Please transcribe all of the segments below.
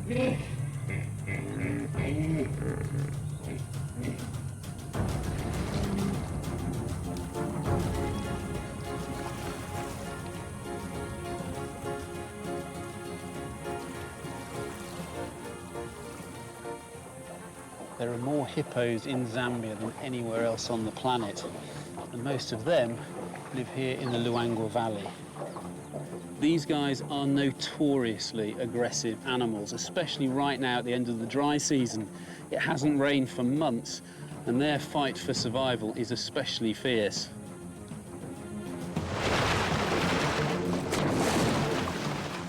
There are more hippos in Zambia than anywhere else on the planet, and most of them live here in the Luangwa Valley. These guys are notoriously aggressive animals, especially right now at the end of the dry season. It hasn't rained for months, and their fight for survival is especially fierce.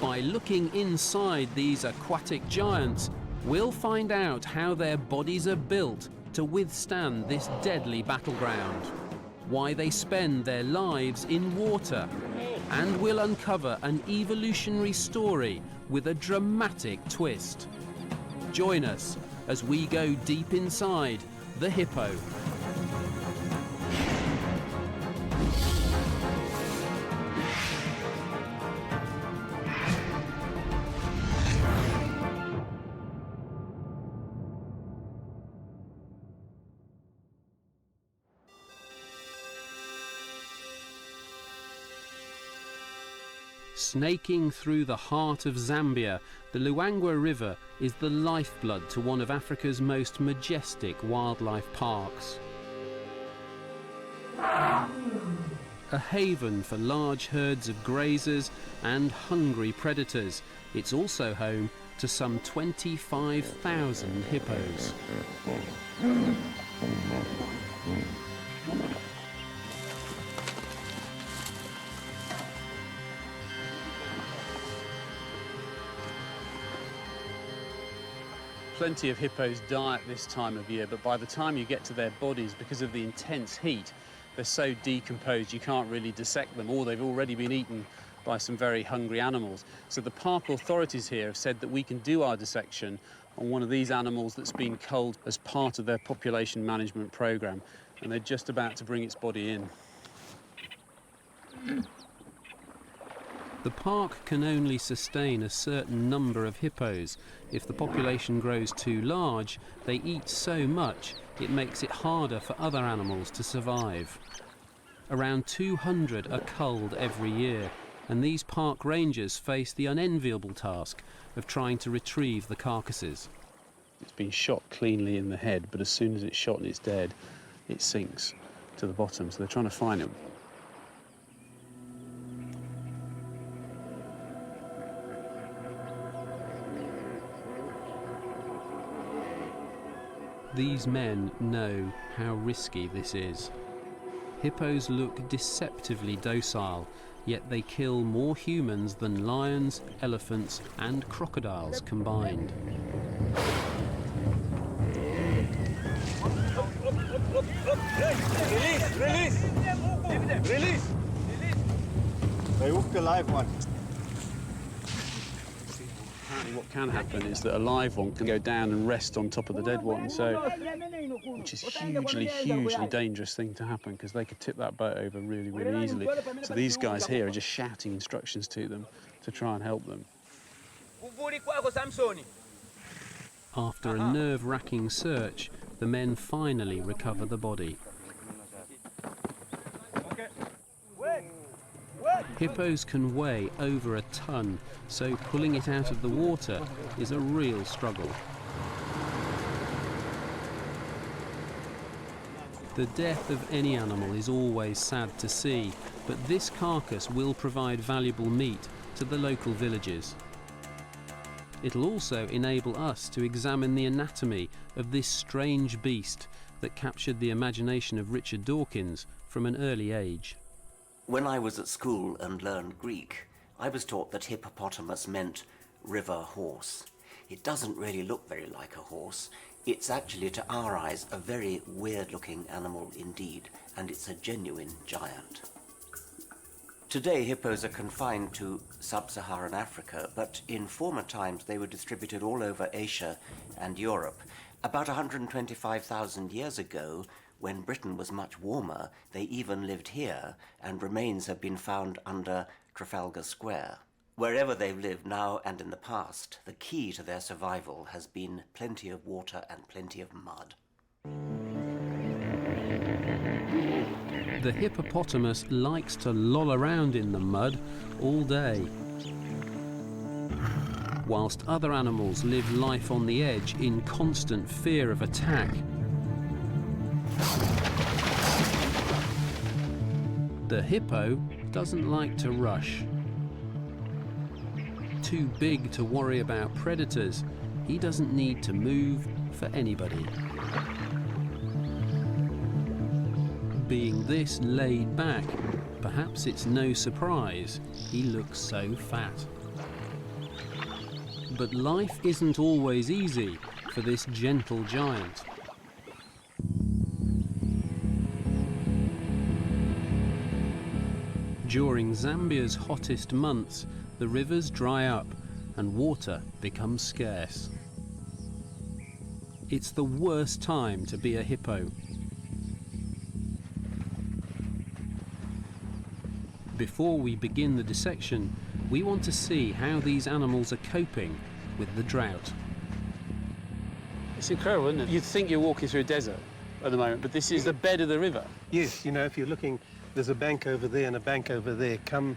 By looking inside these aquatic giants, we'll find out how their bodies are built to withstand this deadly battleground, why they spend their lives in water, and we'll uncover an evolutionary story with a dramatic twist. Join us as we go deep inside the hippo. Snaking through the heart of Zambia, the Luangwa River is the lifeblood to one of Africa's most majestic wildlife parks. A haven for large herds of grazers and hungry predators, it's also home to some 25,000 hippos. Plenty of hippos die at this time of year, but by the time you get to their bodies, because of the intense heat, they're so decomposed you can't really dissect them, or they've already been eaten by some very hungry animals. So the park authorities here have said that we can do our dissection on one of these animals that's been culled as part of their population management program, and they're just about to bring its body in. The park can only sustain a certain number of hippos. If the population grows too large, they eat so much it makes it harder for other animals to survive. Around 200 are culled every year, and these park rangers face the unenviable task of trying to retrieve the carcasses. It's been shot cleanly in the head, but as soon as it's shot and it's dead, it sinks to the bottom, so they're trying to find it. These men know how risky this is. Hippos look deceptively docile, yet they kill more humans than lions, elephants, and crocodiles combined. Release! They hooked the live one. Apparently what can happen is that a live one can go down and rest on top of the dead one, which is hugely dangerous thing to happen, because they could tip that boat over really easily. So these guys here are just shouting instructions to them to try and help them. After a nerve-wracking search, the men finally recover the body. Hippos can weigh over a ton, so pulling it out of the water is a real struggle. The death of any animal is always sad to see, but this carcass will provide valuable meat to the local villages. It'll also enable us to examine the anatomy of this strange beast that captured the imagination of Richard Dawkins from an early age. When I was at school and learned Greek, I was taught that hippopotamus meant river horse. It doesn't really look very like a horse. It's actually, to our eyes, a very weird-looking animal indeed, and it's a genuine giant. Today, hippos are confined to sub-Saharan Africa, but in former times they were distributed all over Asia and Europe. About 125,000 years ago, when Britain was much warmer, they even lived here, and remains have been found under Trafalgar Square. Wherever they've lived now and in the past, the key to their survival has been plenty of water and plenty of mud. The hippopotamus likes to loll around in the mud all day, whilst other animals live life on the edge in constant fear of attack. The hippo doesn't like to rush. Too big to worry about predators, he doesn't need to move for anybody. Being this laid back, perhaps it's no surprise he looks so fat. But life isn't always easy for this gentle giant. During Zambia's hottest months, the rivers dry up and water becomes scarce. It's the worst time to be a hippo. Before we begin the dissection, we want to see how these animals are coping with the drought. It's incredible, isn't it? You'd think you're walking through a desert at the moment, but this is the bed of the river. Yes, you know, if you're looking, there's a bank over there and a bank over there. Come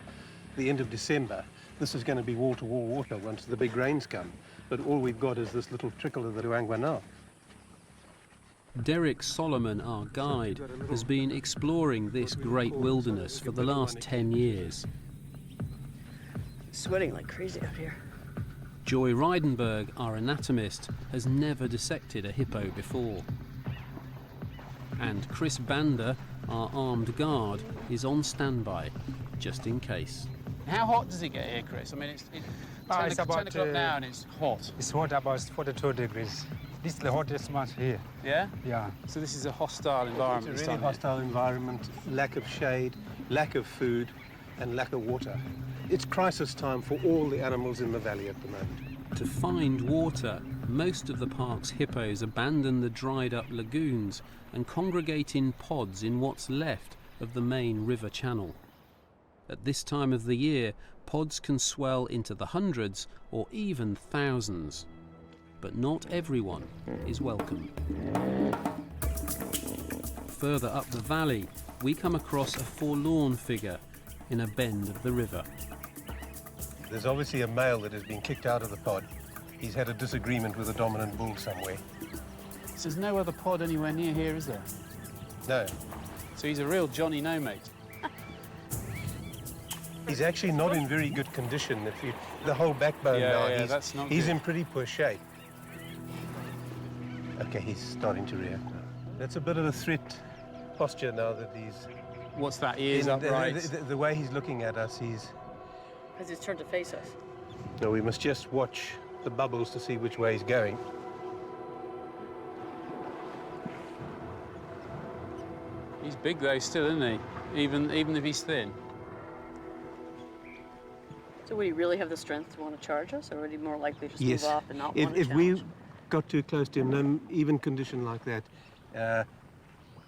the end of December, this is going to be wall-to-wall water once the big rains come. But all we've got is this little trickle of the Luangwa now. Derek Solomon, our guide, has been exploring this great wilderness for the last 10 years. Sweating like crazy up here. Joy Reidenberg, our anatomist, has never dissected a hippo before. And Chris Bander, our armed guard, is on standby, just in case. How hot does it get here, Chris? I mean, it's 10 o'clock now and it's hot. It's hot, about 42 degrees. This is the hottest month here. Yeah? Yeah. So this is a hostile environment. It's a really hostile environment, lack of shade, lack of food, and lack of water. It's crisis time for all the animals in the valley at the moment. To find water, most of the park's hippos abandon the dried up lagoons and congregate in pods in what's left of the main river channel. At this time of the year, pods can swell into the hundreds or even thousands. But not everyone is welcome. Further up the valley, we come across a forlorn figure in a bend of the river. There's obviously a male that has been kicked out of the pod. He's had a disagreement with a dominant bull somewhere. So there's no other pod anywhere near here, is there? No. So he's a real Johnny No-Mate. He's actually not in very good condition. The whole backbone now, he's in pretty poor shape. Okay, he's starting to react now. That's a bit of a threat posture now that he's... What's that? Ears upright? The way he's looking at us, Because he's turned to face us. No, we must just watch the bubbles to see which way he's going. He's big though still, isn't he? Even if he's thin. So would he really have the strength to want to charge us, or would he more likely just Yes. move off and not want to If challenge? we got too close to him, no, even condition like that,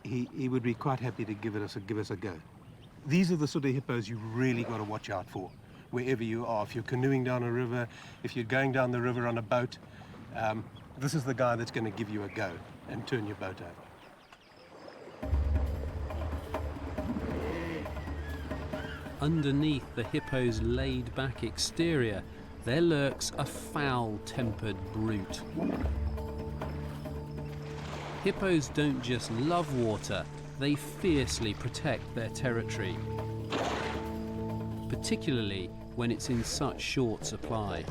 he would be quite happy to give us a go. These are the sort of hippos you really got to watch out for, wherever you are. If you're canoeing down a river, if you're going down the river on a boat, this is the guy that's going to give you a go and turn your boat over. Underneath the hippo's laid-back exterior, there lurks a foul-tempered brute. Hippos don't just love water, they fiercely protect their territory, particularly when it's in such short supply.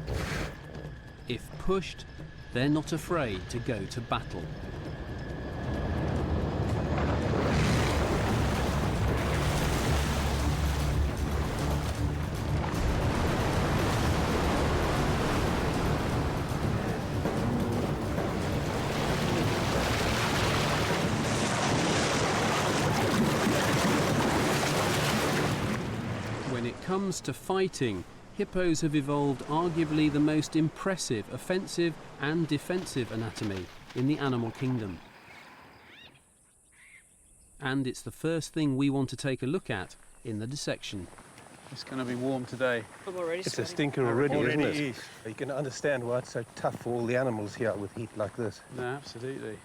If pushed, they're not afraid to go to battle. When it comes to fighting, hippos have evolved arguably the most impressive offensive and defensive anatomy in the animal kingdom. And it's the first thing we want to take a look at in the dissection. It's going to be warm today. I'm already It's a sweating. stinker already, isn't it? Already is. You can understand why it's so tough for all the animals here with heat like this. No, absolutely.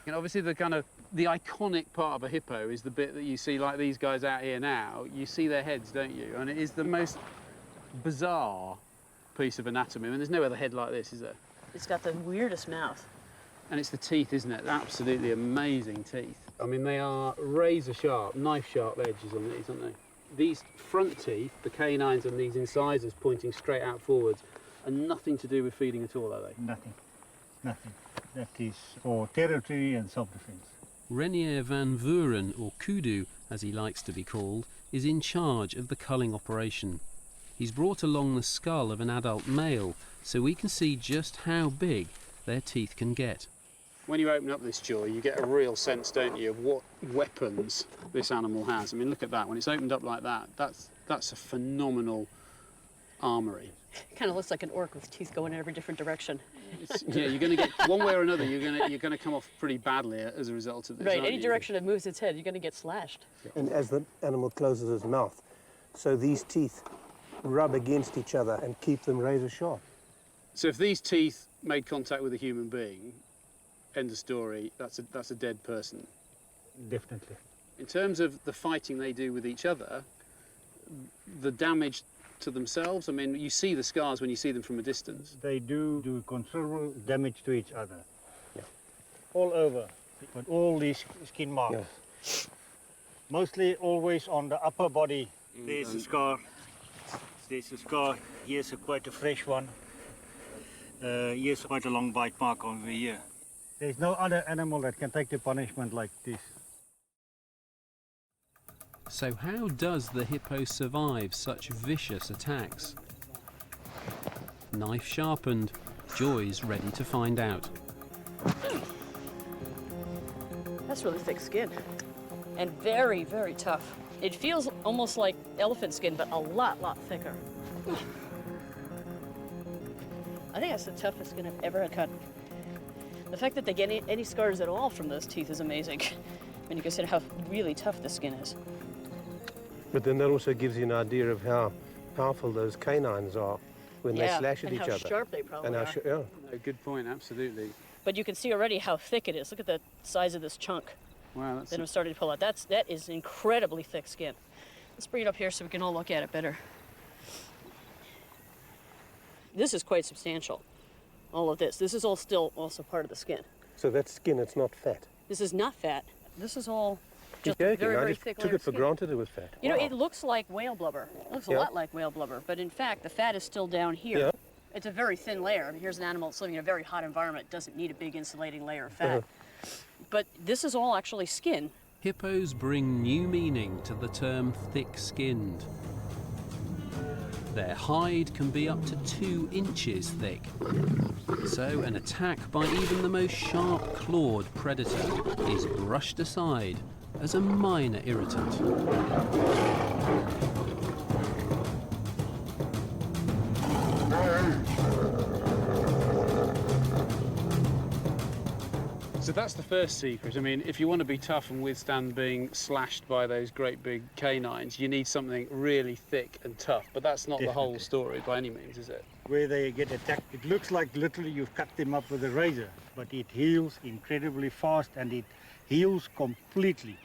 You know, obviously the iconic part of a hippo is the bit that you see, like these guys out here now. You see their heads, don't you? And it is the most bizarre piece of anatomy. I mean, there's no other head like this, is there? It's got the weirdest mouth. And it's the teeth, isn't it? Absolutely amazing teeth. I mean, they are razor sharp, knife sharp edges on these, aren't they? These front teeth, the canines and these incisors pointing straight out forwards, are nothing to do with feeding at all, are they? Nothing. Nothing. That is for territory and self-defense. Renier van Vuren, or Kudu as he likes to be called, is in charge of the culling operation. He's brought along the skull of an adult male so we can see just how big their teeth can get. When you open up this jaw, you get a real sense, don't you, of what weapons this animal has. I mean, look at that. When it's opened up like that, that's a phenomenal armoury. It kind of looks like an orc with teeth going in every different direction. Yeah, you're going to get one way or another. You're going to come off pretty badly as a result of this. Right, aren't any you? direction it moves its head, you're going to get slashed. And as the animal closes its mouth, so these teeth rub against each other and keep them razor sharp. So if these teeth made contact with a human being, end of story. That's a dead person. Definitely. In terms of the fighting they do with each other, the damage to themselves, I mean, you see the scars when you see them from a distance. They do considerable damage to each other. Yeah. All over. But all these skin marks. Yeah. Mostly always on the upper body. There's a scar. There's a scar. Here's quite a fresh one. Here's quite a long bite mark over here. There's no other animal that can take the punishment like this. So how does the hippo survive such vicious attacks? Knife sharpened, Joy's ready to find out. That's really thick skin. And very, very tough. It feels almost like elephant skin, but a lot thicker. I think that's the toughest skin I've ever had cut. The fact that they get any scars at all from those teeth is amazing when you consider how really tough the skin is. But then that also gives you an idea of how powerful those canines are when they slash at each other. And how sharp they probably And are. yeah. No, good point, absolutely. But you can see already how thick it is. Look at the size of this chunk Wow, that's that I'm starting to pull out. That is incredibly thick skin. Let's bring it up here so we can all look at it better. This is quite substantial. All of this. This is all still also part of the skin. So that's skin, it's not fat. This is not fat. This is all just You're a joking, very, I very just thick took layer it for of skin. granted it was fat. You know, Wow. it looks like whale blubber. It looks a Yeah. lot like whale blubber, but in fact, the fat is still down here. Yeah. It's a very thin layer. I mean, here's an animal that's living in a very hot environment. It doesn't need a big insulating layer of fat. But this is all actually skin. Hippos bring new meaning to the term thick-skinned. Their hide can be up to 2 inches thick. So an attack by even the most sharp-clawed predator is brushed aside as a minor irritant. So that's the first secret. I mean, if you want to be tough and withstand being slashed by those great big canines, you need something really thick and tough. But that's not the whole story by any means, is it? Where they get attacked, it looks like literally you've cut them up with a razor, but it heals incredibly fast and it heals completely.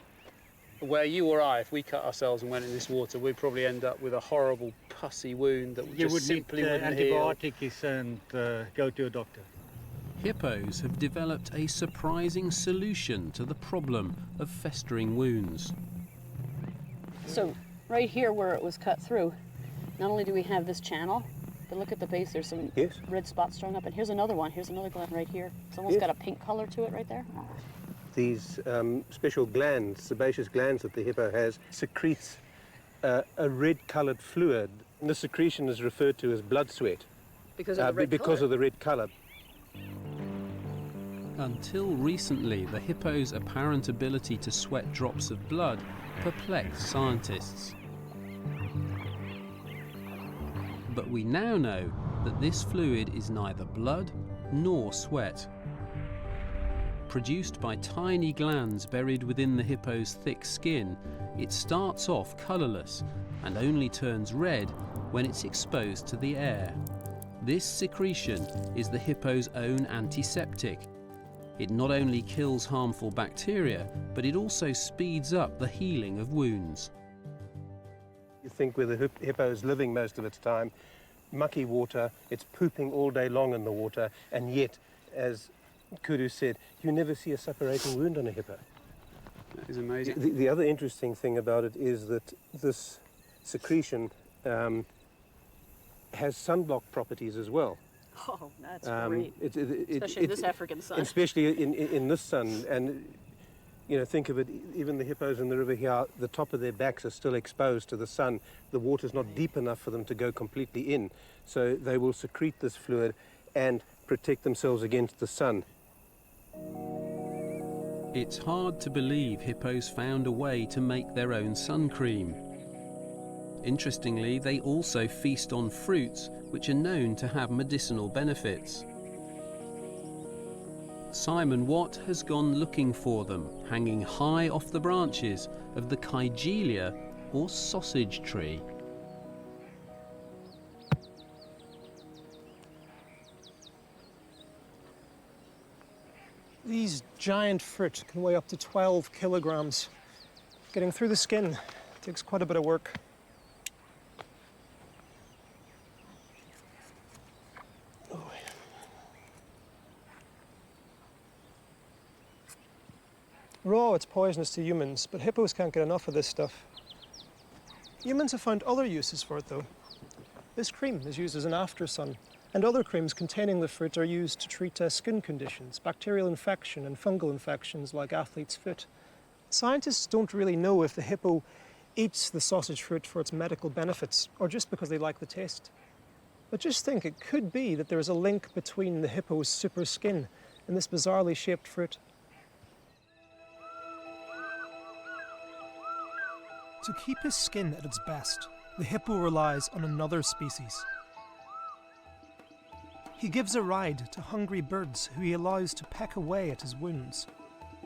Where you or I, if we cut ourselves and went in this water, we'd probably end up with a horrible pussy wound that You just would simply need wouldn't heal. antibiotics and go to a doctor. Hippos have developed a surprising solution to the problem of festering wounds. So right here where it was cut through, not only do we have this channel, but look at the base, there's some Yes. red spots showing up. And here's another one. Here's another gland right here. It's almost Yes. got a pink color to it right there. These special glands, sebaceous glands that the hippo has, secretes a red-coloured fluid. And the secretion is referred to as blood sweat Because of the red because color. of the red colour. Until recently, the hippo's apparent ability to sweat drops of blood perplexed scientists. But we now know that this fluid is neither blood nor sweat. Produced by tiny glands buried within the hippo's thick skin, it starts off colourless and only turns red when it's exposed to the air. This secretion is the hippo's own antiseptic. It not only kills harmful bacteria, but it also speeds up the healing of wounds. You think where the hippo is living most of its time, mucky water, it's pooping all day long in the water, and yet, as Kudu said, you never see a separating wound on a hippo. That is amazing. The other interesting thing about it is that this secretion has sunblock properties as well. Oh, that's great. Especially in this African sun. Especially in this sun. And, you know, think of it, even the hippos in the river here, the top of their backs are still exposed to the sun. The water's not deep enough for them to go completely in. So they will secrete this fluid and protect themselves against the sun. It's hard to believe hippos found a way to make their own sun cream. Interestingly, they also feast on fruits which are known to have medicinal benefits. Simon Watt has gone looking for them, hanging high off the branches of the Kygelia, or sausage tree. These giant fruit can weigh up to 12 kilograms. Getting through the skin takes quite a bit of work. Raw, it's poisonous to humans, but hippos can't get enough of this stuff. Humans have found other uses for it, though. This cream is used as an after-sun, and other creams containing the fruit are used to treat skin conditions, bacterial infection and fungal infections like athlete's foot. Scientists don't really know if the hippo eats the sausage fruit for its medical benefits or just because they like the taste. But just think, it could be that there is a link between the hippo's super skin and this bizarrely shaped fruit. To keep his skin at its best, the hippo relies on another species. He gives a ride to hungry birds who he allows to peck away at his wounds,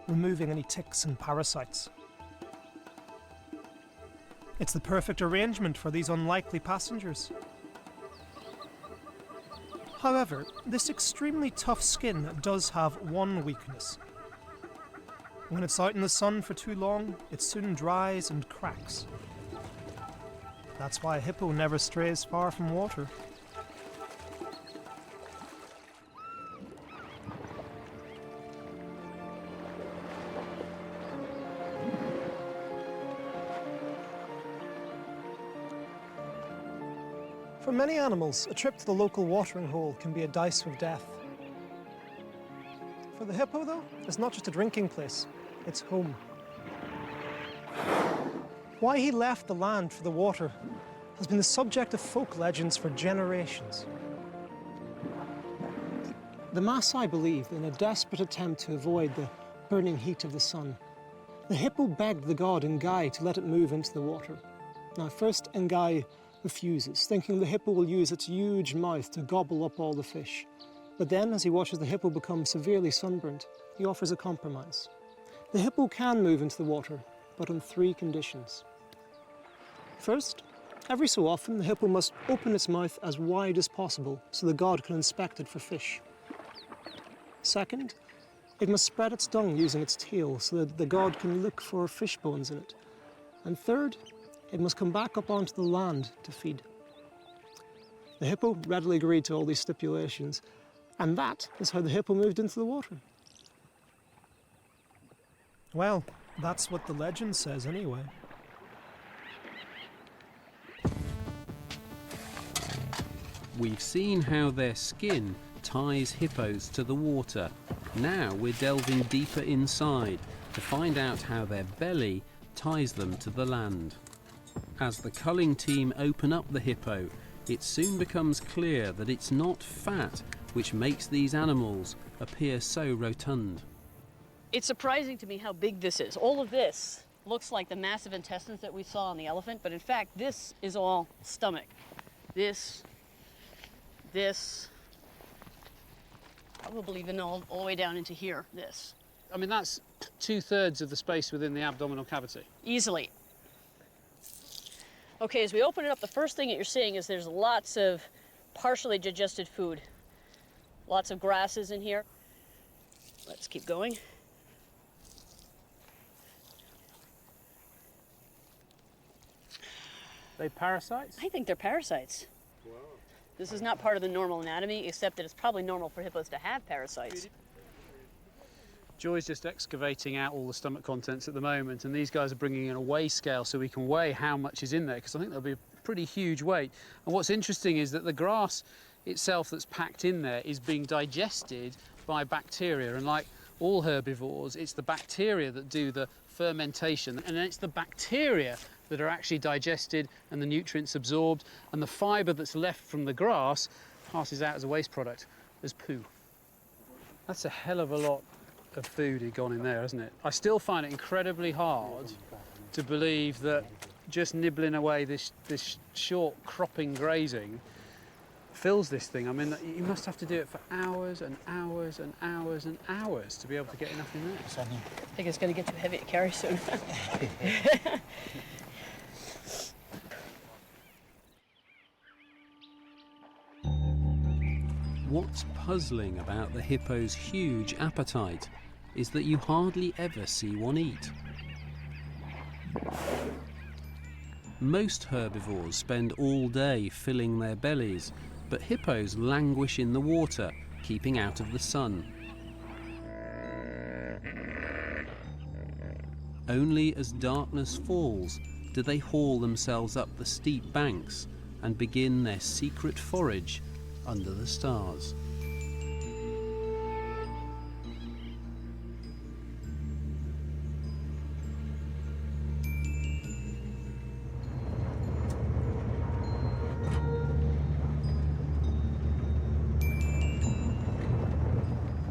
removing any ticks and parasites. It's the perfect arrangement for these unlikely passengers. However, this extremely tough skin does have one weakness. When it's out in the sun for too long, it soon dries and cracks. That's why a hippo never strays far from water. For many animals, a trip to the local watering hole can be a dice with death. For the hippo, though, it's not just a drinking place, it's home. Why he left the land for the water has been the subject of folk legends for generations. The Maasai believe, in a desperate attempt to avoid the burning heat of the sun, the hippo begged the god Ngai to let it move into the water. Now, first Ngai refuses, thinking the hippo will use its huge mouth to gobble up all the fish. But then, as he watches the hippo become severely sunburned, he offers a compromise. The hippo can move into the water, but on 3 conditions. First, every so often the hippo must open its mouth as wide as possible so the god can inspect it for fish. Second, it must spread its tongue using its tail so that the god can look for fish bones in it. And third, it must come back up onto the land to feed. The hippo readily agreed to all these stipulations, and that is how the hippo moved into the water. Well, that's what the legend says anyway. We've seen how their skin ties hippos to the water. Now we're delving deeper inside to find out how their belly ties them to the land. As the culling team open up the hippo, it soon becomes clear that it's not fat which makes these animals appear so rotund. It's surprising to me how big this is. All of this looks like the massive intestines that we saw on the elephant, but in fact, this is all stomach. This, probably even all the way down into here, this. I mean, that's 2/3 of the space within the abdominal cavity. Easily. Okay, as we open it up, the first thing that you're seeing is there's lots of partially digested food. Lots of grasses in here. Let's keep going. They parasites? I think they're parasites. Wow. This is not part of the normal anatomy, except that it's probably normal for hippos to have parasites. Joy's just excavating out all the stomach contents at the moment, and these guys are bringing in a weigh scale so we can weigh how much is in there, because I think there'll be a pretty huge weight. And what's interesting is that the grass itself that's packed in there is being digested by bacteria, and like all herbivores, it's the bacteria that do the fermentation, and then it's the bacteria that are actually digested and the nutrients absorbed, and the fibre that's left from the grass passes out as a waste product, as poo. That's a hell of a lot of food had gone in there, hasn't it? I still find it incredibly hard to believe that just nibbling away this short cropping grazing fills this thing. I mean, you must have to do it for hours and hours and hours and hours to be able to get enough in there. I think it's going to get too heavy to carry soon. What's puzzling about the hippo's huge appetite is that you hardly ever see one eat. Most herbivores spend all day filling their bellies, but hippos languish in the water, keeping out of the sun. Only as darkness falls do they haul themselves up the steep banks and begin their secret forage under the stars.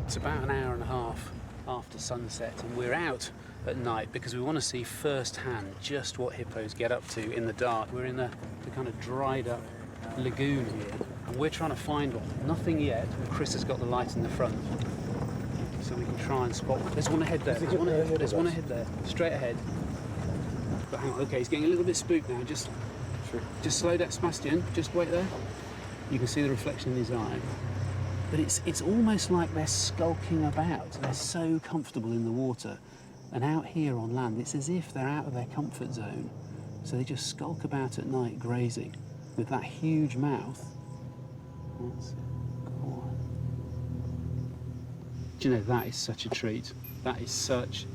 It's about an hour and a half after sunset, and we're out at night because we want to see firsthand just what hippos get up to in the dark. We're in the kind of dried up lagoon here, and we're trying to find one. Nothing yet, and Chris has got the light in the front, so we can try and spot one. There's one ahead there, there's one ahead there, straight ahead. But hang on, okay, he's getting a little bit spooked now. Just slow down, Sebastian, just wait there. You can see the reflection in his eye. But it's almost like they're skulking about. They're so comfortable in the water. And out here on land, it's as if they're out of their comfort zone. So they just skulk about at night grazing with that huge mouth. That's it. Go on. Do you know, that is such a treat. That is such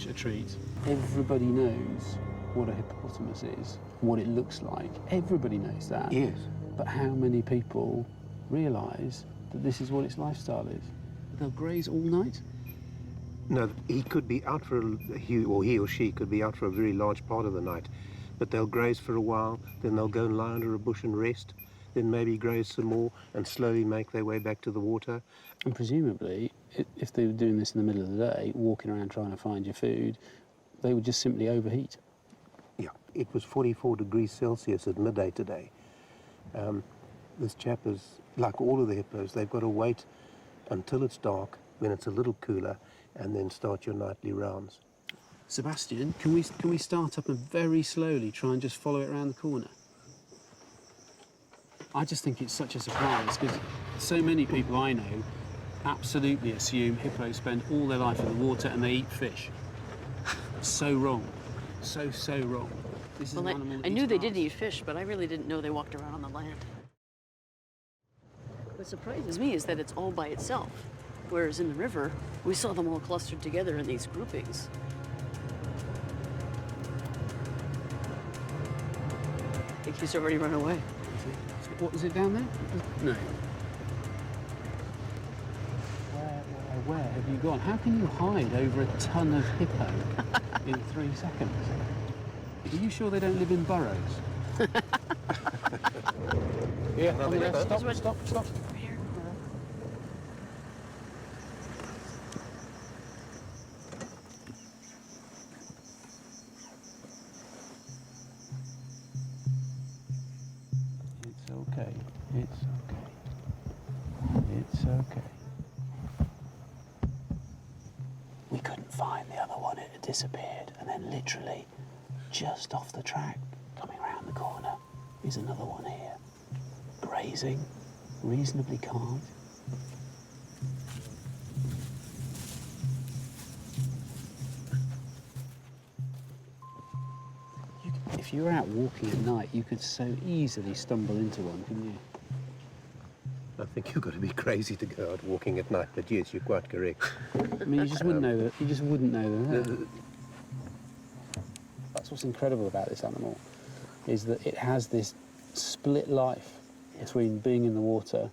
a treat. Everybody knows what a hippopotamus is, what it looks like. Everybody knows that. Yes. But how many people realise that this is what its lifestyle is? They'll graze all night? No, he could be out he or she could be out for a very large part of the night, but they'll graze for a while, then they'll go and lie under a bush and rest, then maybe graze some more and slowly make their way back to the water. And presumably, if they were doing this in the middle of the day, walking around trying to find your food, they would just simply overheat. Yeah, it was 44 degrees Celsius at midday today. This chap is, like all of the hippos, they've got to wait until it's dark, when it's a little cooler, and then start your nightly rounds. Sebastian, can we start up and very slowly try and just follow it around the corner? I just think it's such a surprise, because so many people I know absolutely assume hippos spend all their life in the water and they eat fish. So wrong. So wrong. This is an animal that I knew eats they grass. didn't eat fish, but I really didn't know they walked around on the land. What surprises me is that it's all by itself, whereas in the river, we saw them all clustered together in these groupings. I think he's already run away. What, is it down there? No. Where have you gone? How can you hide over a ton of hippo in 3 seconds? Are you sure they don't live in burrows? Yeah, stop. Here. It's okay. It's okay. We couldn't find the other one. It had disappeared, and then literally just off the track, coming around the corner is another one here, grazing, reasonably calm. If you were out walking at night, you could so easily stumble into one, couldn't you? I think you've got to be crazy to go out walking at night, but yes, you're quite correct. I mean, you just wouldn't know that. You just wouldn't know that. That's what's incredible about this animal, is that it has this split life between being in the water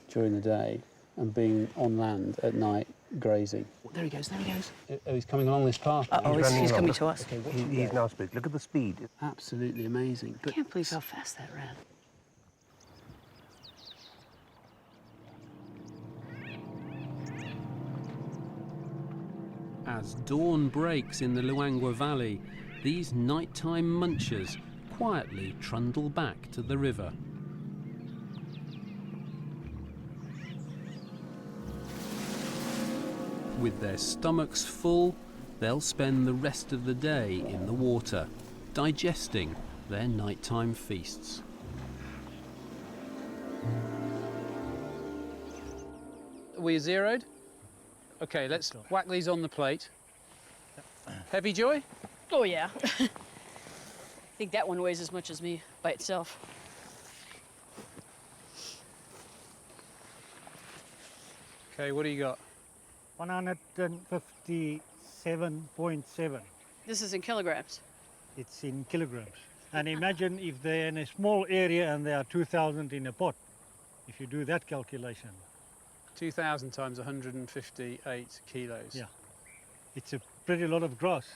during the day and being on land at night grazing. Oh, there he goes, there he goes. Oh, he's coming along this path. Uh-oh, he's coming to us. Okay, he's now speak. Look at the speed. Absolutely amazing. I can't believe how fast that ran. As dawn breaks in the Luangwa Valley, these nighttime munchers quietly trundle back to the river. With their stomachs full, they'll spend the rest of the day in the water, digesting their nighttime feasts. Are we zeroed? Okay, let's whack these on the plate. Heavy, Joy? Oh, yeah. I think that one weighs as much as me by itself. Okay, what do you got? 157.7. This is in kilograms. It's in kilograms. And imagine if they're in a small area and there are 2,000 in a pot, if you do that calculation. 2,000 times 158 kilos. Yeah, it's a pretty lot of grass.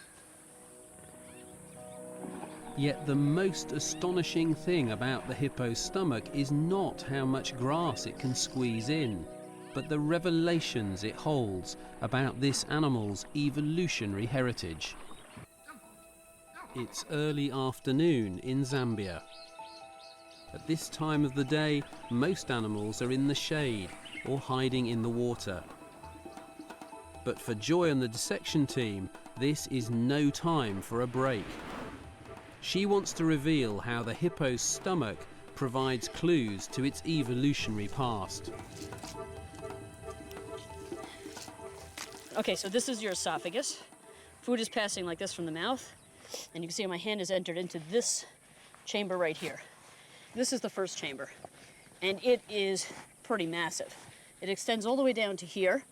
Yet the most astonishing thing about the hippo's stomach is not how much grass it can squeeze in, but the revelations it holds about this animal's evolutionary heritage. It's early afternoon in Zambia. At this time of the day, most animals are in the shade or hiding in the water. But for Joy and the dissection team, this is no time for a break. She wants to reveal how the hippo's stomach provides clues to its evolutionary past. Okay, so this is your esophagus. Food is passing like this from the mouth, and you can see my hand has entered into this chamber right here. This is the first chamber, and it is pretty massive. It extends all the way down to here.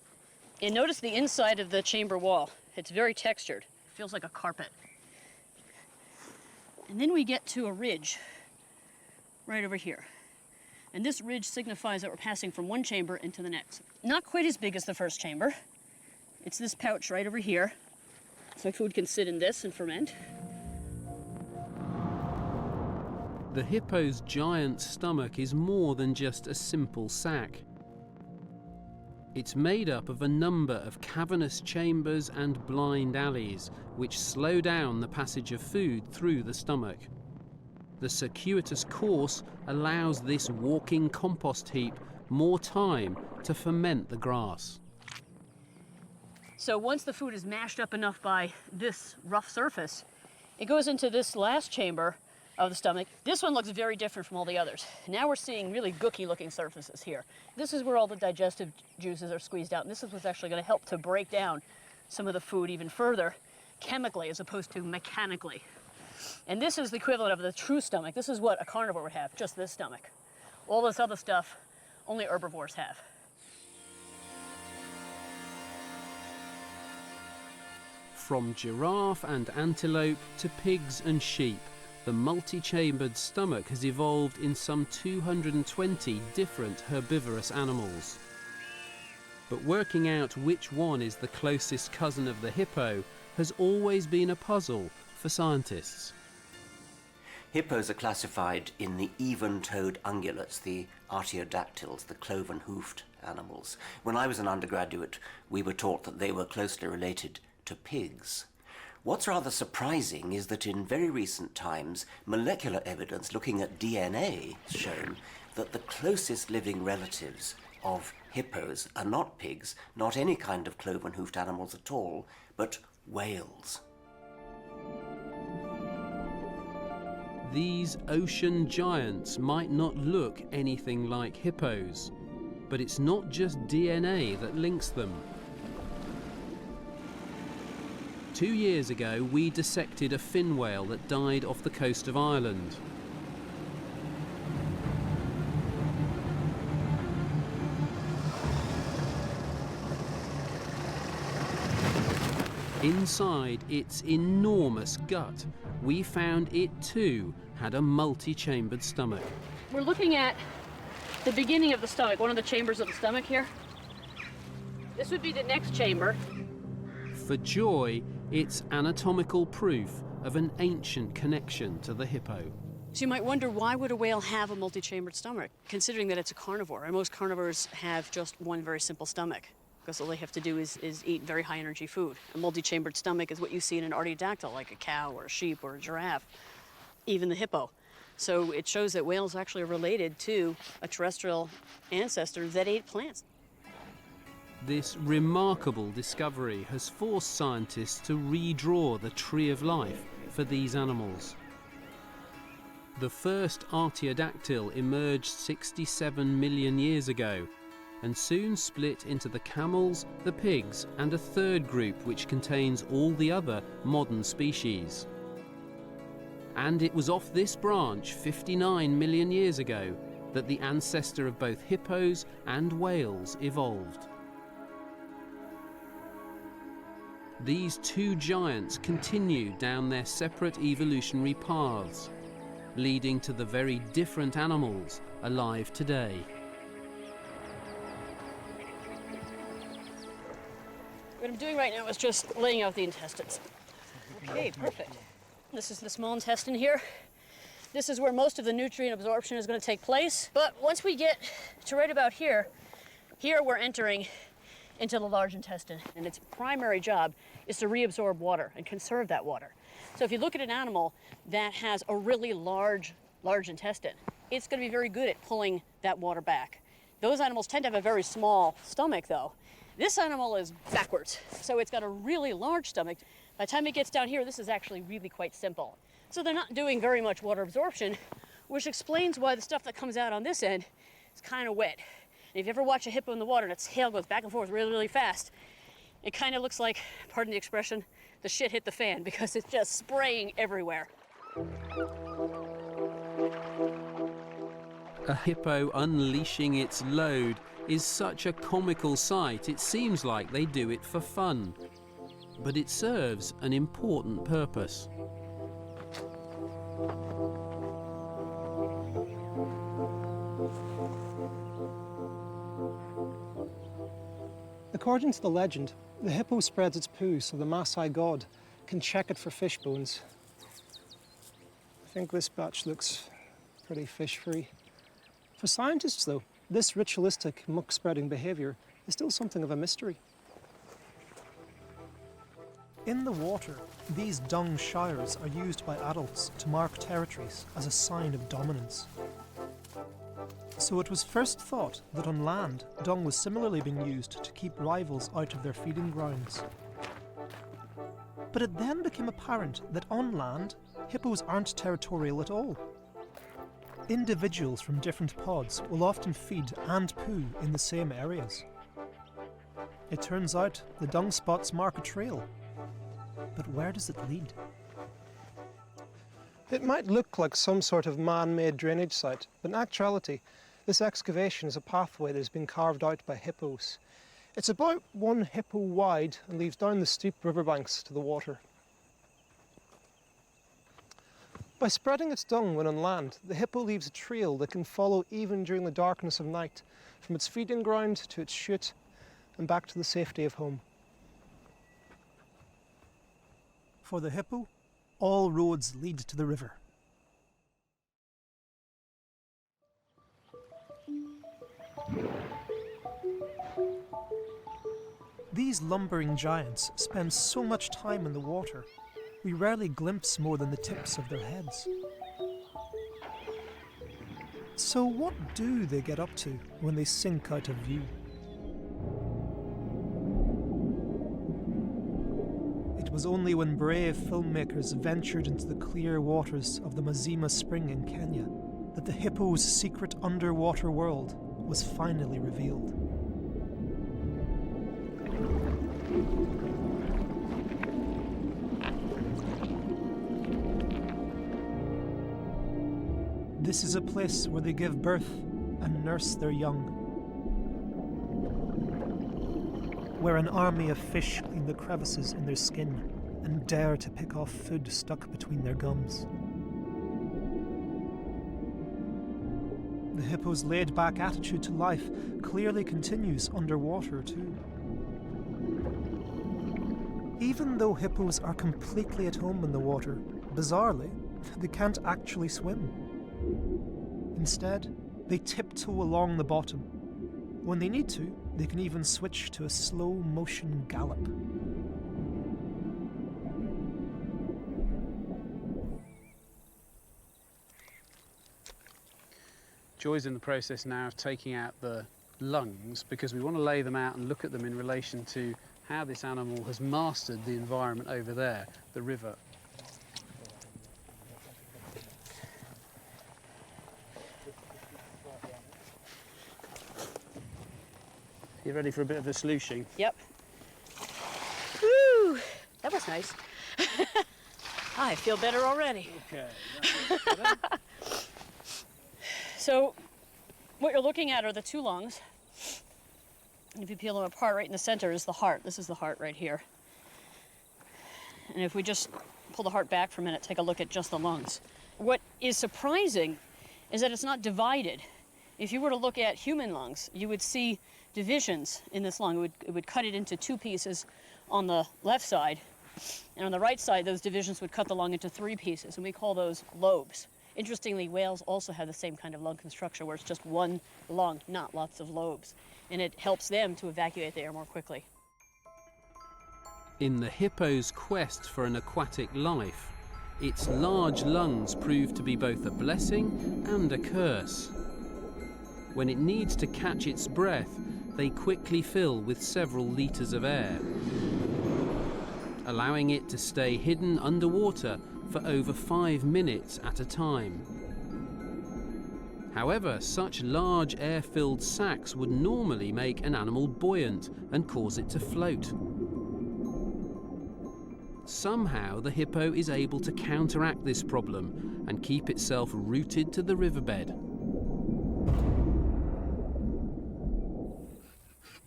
And notice the inside of the chamber wall. It's very textured. It feels like a carpet. And then we get to a ridge right over here. And this ridge signifies that we're passing from one chamber into the next. Not quite as big as the first chamber. It's this pouch right over here. So food can sit in this and ferment. The hippo's giant stomach is more than just a simple sac. It's made up of a number of cavernous chambers and blind alleys which slow down the passage of food through the stomach. The circuitous course allows this walking compost heap more time to ferment the grass. So once the food is mashed up enough by this rough surface, it goes into this last chamber of the stomach. This one looks very different from all the others. Now we're seeing really gooky looking surfaces here. This is where all the digestive juices are squeezed out, and this is what's actually going to help to break down some of the food even further chemically as opposed to mechanically. And this is the equivalent of the true stomach. This is what a carnivore would have, just this stomach. All this other stuff only herbivores have. From giraffe and antelope to pigs and sheep, the multi-chambered stomach has evolved in some 220 different herbivorous animals. But working out which one is the closest cousin of the hippo has always been a puzzle for scientists. Hippos are classified in the even-toed ungulates, the artiodactyls, the cloven-hoofed animals. When I was an undergraduate, we were taught that they were closely related to pigs. What's rather surprising is that in very recent times, molecular evidence looking at DNA has shown that the closest living relatives of hippos are not pigs, not any kind of cloven-hoofed animals at all, but whales. These ocean giants might not look anything like hippos, but it's not just DNA that links them. 2 years ago, we dissected a fin whale that died off the coast of Ireland. Inside its enormous gut, we found it too had a multi-chambered stomach. We're looking at the beginning of the stomach, one of the chambers of the stomach here. This would be the next chamber. For joy, it's anatomical proof of an ancient connection to the hippo. So you might wonder, why would a whale have a multi-chambered stomach, considering that it's a carnivore, and most carnivores have just one very simple stomach, because all they have to do is eat very high energy food. A multi-chambered stomach is what you see in an artiodactyl, like a cow or a sheep or a giraffe, even the hippo. So it shows that whales actually are related to a terrestrial ancestor that ate plants. This remarkable discovery has forced scientists to redraw the tree of life for these animals. The first artiodactyl emerged 67 million years ago, and soon split into the camels, the pigs, and a third group which contains all the other modern species. And it was off this branch 59 million years ago that the ancestor of both hippos and whales evolved. These two giants continued down their separate evolutionary paths, leading to the very different animals alive today. What I'm doing right now is just laying out the intestines. Okay, perfect. This is the small intestine here. This is where most of the nutrient absorption is going to take place. But once we get to right about here, we're entering into the large intestine, and its primary job is to reabsorb water and conserve that water. So if you look at an animal that has a really large intestine, it's going to be very good at pulling that water back. Those animals tend to have a very small stomach, though. This animal is backwards, so it's got a really large stomach. By the time it gets down here, this is actually really quite simple. So they're not doing very much water absorption, which explains why the stuff that comes out on this end is kind of wet. And if you ever watch a hippo in the water and its tail goes back and forth really, really fast, it kind of looks like, pardon the expression, the shit hit the fan, because it's just spraying everywhere. A hippo unleashing its load is such a comical sight, it seems like they do it for fun. But it serves an important purpose. According to the legend, the hippo spreads its poo so the Maasai god can check it for fish bones. I think this batch looks pretty fish-free. For scientists, though, this ritualistic muck-spreading behavior is still something of a mystery. In the water, these dung shires are used by adults to mark territories as a sign of dominance. So it was first thought that on land, dung was similarly being used to keep rivals out of their feeding grounds. But it then became apparent that on land, hippos aren't territorial at all. Individuals from different pods will often feed and poo in the same areas. It turns out the dung spots mark a trail. But where does it lead? It might look like some sort of man-made drainage site, but in actuality, this excavation is a pathway that has been carved out by hippos. It's about 1 hippo wide and leads down the steep riverbanks to the water. By spreading its dung when on land, the hippo leaves a trail that can follow even during the darkness of night, from its feeding ground to its chute and back to the safety of home. For the hippo, all roads lead to the river. These lumbering giants spend so much time in the water, we rarely glimpse more than the tips of their heads. So what do they get up to when they sink out of view? It was was only when brave filmmakers ventured into the clear waters of the Mazima Spring in Kenya that the hippo's secret underwater world was finally revealed. This is a place where they give birth and nurse their young, where an army of fish clean the crevices in their skin and dare to pick off food stuck between their gums. The hippo's laid-back attitude to life clearly continues underwater too. Even though hippos are completely at home in the water, bizarrely, they can't actually swim. Instead, they tiptoe along the bottom. When they need to, they can even switch to a slow-motion gallop. Joy's in the process now of taking out the lungs because we want to lay them out and look at them in relation to how this animal has mastered the environment over there, the river. You ready for a bit of a slooshing? Yep. Woo! That was nice. I feel better already. Okay. So, what you're looking at are the two lungs. And if you peel them apart, right in the center is the heart. This is the heart right here. And if we just pull the heart back for a minute, take a look at just the lungs. What is surprising is that it's not divided. If you were to look at human lungs, you would see divisions in this lung. It would cut it into two pieces on the left side, and on the right side, those divisions would cut the lung into three pieces, and we call those lobes. Interestingly, whales also have the same kind of lung construction, where it's just one lung, not lots of lobes, and it helps them to evacuate the air more quickly. In the hippo's quest for an aquatic life, its large lungs prove to be both a blessing and a curse. When it needs to catch its breath, they quickly fill with several litres of air, allowing it to stay hidden underwater for over 5 minutes at a time. However, such large air-filled sacs would normally make an animal buoyant and cause it to float. Somehow the hippo is able to counteract this problem and keep itself rooted to the riverbed.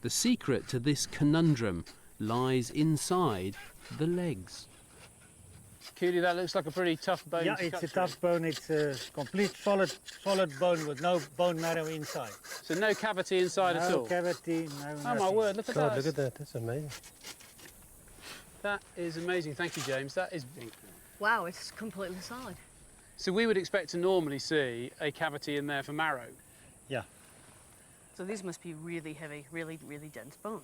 The secret to this conundrum lies inside the legs. Cooley, that looks like a pretty tough bone. Yeah, it's a tough bone. It's a complete solid bone with no bone marrow inside. So no cavity inside at all? No cavity, no Oh nothing. my word, look at that. Look at that, that's amazing. That is amazing. Thank you, James. That is... Wow, it's completely solid. So we would expect to normally see a cavity in there for marrow. Yeah. So these must be really heavy, really, really dense bone.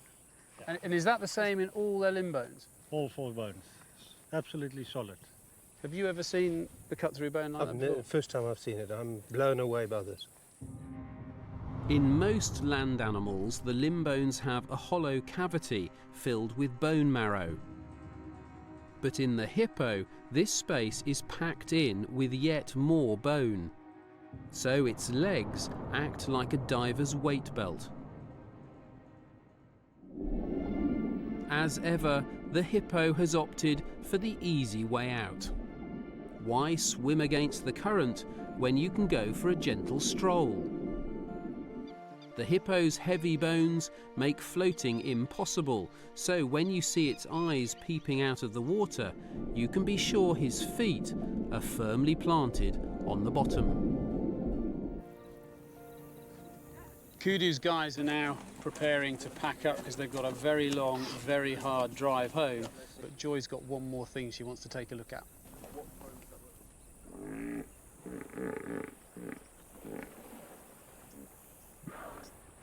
And is that the same in all their limb bones? All 4 bones. Absolutely solid. Have you ever seen the cut-through bone like that before? First time I've seen it, I'm blown away by this. In most land animals, the limb bones have a hollow cavity filled with bone marrow. But in the hippo, this space is packed in with yet more bone. So its legs act like a diver's weight belt. As ever, the hippo has opted for the easy way out. Why swim against the current when you can go for a gentle stroll? The hippo's heavy bones make floating impossible, so when you see its eyes peeping out of the water, you can be sure his feet are firmly planted on the bottom. Kudu's guys are now preparing to pack up because they've got a very long, very hard drive home. But Joy's got one more thing she wants to take a look at.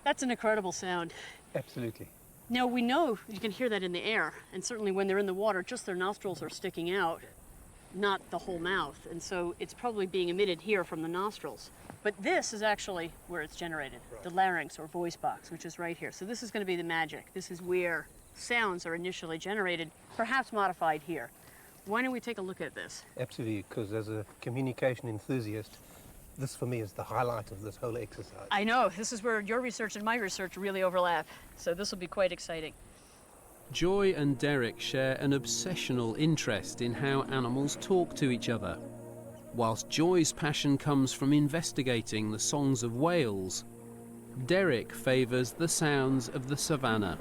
That's an incredible sound. Absolutely. Now we know you can hear that in the air, and certainly when they're in the water, just their nostrils are sticking out, not the whole mouth, and so it's probably being emitted here from the nostrils. But this is actually where it's generated, the larynx or voice box, which is right here. So this is going to be the magic. This is where sounds are initially generated, perhaps modified here. Why don't we take a look at this? Absolutely, because as a communication enthusiast, this for me is the highlight of this whole exercise. I know, this is where your research and my research really overlap, so this will be quite exciting. Joy and Derek share an obsessional interest in how animals talk to each other. Whilst Joy's passion comes from investigating the songs of whales, Derek favours the sounds of the savannah.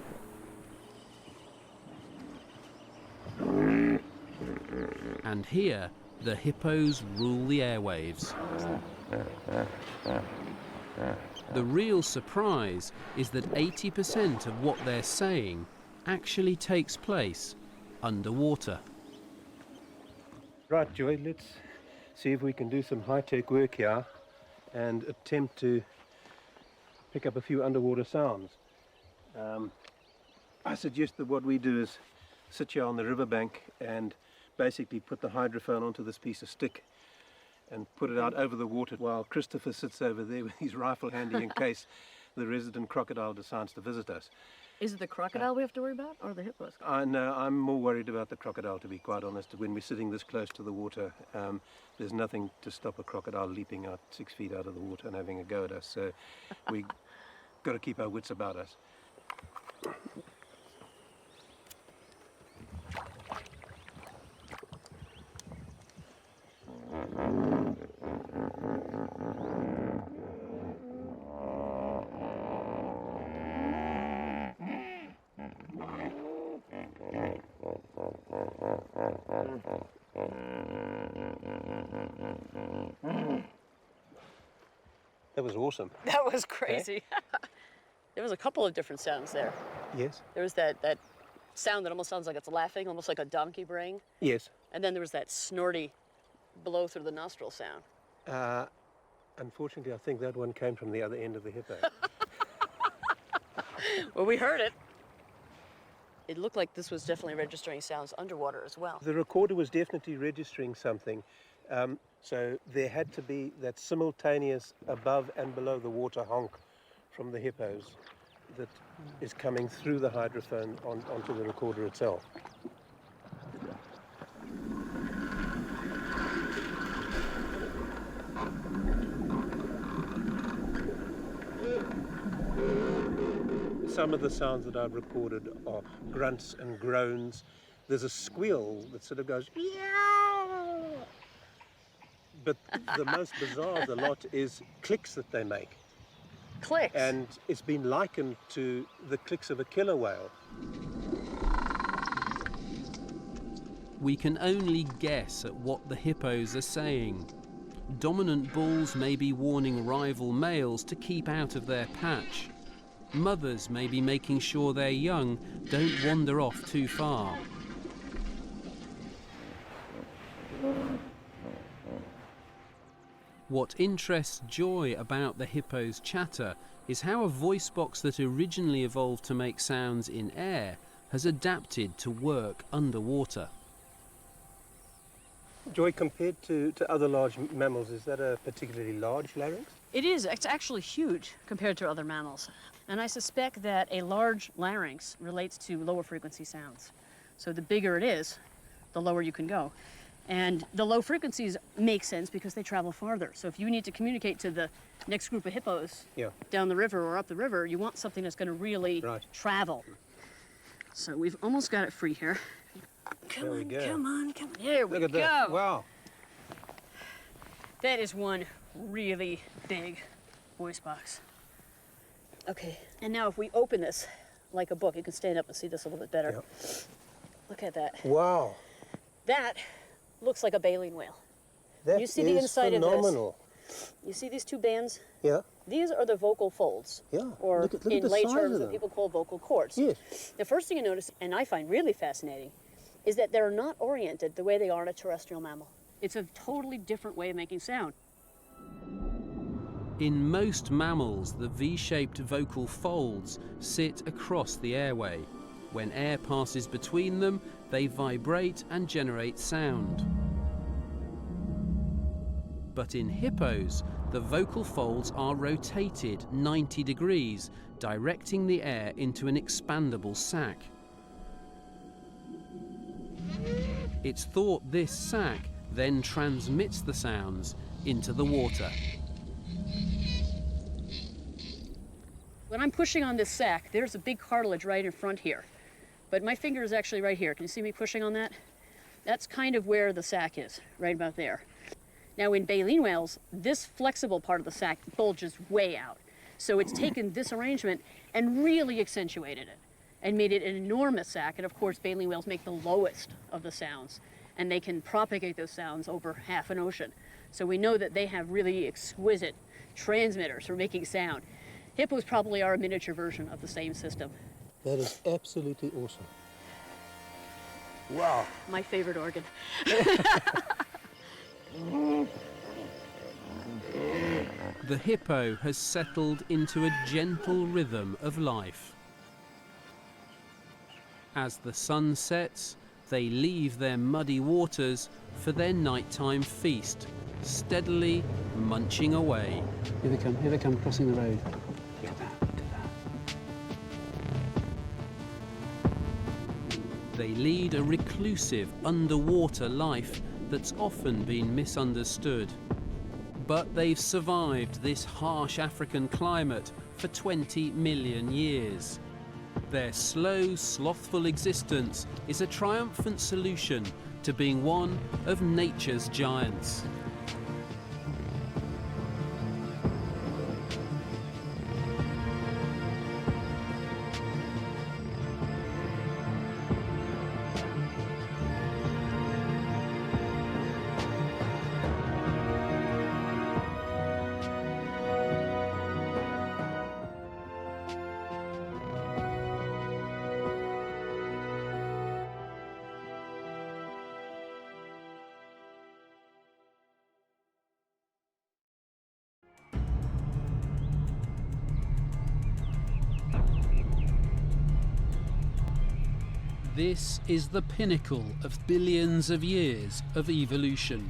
And here, the hippos rule the airwaves. The real surprise is that 80% of what they're saying actually takes place underwater. Right, Joy, let's see if we can do some high-tech work here and attempt to pick up a few underwater sounds. I suggest that what we do is sit here on the riverbank and basically put the hydrophone onto this piece of stick and put it out over the water while Christopher sits over there with his rifle handy in case the resident crocodile decides to visit us. Is it the crocodile we have to worry about, or the hippos? No, I'm more worried about the crocodile, to be quite honest. When we're sitting this close to the water, there's nothing to stop a crocodile leaping out 6 feet out of the water and having a go at us. So we got to keep our wits about us. That was awesome. That was crazy. There was a couple of different sounds there. Yes. There was that sound that almost sounds like it's laughing, almost like a donkey braying. Yes. And then there was that snorty blow through the nostril sound. Unfortunately, I think that one came from the other end of the hippo. Well, we heard it. It looked like this was definitely registering sounds underwater as well. The recorder was definitely registering something. So there had to be that simultaneous above and below the water honk from the hippos that is coming through the hydrophone onto the recorder itself. Some of the sounds that I've recorded are grunts and groans. There's a squeal that sort of goes, meow. But the most bizarre of the lot is clicks that they make. Clicks? And it's been likened to the clicks of a killer whale. We can only guess at what the hippos are saying. Dominant bulls may be warning rival males to keep out of their patch. Mothers may be making sure their young don't wander off too far. What interests Joy about the hippo's chatter is how a voice box that originally evolved to make sounds in air has adapted to work underwater. Joy, compared to other large mammals, is that a particularly large larynx? It is. It's actually huge compared to other mammals. And I suspect that a large larynx relates to lower frequency sounds. So the bigger it is, the lower you can go. And the low frequencies make sense because they travel farther. So if you need to communicate to the next group of hippos down the river or up the river, you want something that's going to really travel. So we've almost got it free here. Come on, come on, come on. There we go. That. Wow. That is one really big voice box. Okay, and now if we open this like a book, you can stand up and see this a little bit better. Yep. Look at that. Wow. That looks like a baleen whale. That you see the inside phenomenal. Of this. You see these two bands? Yeah. These are the vocal folds. Yeah. Or look in the lay size terms of that them. people call vocal cords. Yes. The first thing you notice, and I find really fascinating, is that they're not oriented the way they are in a terrestrial mammal. It's a totally different way of making sound. In most mammals, the V-shaped vocal folds sit across the airway. When air passes between them, they vibrate and generate sound. But in hippos, the vocal folds are rotated 90 degrees, directing the air into an expandable sac. It's thought this sac then transmits the sounds into the water. When I'm pushing on this sac, there's a big cartilage right in front here. But my finger is actually right here. Can you see me pushing on that? That's kind of where the sac is, right about there. Now in baleen whales, this flexible part of the sac bulges way out. So it's taken this arrangement and really accentuated it and made it an enormous sac. And of course, baleen whales make the lowest of the sounds, and they can propagate those sounds over half an ocean. So we know that they have really exquisite transmitters for making sound. Hippos probably are a miniature version of the same system. That is absolutely awesome. Wow. My favorite organ. The hippo has settled into a gentle rhythm of life. As the sun sets, they leave their muddy waters for their nighttime feast, steadily munching away. Here they come crossing the road. Look at that, look at that. They lead a reclusive underwater life that's often been misunderstood. But they've survived this harsh African climate for 20 million years. Their slow, slothful existence is a triumphant solution to being one of nature's giants. This is the pinnacle of billions of years of evolution,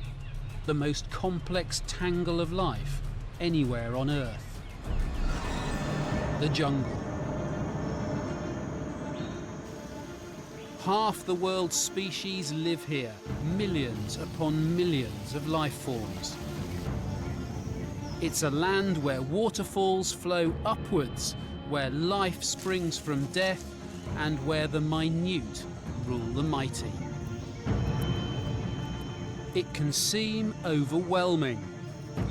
the most complex tangle of life anywhere on Earth. The jungle. Half the world's species live here, millions upon millions of life forms. It's a land where waterfalls flow upwards, where life springs from death, and where the minute rule the mighty. It can seem overwhelming,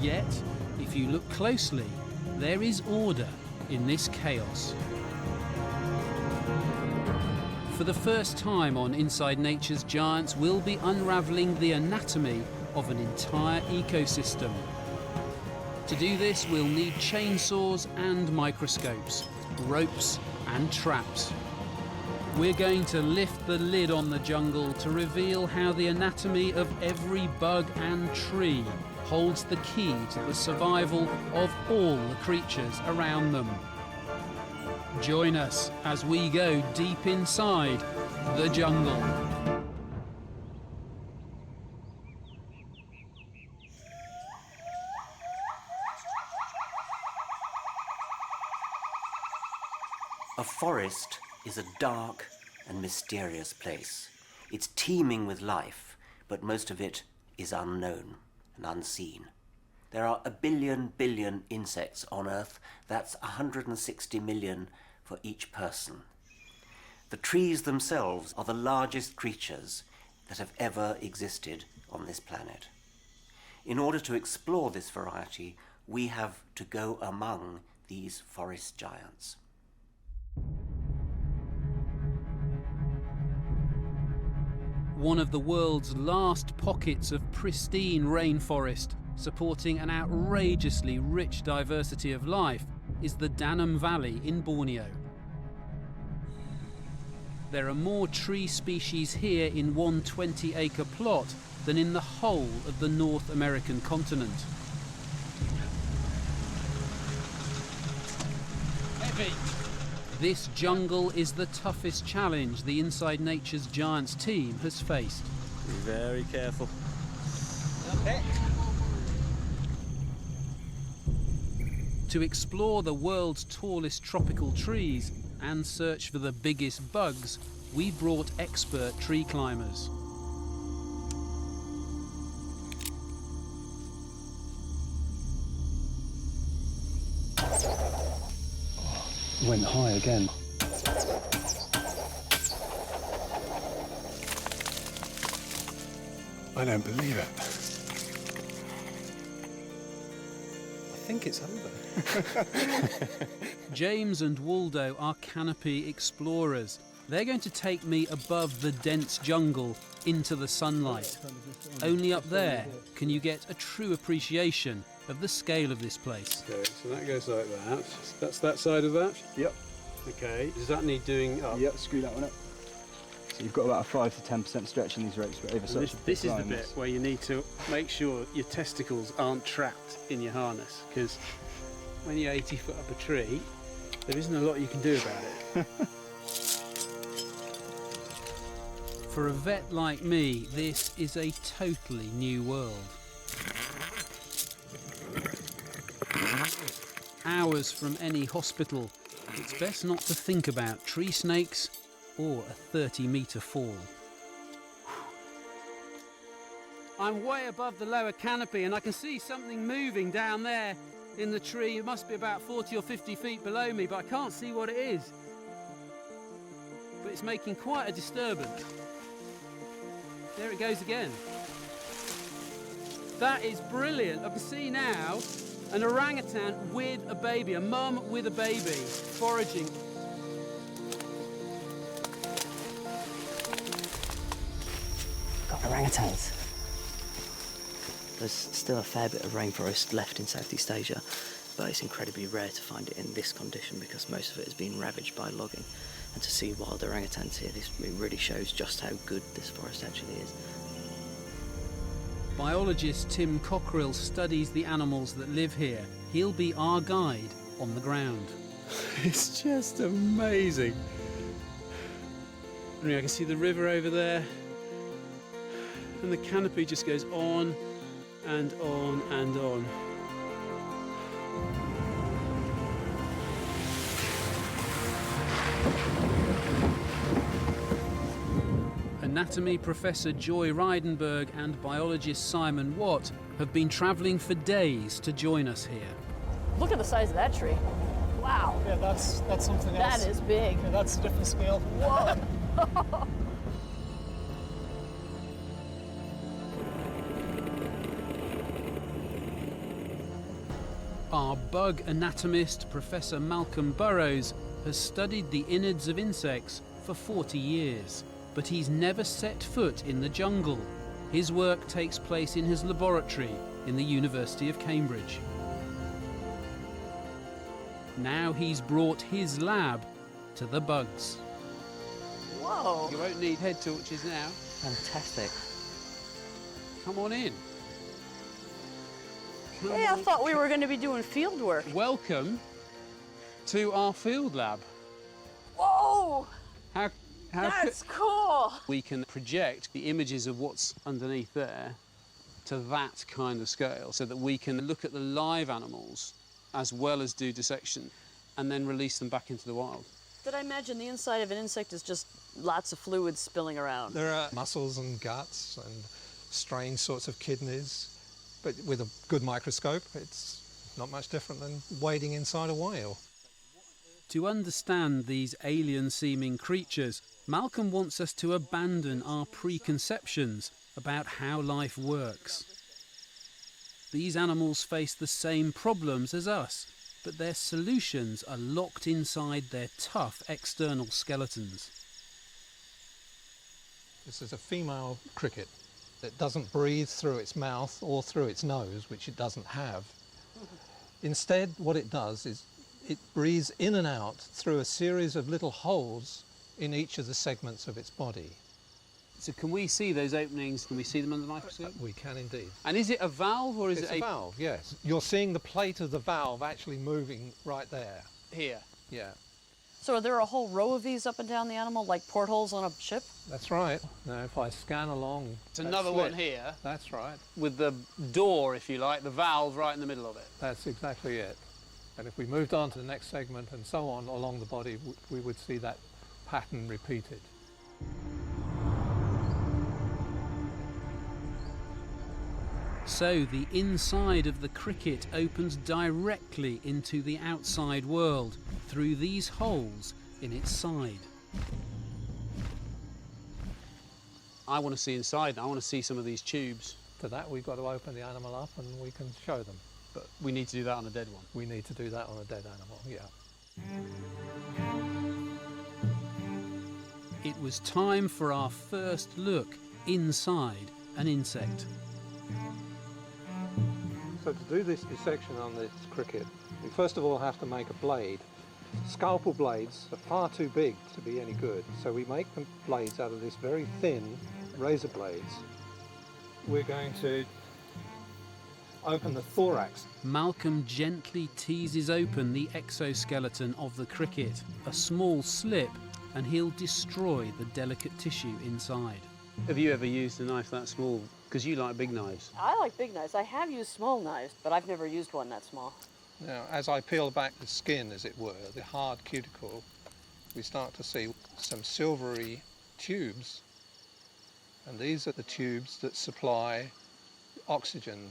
yet, if you look closely, there is order in this chaos. For the first time on Inside Nature's Giants, we'll be unravelling the anatomy of an entire ecosystem. To do this, we'll need chainsaws and microscopes, ropes and traps. We're going to lift the lid on the jungle to reveal how the anatomy of every bug and tree holds the key to the survival of all the creatures around them. Join us as we go deep inside the jungle. A forest is a dark and mysterious place. It's teeming with life, but most of it is unknown and unseen. There are 1 billion insects on Earth. That's 160 million for each person. The trees themselves are the largest creatures that have ever existed on this planet. In order to explore this variety, we have to go among these forest giants. One of the world's last pockets of pristine rainforest, supporting an outrageously rich diversity of life, is the Danum Valley in Borneo. There are more tree species here in one 20-acre plot than in the whole of the North American continent. Heavy. This jungle is the toughest challenge the Inside Nature's Giants team has faced. Be very careful. To explore the world's tallest tropical trees and search for the biggest bugs, we brought expert tree climbers. Went high again. I don't believe it. I think it's over. James and Waldo are canopy explorers. They're going to take me above the dense jungle into the sunlight. Only up there can you get a true appreciation of the scale of this place. Okay, so that goes like that. That's that side of that? Yep. Okay, does that need doing up? Yep, screw that one up. So you've got about a 5 to 10% stretch in these ropes, but over such this is the bit where you need to make sure your testicles aren't trapped in your harness, because when you're 80 foot up a tree, there isn't a lot you can do about it. For a vet like me, this is a totally new world. Hours from any hospital, it's best not to think about tree snakes or a 30-metre fall. I'm way above the lower canopy and I can see something moving down there in the tree. It must be about 40 or 50 feet below me, but I can't see what it is. But it's making quite a disturbance. There it goes again. That is brilliant. I can see now an orangutan with a baby, a mum with a baby, foraging. Got orangutans. There's still a fair bit of rainforest left in Southeast Asia, but it's incredibly rare to find it in this condition because most of it has been ravaged by logging. And to see wild orangutans here, it really shows just how good this forest actually is. Biologist Tim Cockerill studies the animals that live here. He'll be our guide on the ground. It's just amazing. I mean, I can see the river over there, and the canopy just goes on and on and on. Anatomy professor Joy Reidenberg and biologist Simon Watt have been travelling for days to join us here. Look at the size of that tree. Wow. Yeah, that's something else. That is big. Yeah, that's a different scale. Whoa. Our bug anatomist, Professor Malcolm Burrows, has studied the innards of insects for 40 years. But he's never set foot in the jungle. His work takes place in his laboratory in the University of Cambridge. Now he's brought his lab to the bugs. Whoa. You won't need head torches now. Fantastic. Come on in. Hey, I thought we were going to be doing field work. Welcome to our field lab. Whoa. How That's cool. we can project the images of what's underneath there to that kind of scale so that we can look at the live animals as well as do dissection and then release them back into the wild. Did I imagine the inside of an insect is just lots of fluids spilling around? There are muscles and guts and strange sorts of kidneys, but with a good microscope it's not much different than wading inside a whale. To understand these alien-seeming creatures, Malcolm wants us to abandon our preconceptions about how life works. These animals face the same problems as us, but their solutions are locked inside their tough external skeletons. This is a female cricket that doesn't breathe through its mouth or through its nose, which it doesn't have. Instead, what it does is it breathes in and out through a series of little holes in each of the segments of its body. So can we see those openings? Can we see them under the microscope? We can indeed. And is it a valve or is It's it a valve, yes. You're seeing the plate of the valve actually moving right there. here? Yeah, So are there a whole row of these up and down the animal, like portholes on a ship? that's right. Now if I scan along... It's that another slit, one here That's right. with the door, if you like, the valve right in the middle of it. That's exactly it. And if we moved on to the next segment and so on along the body, we would see that pattern repeated. So the inside of the cricket opens directly into the outside world through these holes in its side. I want to see inside. I want to see some of these tubes. To that, we've got to open the animal up and we can show them. But we need to do that on a dead one. We need to do that on a dead animal, yeah. It was time for our first look inside an insect. So to do this dissection on this cricket, we first of all have to make a blade. Scalpel blades are far too big to be any good, so we make the blades out of this very thin razor blades. We're going to open the thorax. Malcolm gently teases open the exoskeleton of the cricket, a small slip, and he'll destroy the delicate tissue inside. Have you ever used a knife that small? Because you like big knives. I like big knives. I have used small knives, but I've never used one that small. Now, as I peel back the skin, as it were, the hard cuticle, we start to see some silvery tubes. And these are the tubes that supply oxygen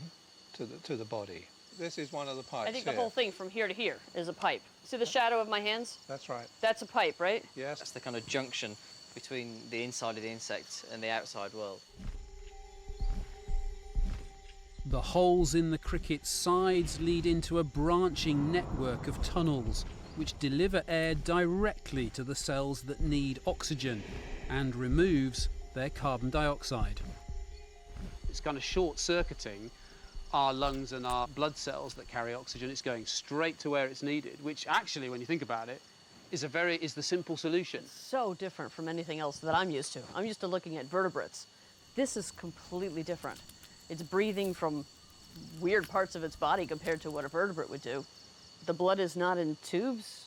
to the body. This is one of the pipes. I think the whole thing from here to here is a pipe. See the shadow of my hands? That's right. That's a pipe, right? Yes. That's the kind of junction between the inside of the insect and the outside world. The holes in the cricket's sides lead into a branching network of tunnels which deliver air directly to the cells that need oxygen and removes their carbon dioxide. It's kind of short-circuiting our lungs and our blood cells that carry oxygen. It's going straight to where it's needed, which actually, when you think about it, is the simple solution. So different from anything else that I'm used to. I'm used to looking at vertebrates. This is completely different. It's breathing from weird parts of its body compared to what a vertebrate would do. The blood is not in tubes.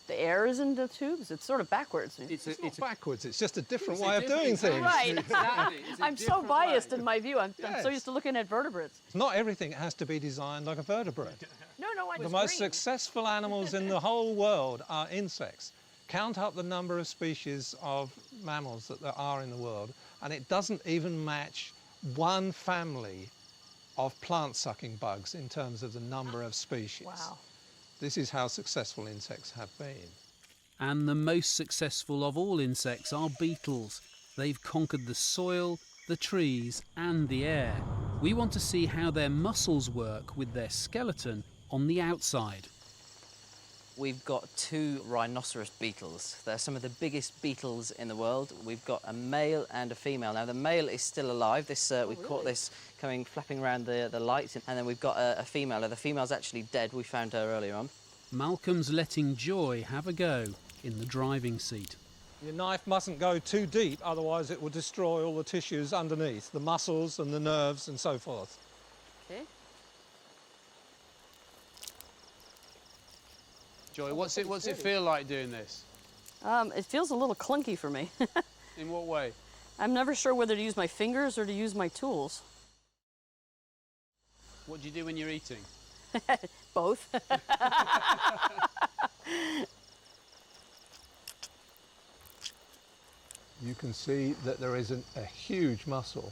The air is in the tubes. It's sort of backwards. It's not backwards. It's just a different way of doing things. Right. Exactly. I'm so biased in my view. I'm so used to looking at vertebrates. Not everything has to be designed like a vertebrate. No, I The most successful animals in the whole world are insects. Count up the number of species of mammals that there are in the world, and it doesn't even match one family of plant-sucking bugs in terms of the number of species. Wow. This is how successful insects have been. And the most successful of all insects are beetles. They've conquered the soil, the trees, and the air. We want to see how their muscles work with their skeleton on the outside. We've got 2 rhinoceros beetles. They're some of the biggest beetles in the world. We've got a male and a female. Now, the male is still alive. We caught this flapping around the light. And then we've got a female. Now, the female's actually dead. We found her earlier on. Malcolm's letting Joy have a go in the driving seat. Your knife mustn't go too deep, otherwise it will destroy all the tissues underneath, the muscles and the nerves and so forth. Okay. Joy, what's it feel like doing this? It feels a little clunky for me. In what way? I'm never sure whether to use my fingers or to use my tools. What do you do when you're eating? Both. You can see that there is a huge muscle.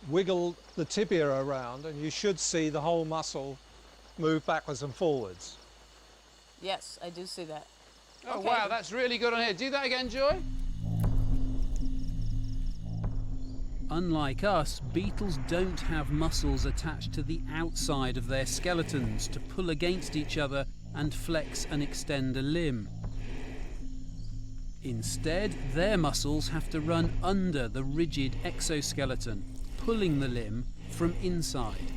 Wiggle the tibia around and you should see the whole muscle move backwards and forwards. Yes, I do see that. Oh, Okay. wow, that's really good on here. Do that again, Joy. Unlike us, beetles don't have muscles attached to the outside of their skeletons to pull against each other and flex and extend a limb. Instead, their muscles have to run under the rigid exoskeleton, pulling the limb from inside.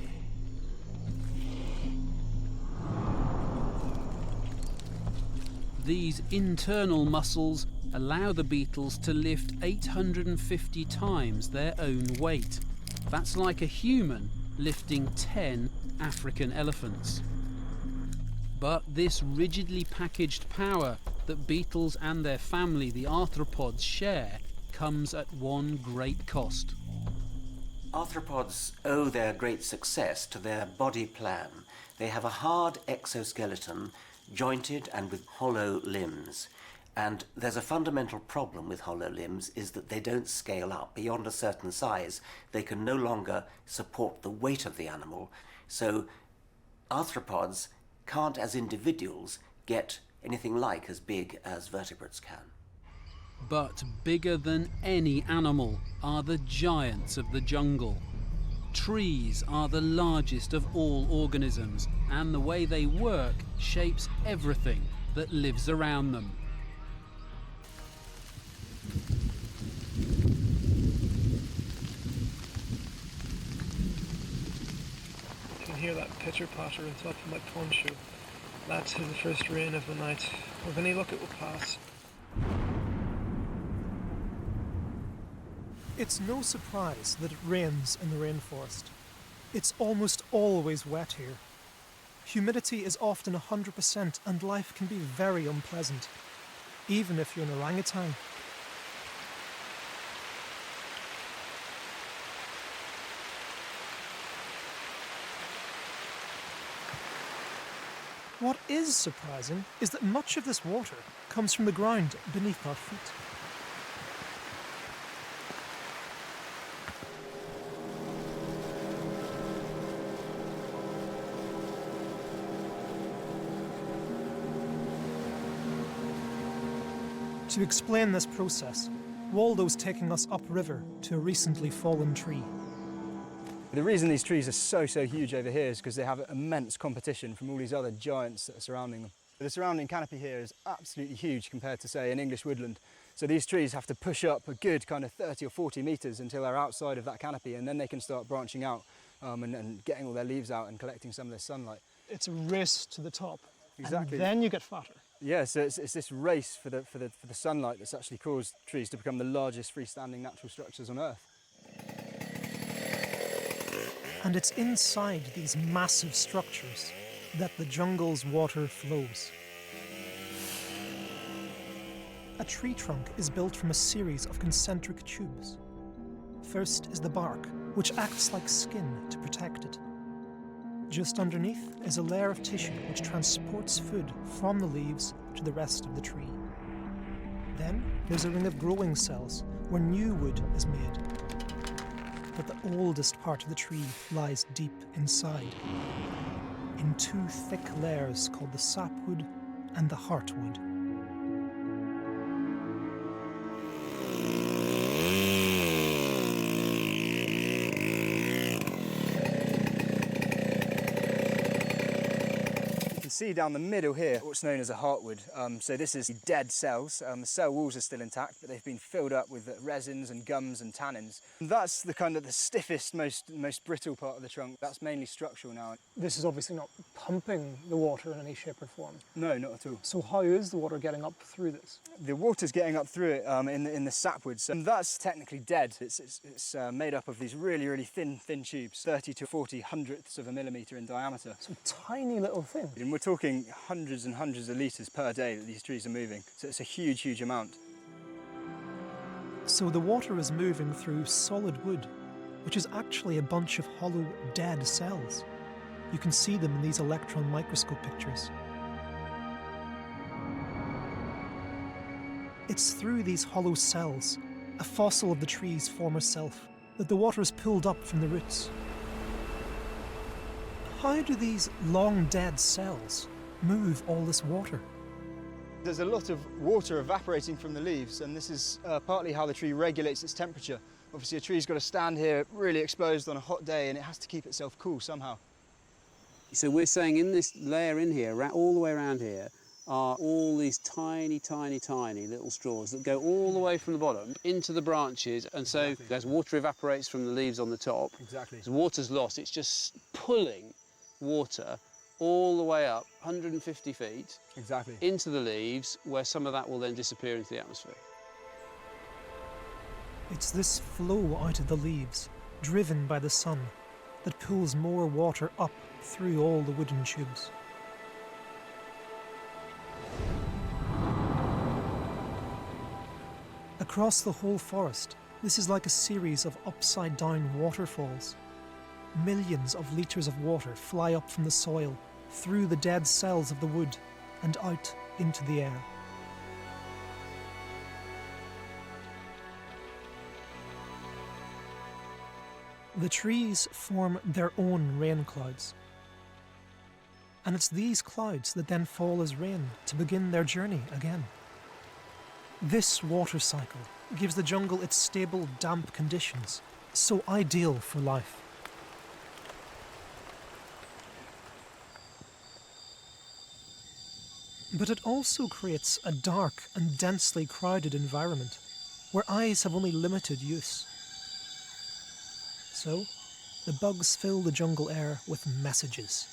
These internal muscles allow the beetles to lift 850 times their own weight. That's like a human lifting 10 African elephants. But this rigidly packaged power that beetles and their family, the arthropods, share comes at one great cost. Arthropods owe their great success to their body plan. They have a hard exoskeleton, jointed and with hollow limbs. And there's a fundamental problem with hollow limbs is that they don't scale up. Beyond a certain size, they can no longer support the weight of the animal. So arthropods can't, as individuals, get anything like as big as vertebrates can. But bigger than any animal are the giants of the jungle. Trees are the largest of all organisms, and the way they work shapes everything that lives around them. You can hear that pitter-patter on top of my poncho. That's the first rain of the night. With any luck it will pass. It's no surprise that it rains in the rainforest. It's almost always wet here. Humidity is often 100% and life can be very unpleasant, even if you're an orangutan. What is surprising is that much of this water comes from the ground beneath our feet. To explain this process, Waldo's taking us upriver to a recently fallen tree. The reason these trees are so huge over here is because they have immense competition from all these other giants that are surrounding them. The surrounding canopy here is absolutely huge compared to, say, an English woodland. So these trees have to push up a good kind of 30 or 40 metres until they're outside of that canopy, and then they can start branching out and getting all their leaves out and collecting some of their sunlight. It's a race to the top. Exactly. And then you get fatter. Yeah, so it's this race for the sunlight that's actually caused trees to become the largest freestanding natural structures on Earth. And it's inside these massive structures that the jungle's water flows. A tree trunk is built from a series of concentric tubes. First is the bark, which acts like skin to protect it. Just underneath is a layer of tissue which transports food from the leaves to the rest of the tree. Then there's a ring of growing cells where new wood is made. But the oldest part of the tree lies deep inside, in two thick layers called the sapwood and the heartwood. See down the middle here what's known as a heartwood. So this is dead cells. The cell walls are still intact, but they've been filled up with resins and gums and tannins. And that's the kind of the stiffest, most brittle part of the trunk. That's mainly structural now. This is obviously not pumping the water in any shape or form. No, not at all. So how is the water getting up through this? The water's getting up through it in the sapwoods, and that's technically dead. It's made up of these really thin tubes, 30 to 40 hundredths of a millimetre in diameter. So tiny little thing. And we're talking hundreds and hundreds of litres per day that these trees are moving. So it's a huge amount. So the water is moving through solid wood, which is actually a bunch of hollow, dead cells. You can see them in these electron microscope pictures. It's through these hollow cells, a fossil of the tree's former self, that the water is pulled up from the roots. How do these long dead cells move all this water? There's a lot of water evaporating from the leaves, and this is partly how the tree regulates its temperature. Obviously a tree's got to stand here really exposed on a hot day, and it has to keep itself cool somehow. So we're saying in this layer in here, all the way around here, are all these tiny little straws that go all the way from the bottom into the branches, and so as water evaporates from the leaves on the top, as water's lost, it's just pulling water all the way up 150 feet into the leaves, where some of that will then disappear into the atmosphere. It's this flow out of the leaves, driven by the sun, that pulls more water up through all the wooden tubes. Across the whole forest, this is like a series of upside-down waterfalls. Millions of litres of water fly up from the soil, through the dead cells of the wood, and out into the air. The trees form their own rain clouds. And it's these clouds that then fall as rain to begin their journey again. This water cycle gives the jungle its stable, damp conditions, so ideal for life. But it also creates a dark and densely crowded environment where eyes have only limited use. So, the bugs fill the jungle air with messages.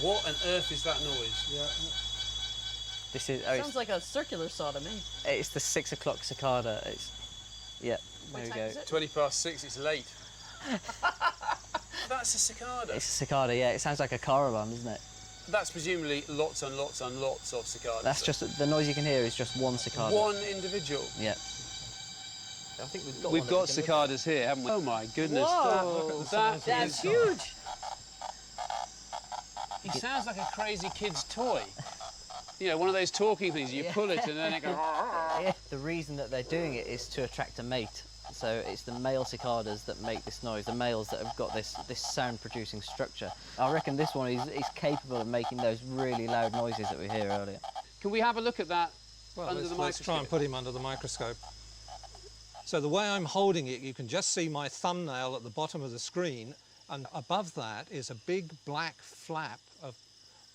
What on earth is that noise? This is. Sounds like a circular saw to me. It's the 6 o'clock cicada. There we go. 20 past 6, it's late. That's a cicada. It's a cicada, yeah. It sounds like a car alarm, doesn't it? That's presumably lots and lots and lots of cicadas. That's just the noise you can hear is just one cicada. One individual. Yeah. I think We've got cicadas here, haven't we? Oh my goodness! Whoa. That's huge. He sounds like a crazy kid's toy. You know, one of those talking things. You pull it and then it goes. Yeah. The reason that they're doing it is to attract a mate. So it's the male cicadas that make this noise, the males that have got this sound-producing structure. I reckon this one is capable of making those really loud noises that we hear earlier. Can we have a look at that under the microscope? Let's try and put him under the microscope. So the way I'm holding it, you can just see my thumbnail at the bottom of the screen, and above that is a big black flap of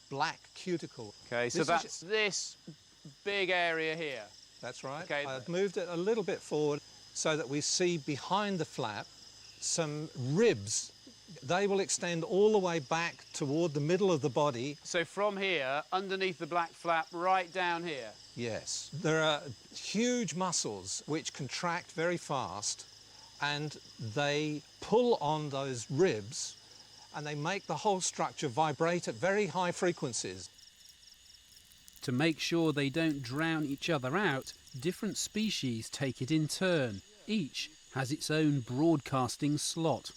black cuticle. Okay, so that's this big area here. That's right. Okay. I've moved it a little bit forward so that we see behind the flap some ribs. They will extend all the way back toward the middle of the body. So from here, underneath the black flap, right down here. Yes. There are huge muscles which contract very fast, and they pull on those ribs and they make the whole structure vibrate at very high frequencies. To make sure they don't drown each other out, different species take it in turn. Each has its own broadcasting slot.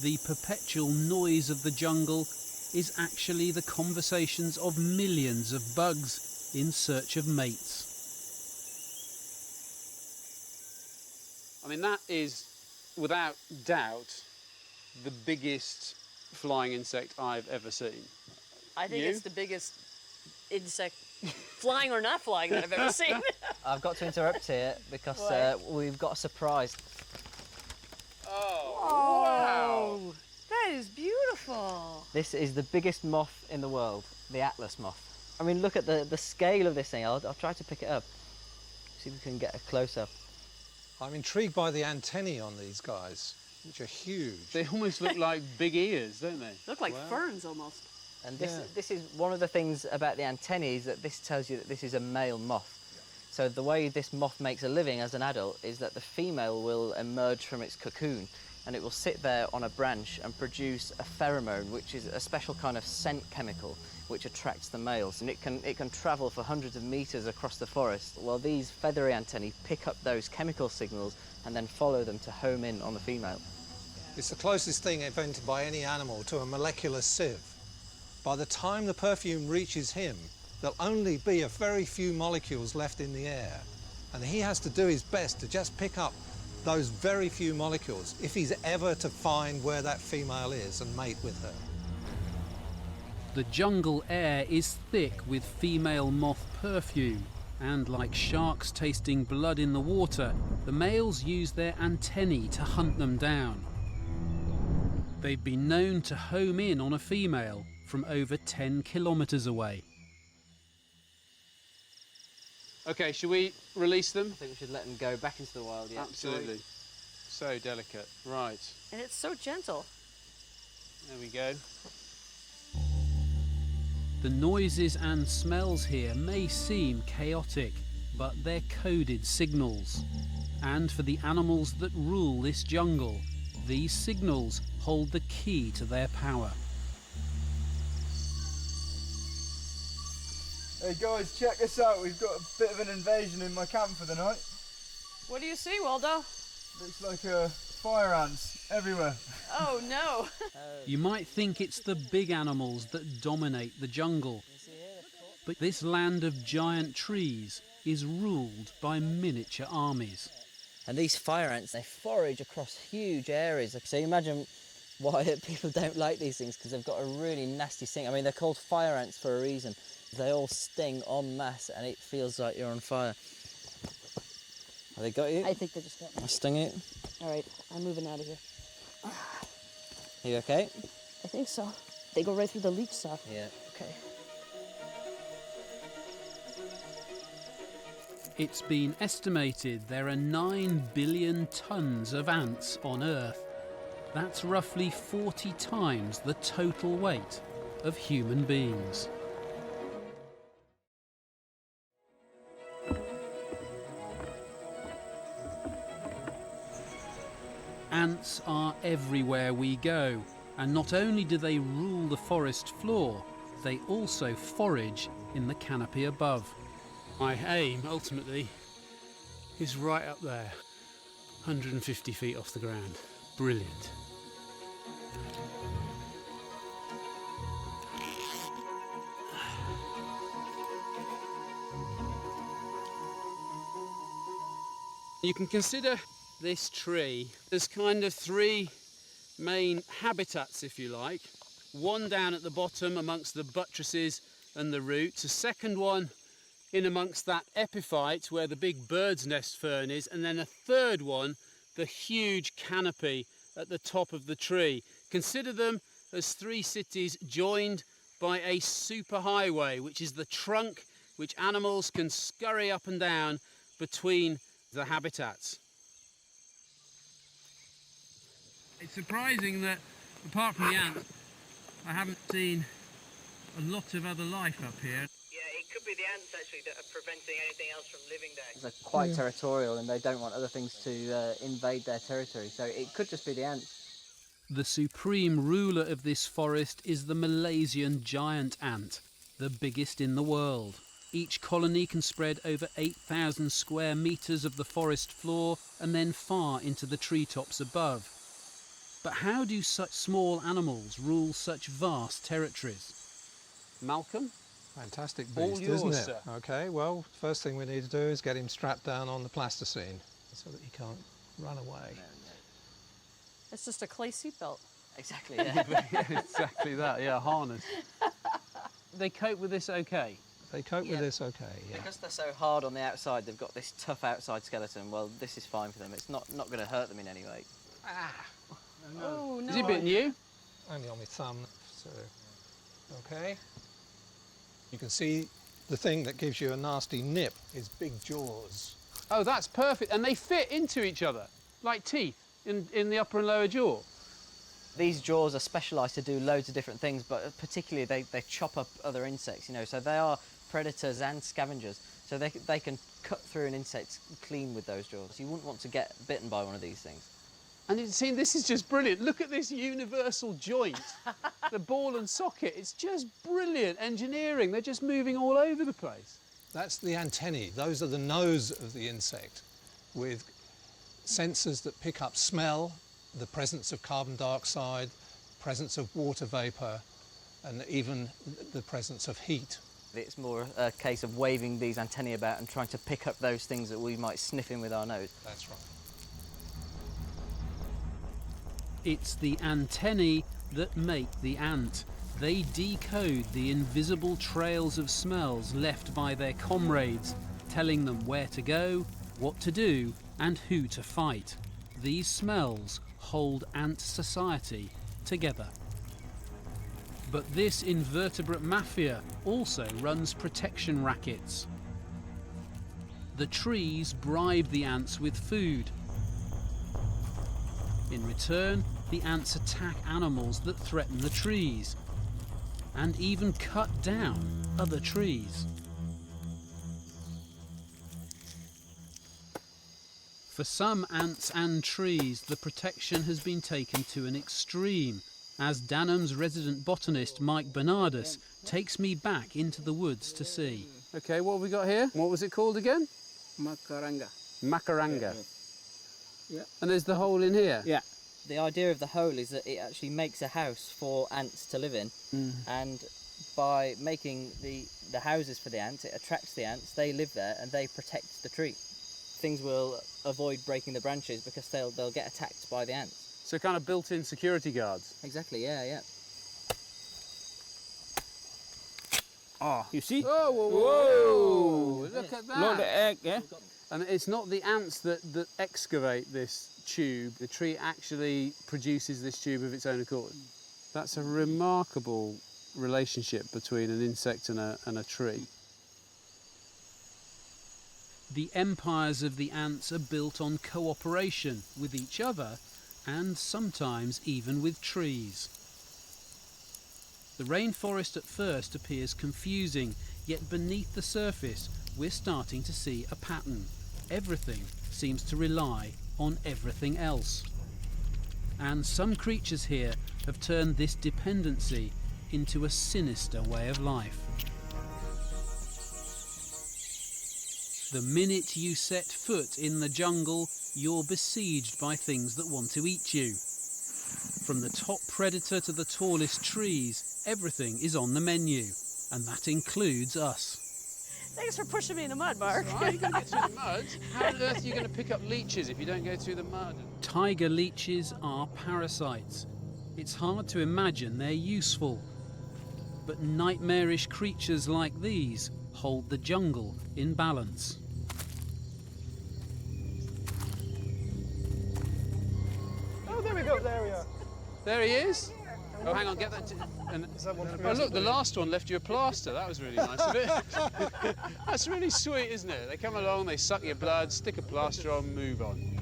The perpetual noise of the jungle is actually the conversations of millions of bugs in search of mates. I mean, that is, without doubt, the biggest flying insect I've ever seen. I think it's the biggest insect, flying or not flying, that I've ever seen. I've got to interrupt here because we've got a surprise. Oh, wow! That is beautiful. This is the biggest moth in the world, the Atlas moth. I mean, look at the scale of this thing. I'll try to pick it up. See if we can get a close-up. I'm intrigued by the antennae on these guys, which are huge. They almost look like big ears, don't they? Look like ferns almost. And this is one of the things about the antennae, is that this tells you that this is a male moth. So the way this moth makes a living as an adult is that the female will emerge from its cocoon and it will sit there on a branch and produce a pheromone, which is a special kind of scent chemical which attracts the males, and it can travel for hundreds of meters across the forest, while these feathery antennae pick up those chemical signals and then follow them to home in on the female. It's the closest thing invented by any animal to a molecular sieve. By the time the perfume reaches him, there'll only be a very few molecules left in the air, and he has to do his best to just pick up those very few molecules if he's ever to find where that female is and mate with her. The jungle air is thick with female moth perfume, and like sharks tasting blood in the water, the males use their antennae to hunt them down. They've been known to home in on a female from over 10 kilometers away. Okay, should we release them? I think we should let them go back into the wild, yeah. Absolutely. So delicate. Right. And it's so gentle. There we go. The noises and smells here may seem chaotic, but they're coded signals. And for the animals that rule this jungle, these signals hold the key to their power. Hey guys, check this out. We've got a bit of an invasion in my camp for the night. What do you see, Waldo? Looks like fire ants everywhere. Oh no! You might think it's the big animals that dominate the jungle. But this land of giant trees is ruled by miniature armies. And these fire ants, they forage across huge areas. So you imagine why people don't like these things, because they've got a really nasty sting. I mean, they're called fire ants for a reason. They all sting en masse and it feels like you're on fire. Have they got you? I think they just got me. I stung you? All right, I'm moving out of here. Are you okay? I think so. They go right through the leech stuff. Yeah. Okay. It's been estimated there are 9 billion tons of ants on Earth. That's roughly 40 times the total weight of human beings. Ants are everywhere we go, and not only do they rule the forest floor, they also forage in the canopy above. My aim, ultimately, is right up there, 150 feet off the ground. Brilliant. You can consider this tree as kind of 3 main habitats, if you like. One down at the bottom amongst the buttresses and the roots, a second one in amongst that epiphyte where the big bird's nest fern is, and then a third one, the huge canopy at the top of the tree. Consider them as 3 cities joined by a superhighway, which is the trunk which animals can scurry up and down between the habitats. It's surprising that, apart from the ants, I haven't seen a lot of other life up here. Yeah, it could be the ants actually that are preventing anything else from living there. They're quite territorial and they don't want other things to invade their territory, so it could just be the ants. The supreme ruler of this forest is the Malaysian giant ant, the biggest in the world. Each colony can spread over 8,000 square metres of the forest floor and then far into the treetops above. But how do such small animals rule such vast territories? Malcolm? Fantastic All beast, yours, isn't it? sir. Okay, well, first thing we need to do is get him strapped down on the plasticine so that he can't run away. It's just a clay seatbelt. Exactly, yeah. Yeah, exactly that, yeah, harness. They cope with this okay? They cope with this okay, yeah. Because they're so hard on the outside, they've got this tough outside skeleton. Well, this is fine for them. It's not going to hurt them in any way. Oh, no. Is he bitten you? Only on my thumb, so, okay. You can see the thing that gives you a nasty nip is big jaws. Oh, that's perfect. And they fit into each other, like teeth in the upper and lower jaw. These jaws are specialised to do loads of different things, but particularly they chop up other insects, you know, so they are predators and scavengers. So they can cut through an insect clean with those jaws. You wouldn't want to get bitten by one of these things. And you've seen, this is just brilliant. Look at this universal joint, the ball and socket. It's just brilliant engineering. They're just moving all over the place. That's the antennae. Those are the nose of the insect with sensors that pick up smell, the presence of carbon dioxide, presence of water vapour, and even the presence of heat. It's more a case of waving these antennae about and trying to pick up those things that we might sniff in with our nose. That's right. It's the antennae that make the ant. They decode the invisible trails of smells left by their comrades, telling them where to go, what to do, and who to fight. These smells hold ant society together. But this invertebrate mafia also runs protection rackets. The trees bribe the ants with food. In return, the ants attack animals that threaten the trees, and even cut down other trees. For some ants and trees, the protection has been taken to an extreme, as Danum's resident botanist Mike Bernardus takes me back into the woods to see. Okay, what have we got here? What was it called again? Makaranga. Macaranga. Yeah. And there's the hole in here? Yeah. The idea of the hole is that it actually makes a house for ants to live in, and by making the houses for the ants, it attracts the ants, they live there and they protect the tree. Things will avoid breaking the branches because they'll get attacked by the ants. So kind of built-in security guards? Exactly, yeah. Oh, you see? Oh, whoa. Look at that. Look, the egg, yeah? And it's not the ants that excavate this tube. The tree actually produces this tube of its own accord. That's a remarkable relationship between an insect and a tree. The empires of the ants are built on cooperation with each other and sometimes even with trees. The rainforest at first appears confusing, yet beneath the surface we're starting to see a pattern. Everything seems to rely on everything else. And some creatures here have turned this dependency into a sinister way of life. The minute you set foot in the jungle, you're besieged by things that want to eat you. From the top predator to the tallest trees, everything is on the menu, and that includes us. Thanks for pushing me in the mud, Mark. Right, you're going to get through the mud. How on earth are you going to pick up leeches if you don't go through the mud? Tiger leeches are parasites. It's hard to imagine they're useful. But nightmarish creatures like these hold the jungle in balance. Oh, there we go, there we are. There he is. Oh, hang on, get that. Oh, look, the last one left you a plaster. That was really nice of it. That's really sweet, isn't it? They come along, they suck your blood, stick a plaster on, move on.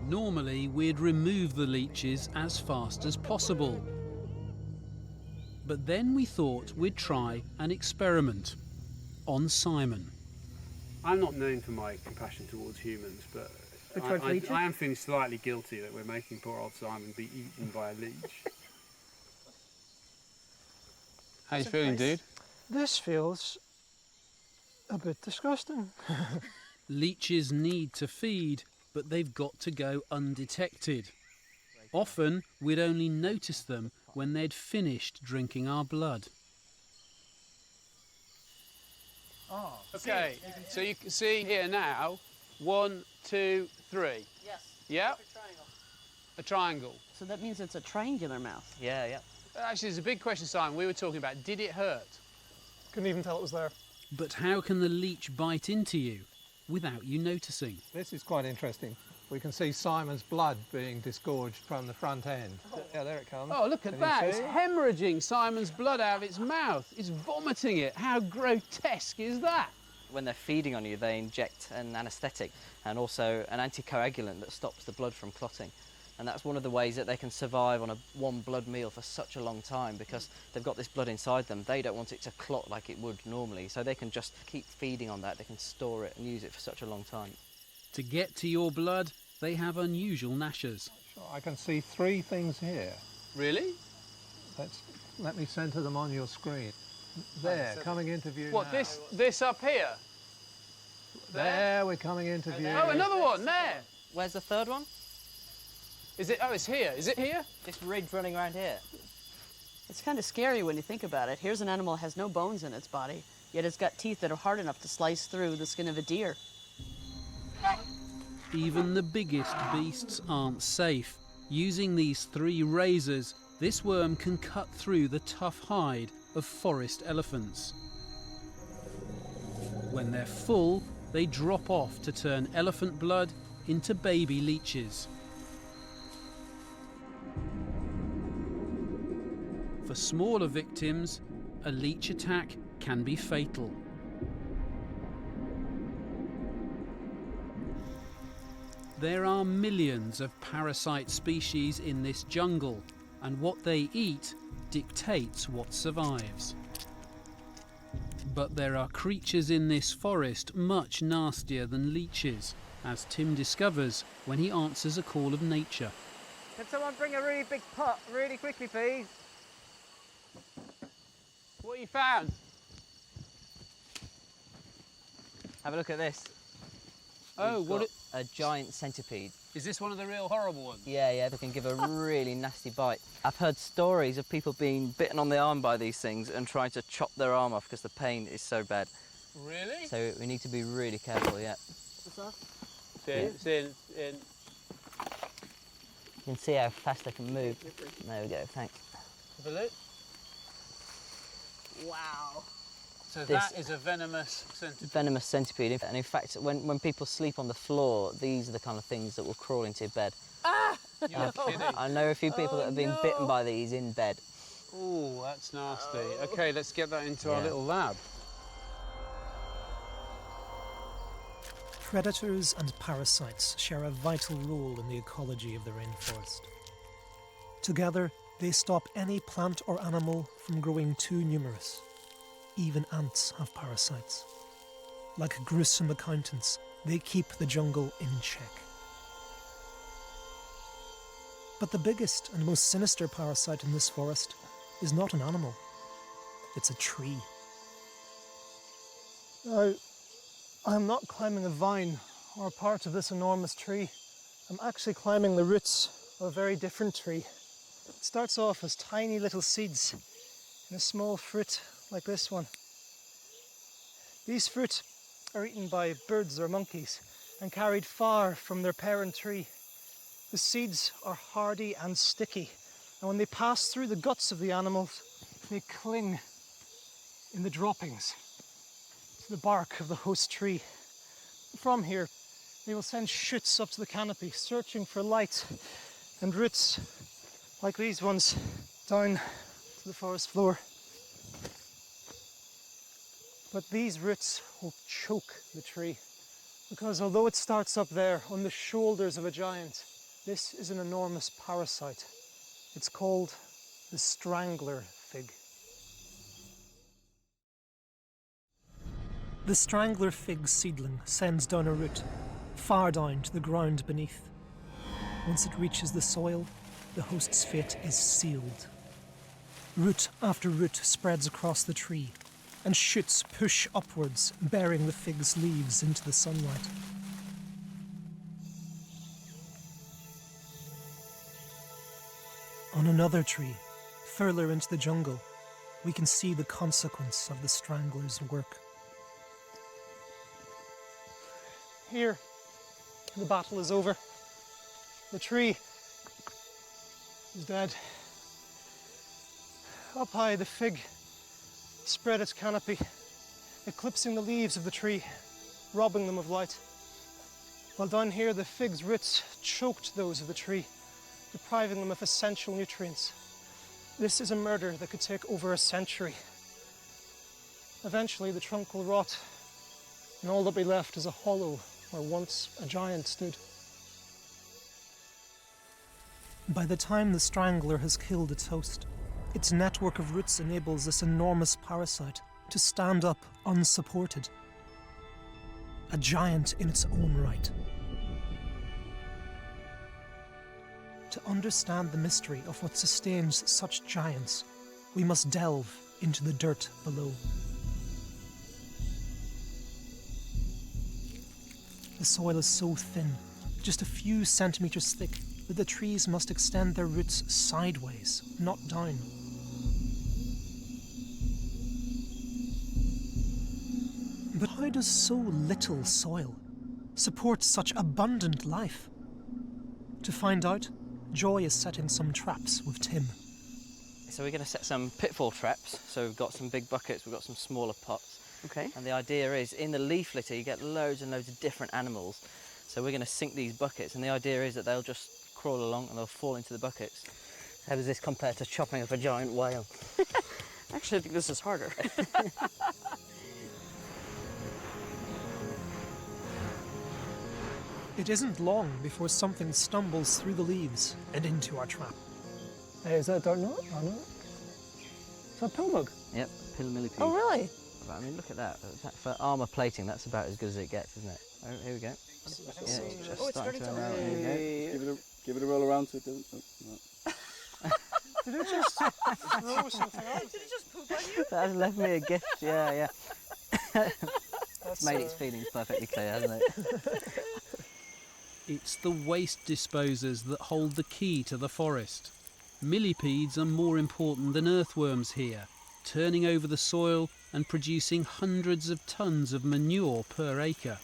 Normally, we'd remove the leeches as fast as possible. But then we thought we'd try an experiment on Simon. I'm not known for my compassion towards humans, but I am feeling slightly guilty that we're making poor old Simon be eaten by a leech. How you feeling, dude? This feels a bit disgusting. Leeches need to feed, but they've got to go undetected. Often, we'd only notice them when they'd finished drinking our blood. Oh, okay, so you can see here now, 1, 2, 3. Yes. Yeah? Triangle. A triangle. So that means it's a triangular mouth. Yeah. Actually, there's a big question, Simon. We were talking about, did it hurt? Couldn't even tell it was there. But how can the leech bite into you without you noticing? This is quite interesting. We can see Simon's blood being disgorged from the front end. Yeah, there it comes. Oh, look at Can that. you It's see? hemorrhaging Simon's blood out of its mouth. It's vomiting it. How grotesque is that? When they're feeding on you, they inject an anaesthetic and also an anticoagulant that stops the blood from clotting. And that's one of the ways that they can survive on one blood meal for such a long time, because they've got this blood inside them. They don't want it to clot like it would normally, so they can just keep feeding on that. They can store it and use it for such a long time. To get to your blood, they have unusual gnashers. Sure, I can see 3 things here. Really? Let me centre them on your screen. There, coming into view What, now. this up here? There, we're coming into view. Oh, another one, there. Where's the third one? Is it? Oh, it's here. Is it here? This ridge running around here. It's kind of scary when you think about it. Here's an animal that has no bones in its body, yet it's got teeth that are hard enough to slice through the skin of a deer. Even the biggest beasts aren't safe. Using these 3 razors, this worm can cut through the tough hide of forest elephants. When they're full, they drop off to turn elephant blood into baby leeches. For smaller victims, a leech attack can be fatal. There are millions of parasite species in this jungle, and what they eat dictates what survives. But there are creatures in this forest much nastier than leeches, as Tim discovers when he answers a call of nature. Can someone bring a really big pot really quickly, please? What you found? Have a look at this. Oh, we've got a giant centipede. Is this one of the real horrible ones? Yeah, they can give a really nasty bite. I've heard stories of people being bitten on the arm by these things and trying to chop their arm off because the pain is so bad. Really? So we need to be really careful, yeah. It's in. You can see how fast they can move. There we go, thanks. Have a look. Wow. So that is a venomous centipede. Venomous centipede. And in fact, when people sleep on the floor, these are the kind of things that will crawl into your bed. Ah! You're kidding. I know a few people that have been bitten by these in bed. Oh, that's nasty. Okay, let's get that into our little lab. Predators and parasites share a vital role in the ecology of the rainforest. Together, they stop any plant or animal from growing too numerous. Even ants have parasites. Like gruesome accountants, they keep the jungle in check. But the biggest and most sinister parasite in this forest is not an animal. It's a tree. Now, I'm not climbing a vine or part of this enormous tree. I'm actually climbing the roots of a very different tree. It starts off as tiny little seeds in a small fruit like this one. These fruit are eaten by birds or monkeys and carried far from their parent tree. The seeds are hardy and sticky, and when they pass through the guts of the animals, they cling in the droppings to the bark of the host tree. From here, they will send shoots up to the canopy, searching for light, and roots like these ones down to the forest floor. But these roots will choke the tree, because although it starts up there on the shoulders of a giant, this is an enormous parasite. It's called the strangler fig. The strangler fig seedling sends down a root, far down to the ground beneath. Once it reaches the soil, the host's fate is sealed. Root after root spreads across the tree, and shoots push upwards, bearing the fig's leaves into the sunlight. On another tree, further into the jungle, we can see the consequence of the strangler's work. Here, the battle is over. The tree is dead. Up high, the fig spread its canopy, eclipsing the leaves of the tree, robbing them of light. While down here, the fig's roots choked those of the tree, depriving them of essential nutrients. This is a murder that could take over a century. Eventually, the trunk will rot, and all that'll be left is a hollow where once a giant stood. By the time the strangler has killed its host, its network of roots enables this enormous parasite to stand up unsupported. A giant in its own right. To understand the mystery of what sustains such giants, we must delve into the dirt below. The soil is so thin, just a few centimeters thick, that the trees must extend their roots sideways, not down. But how does so little soil support such abundant life? To find out, Joy is setting some traps with Tim. So we're going to set some pitfall traps. So we've got some big buckets, we've got some smaller pots. Okay. And the idea is, in the leaf litter, you get loads and loads of different animals. So we're going to sink these buckets, and the idea is that they'll just crawl along and they'll fall into the buckets. How does this compare to chopping up a giant whale? Actually, I think this is harder. It isn't long before something stumbles through the leaves and into our trap. Hey, is that a dark knot? Oh, no. Is that a pill bug? Yep, pill millipede. Oh, really? I mean, look at that. For armour plating, that's about as good as it gets, isn't it? Oh, here we go. Yeah, it's just starting to unravel. Here we go. Give it a roll around so it doesn't. No. Did it just throw something out? Did it just poop on you? That has left me a gift, yeah. Oh, It's made its feelings perfectly clear, hasn't it? It's the waste disposers that hold the key to the forest. Millipedes are more important than earthworms here, turning over the soil and producing hundreds of tons of manure per acre.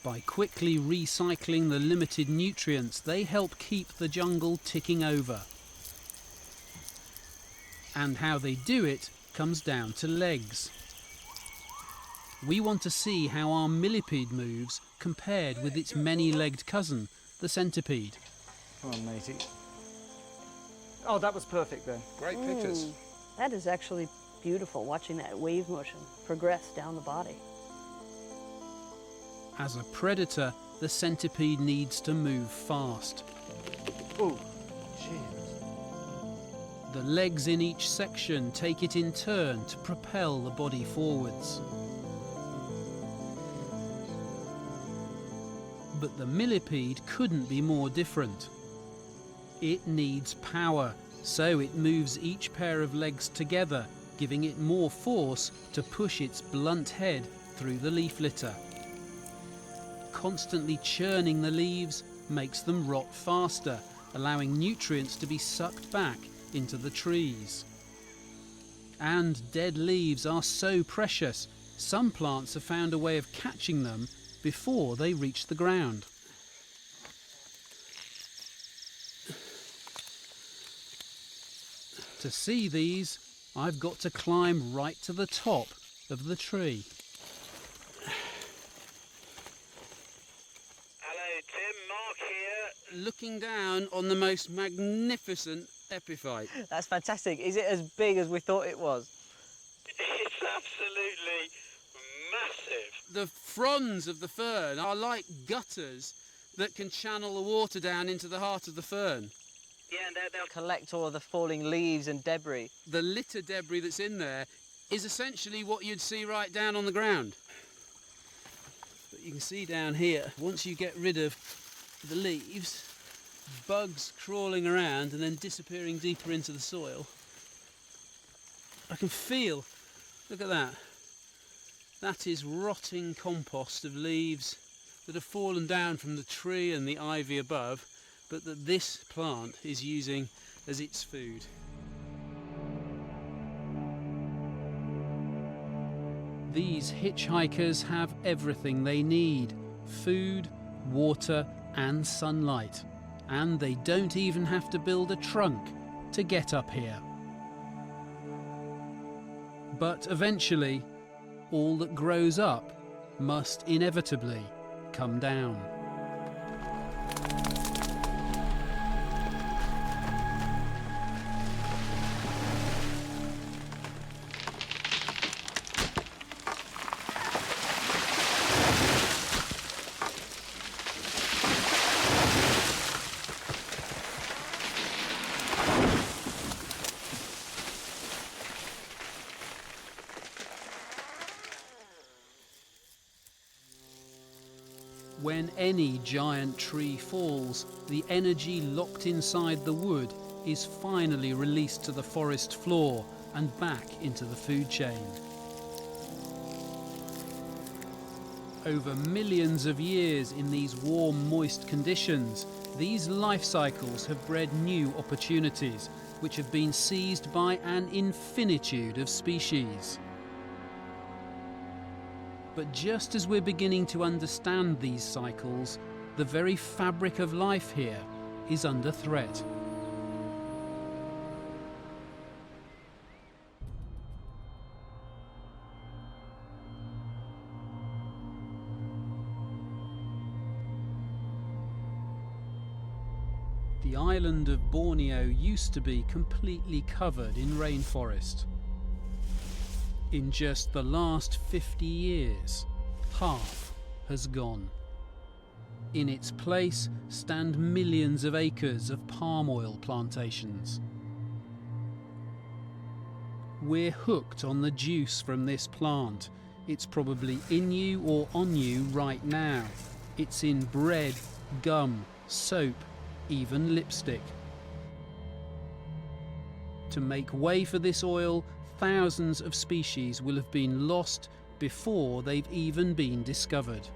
By quickly recycling the limited nutrients, they help keep the jungle ticking over. And how they do it comes down to legs. We want to see how our millipede moves compared with its many-legged cousin, the centipede. Come on, matey. Oh, that was perfect then. Great pictures. That is actually beautiful, watching that wave motion progress down the body. As a predator, the centipede needs to move fast. Oh, The legs in each section take it in turn to propel the body forwards. But the millipede couldn't be more different. It needs power, so it moves each pair of legs together, giving it more force to push its blunt head through the leaf litter. Constantly churning the leaves makes them rot faster, allowing nutrients to be sucked back into the trees. And dead leaves are so precious, some plants have found a way of catching them before they reach the ground. To see these, I've got to climb right to the top of the tree. Hello, Tim. Mark here. Looking down on the most magnificent epiphyte. That's fantastic. Is it as big as we thought it was? It's absolutely massive. The fronds of the fern are like gutters that can channel the water down into the heart of the fern. Yeah, and they'll collect all of the falling leaves and debris. The litter debris that's in there is essentially what you'd see right down on the ground. But you can see down here, once you get rid of the leaves, bugs crawling around and then disappearing deeper into the soil. I can feel, look at that. That is rotting compost of leaves that have fallen down from the tree and the ivy above, but that this plant is using as its food. These hitchhikers have everything they need: food, water and sunlight. And they don't even have to build a trunk to get up here. But eventually, all that grows up must inevitably come down. When any giant tree falls, the energy locked inside the wood is finally released to the forest floor and back into the food chain. Over millions of years in these warm, moist conditions, these life cycles have bred new opportunities, which have been seized by an infinitude of species. But just as we're beginning to understand these cycles, the very fabric of life here is under threat. The island of Borneo used to be completely covered in rainforest. In just the last 50 years, half has gone. In its place stand millions of acres of palm oil plantations. We're hooked on the juice from this plant. It's probably in you or on you right now. It's in bread, gum, soap, even lipstick. To make way for this oil, thousands of species will have been lost, before they've even been discovered.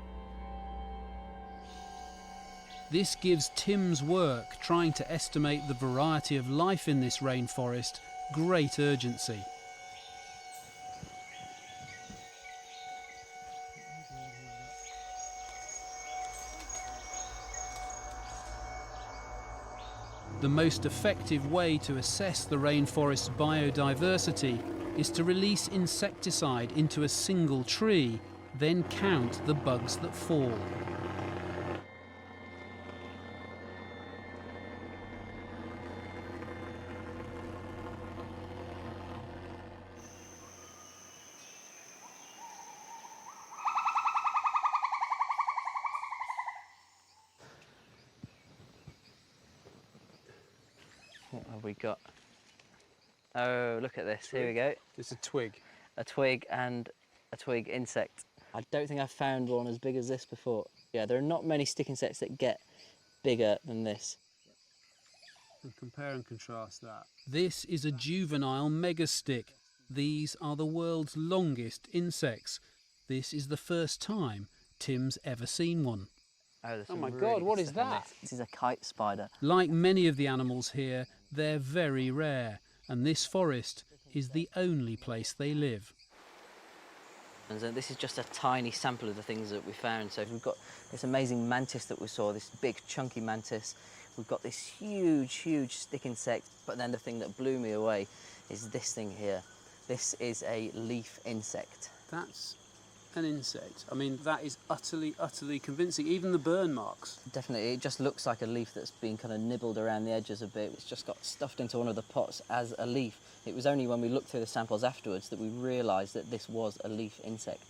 This gives Tim's work trying to estimate the variety of life in this rainforest great urgency. The most effective way to assess the rainforest's biodiversity is to release insecticide into a single tree, then count the bugs that fall. What have we got? Oh, look at this. Here we go. It's a twig. A twig and a twig insect. I don't think I've found one as big as this before. Yeah, there are not many stick insects that get bigger than this. And compare and contrast that. This is a juvenile megastick. These are the world's longest insects. This is the first time Tim's ever seen one. Oh my God, what is that? This is a kite spider. Like many of the animals here, they're very rare, and this forest is the only place they live. And so this is just a tiny sample of the things that we found. So we've got this amazing mantis that we saw, this big chunky mantis. We've got this huge, huge stick insect. But then the thing that blew me away is this thing here. This is a leaf insect. That's an insect. I mean, that is utterly, utterly convincing. Even the burn marks. Definitely, it just looks like a leaf that's been kind of nibbled around the edges a bit. It's just got stuffed into one of the pots as a leaf. It was only when we looked through the samples afterwards that we realised that this was a leaf insect.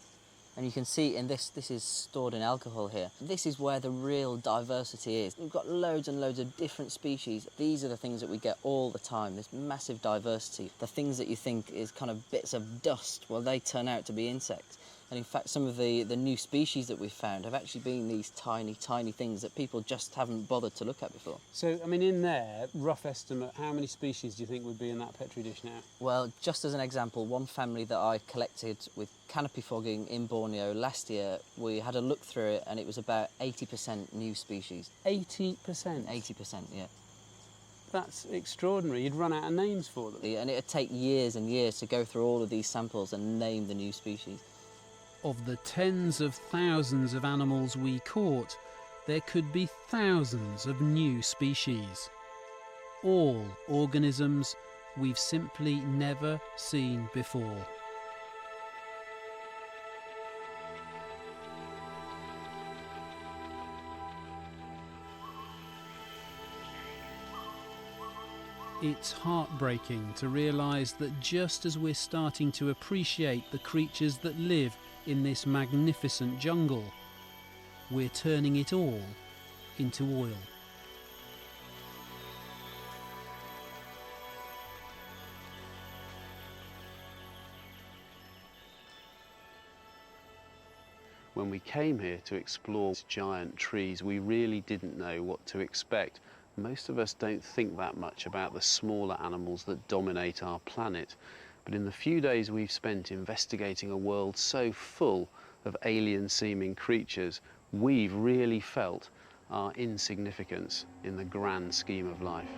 And you can see in this is stored in alcohol here. This is where the real diversity is. We've got loads and loads of different species. These are the things that we get all the time, this massive diversity. The things that you think is kind of bits of dust, well, they turn out to be insects. And in fact, some of the new species that we've found have actually been these tiny, tiny things that people just haven't bothered to look at before. So, I mean, in there, rough estimate, how many species do you think would be in that Petri dish now? Well, just as an example, one family that I collected with canopy fogging in Borneo last year, we had a look through it and it was about 80% new species. 80%? 80%, yeah. That's extraordinary. You'd run out of names for them. And it'd take years and years to go through all of these samples and name the new species. Of the tens of thousands of animals we caught, there could be thousands of new species. All organisms we've simply never seen before. It's heartbreaking to realise that just as we're starting to appreciate the creatures that live in this magnificent jungle, we're turning it all into oil. When we came here to explore giant trees, we really didn't know what to expect. Most of us don't think that much about the smaller animals that dominate our planet. But in the few days we've spent investigating a world so full of alien-seeming creatures, we've really felt our insignificance in the grand scheme of life.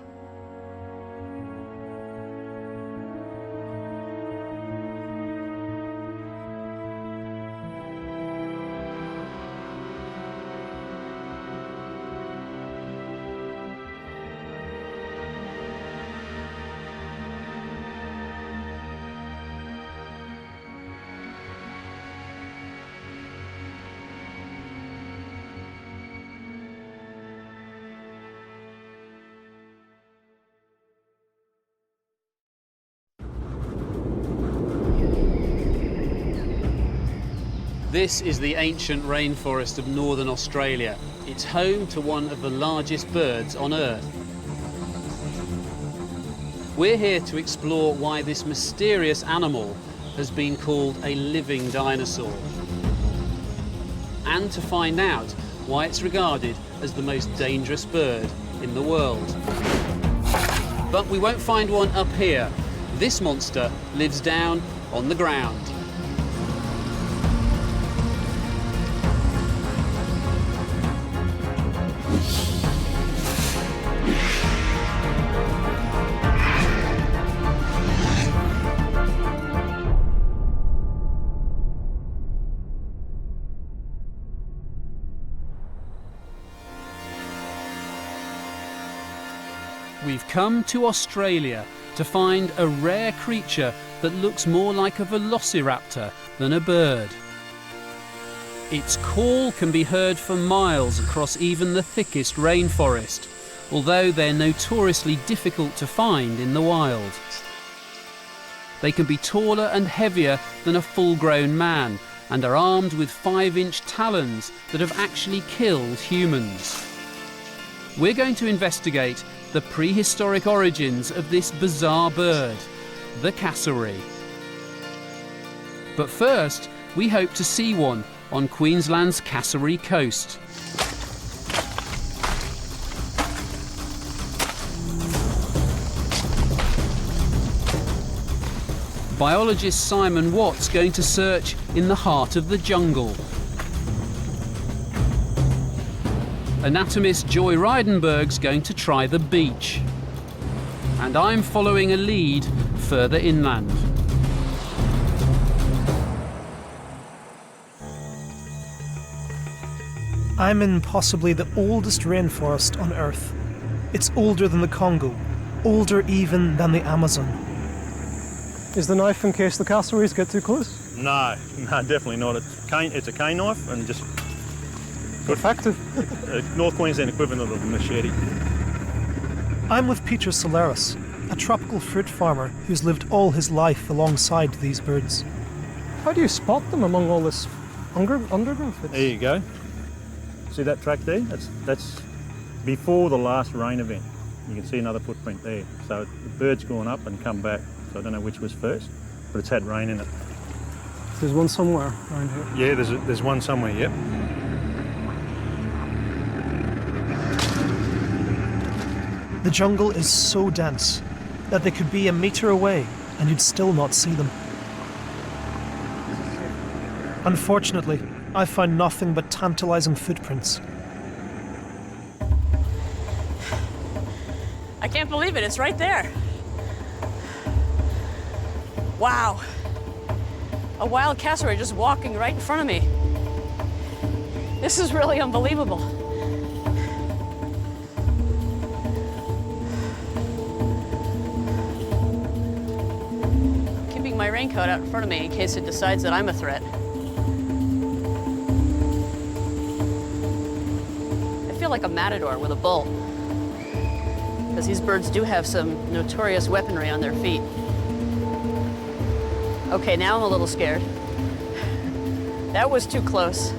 This is the ancient rainforest of northern Australia. It's home to one of the largest birds on Earth. We're here to explore why this mysterious animal has been called a living dinosaur, and to find out why it's regarded as the most dangerous bird in the world. But we won't find one up here. This monster lives down on the ground. We've come to Australia to find a rare creature that looks more like a velociraptor than a bird. Its call can be heard for miles across even the thickest rainforest, although they're notoriously difficult to find in the wild. They can be taller and heavier than a full-grown man and are armed with 5-inch talons that have actually killed humans. We're going to investigate the prehistoric origins of this bizarre bird, the cassowary. But first, we hope to see one on Queensland's Cassowary coast. Biologist Simon Watt's going to search in the heart of the jungle. Anatomist Joy Reidenberg's going to try the beach. And I'm following a lead further inland. I'm in possibly the oldest rainforest on Earth. It's older than the Congo, older even than the Amazon. Is the knife in case the cassowaries get too close? No, definitely not. It's a cane knife and just... Effective. North Queensland equivalent of a machete. I'm with Peter Solaris, a tropical fruit farmer who's lived all his life alongside these birds. How do you spot them among all this undergrowth? There you go. See that track there? That's before the last rain event. You can see another footprint there. So the bird's gone up and come back. So I don't know which was first, but it's had rain in it. There's one somewhere around here. Yeah, there's one somewhere, yep. The jungle is so dense that they could be a metre away and you'd still not see them. Unfortunately, I found nothing but tantalising footprints. I can't believe it, it's right there. Wow. A wild cassowary just walking right in front of me. This is really unbelievable. Keeping my raincoat out in front of me in case it decides that I'm a threat. I feel like a matador with a bull, because these birds do have some notorious weaponry on their feet. Okay, now I'm a little scared. That was too close.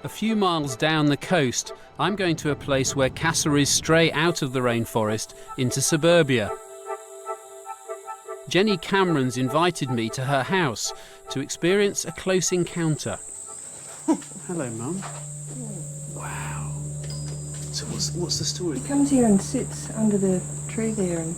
A few miles down the coast, I'm going to a place where cassowaries stray out of the rainforest into suburbia. Jenny Cameron's invited me to her house to experience a close encounter. Hello, Mum. Wow. So what's the story? He comes here and sits under the tree there and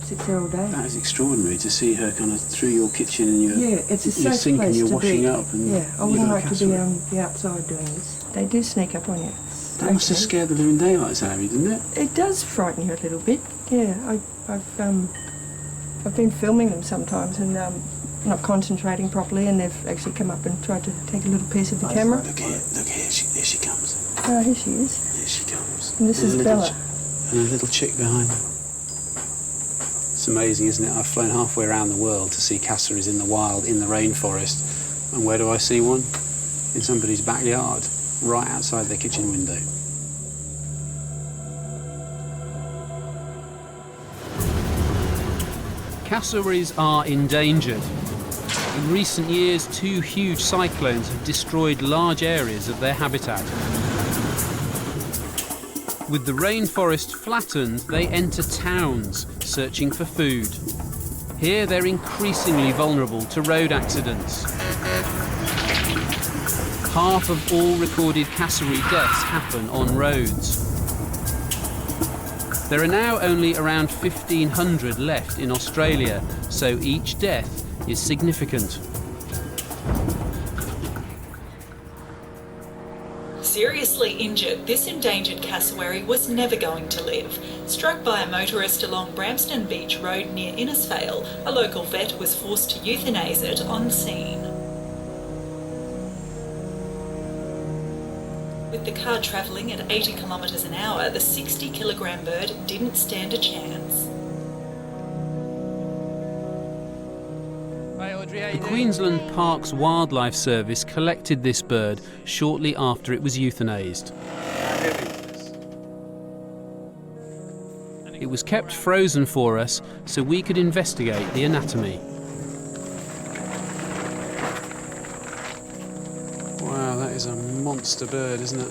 sits there all day. That is extraordinary to see her kind of through your kitchen and your, it's a your safe sink and place you're to washing be. up. And yeah, I wouldn't like to be outside doing this. They do sneak up on you. That must have scared the living daylights out of you, didn't it? It does frighten you a little bit. Yeah, I've been filming them sometimes and not concentrating properly, and they've actually come up and tried to take a little piece of the camera. Look here, there she comes. Oh, here she is. There she comes. And this is Bella. And a little chick behind her. It's amazing, isn't it? I've flown halfway around the world to see cassowaries in the wild, in the rainforest. And where do I see one? In somebody's backyard, right outside their kitchen window. Cassowaries are endangered. In recent years, 2 huge cyclones have destroyed large areas of their habitat. With the rainforest flattened, they enter towns, searching for food. Here, they're increasingly vulnerable to road accidents. Half of all recorded cassowary deaths happen on roads. There are now only around 1,500 left in Australia, so each death is significant. Seriously injured, this endangered cassowary was never going to live. Struck by a motorist along Bramston Beach Road near Innisfail, a local vet was forced to euthanize it on scene. the car travelling at 80 kilometres an hour, the 60-kilogram bird didn't stand a chance. The Queensland Parks Wildlife Service collected this bird shortly after it was euthanased. It was kept frozen for us so we could investigate the anatomy. Wow, that is a monster bird, isn't it?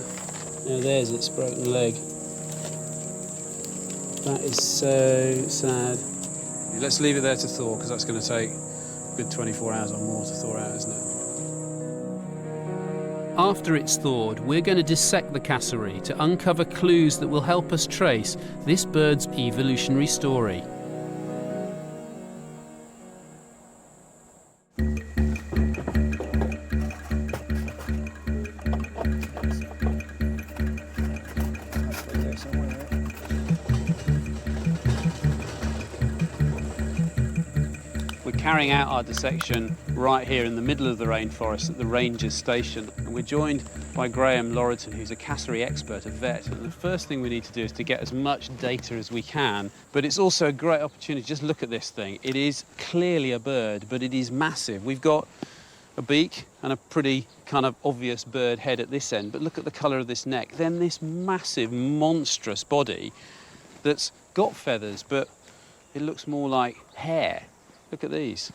Now there's its broken leg. That is so sad. Let's leave it there to thaw, because that's going to take a good 24 hours or more to thaw out, isn't it? After it's thawed, we're going to dissect the cassowary to uncover clues that will help us trace this bird's evolutionary story. Carrying out our dissection right here in the middle of the rainforest at the Rangers station, and we're joined by Graham Lorreton, who's a cassowary expert, a vet. And the first thing we need to do is to get as much data as we can, but it's also a great opportunity. Just look at this thing. It is clearly a bird, but it is massive. We've got a beak and a pretty kind of obvious bird head at this end, but look at the colour of this neck, then this massive monstrous body that's got feathers, but it looks more like hair. Look at these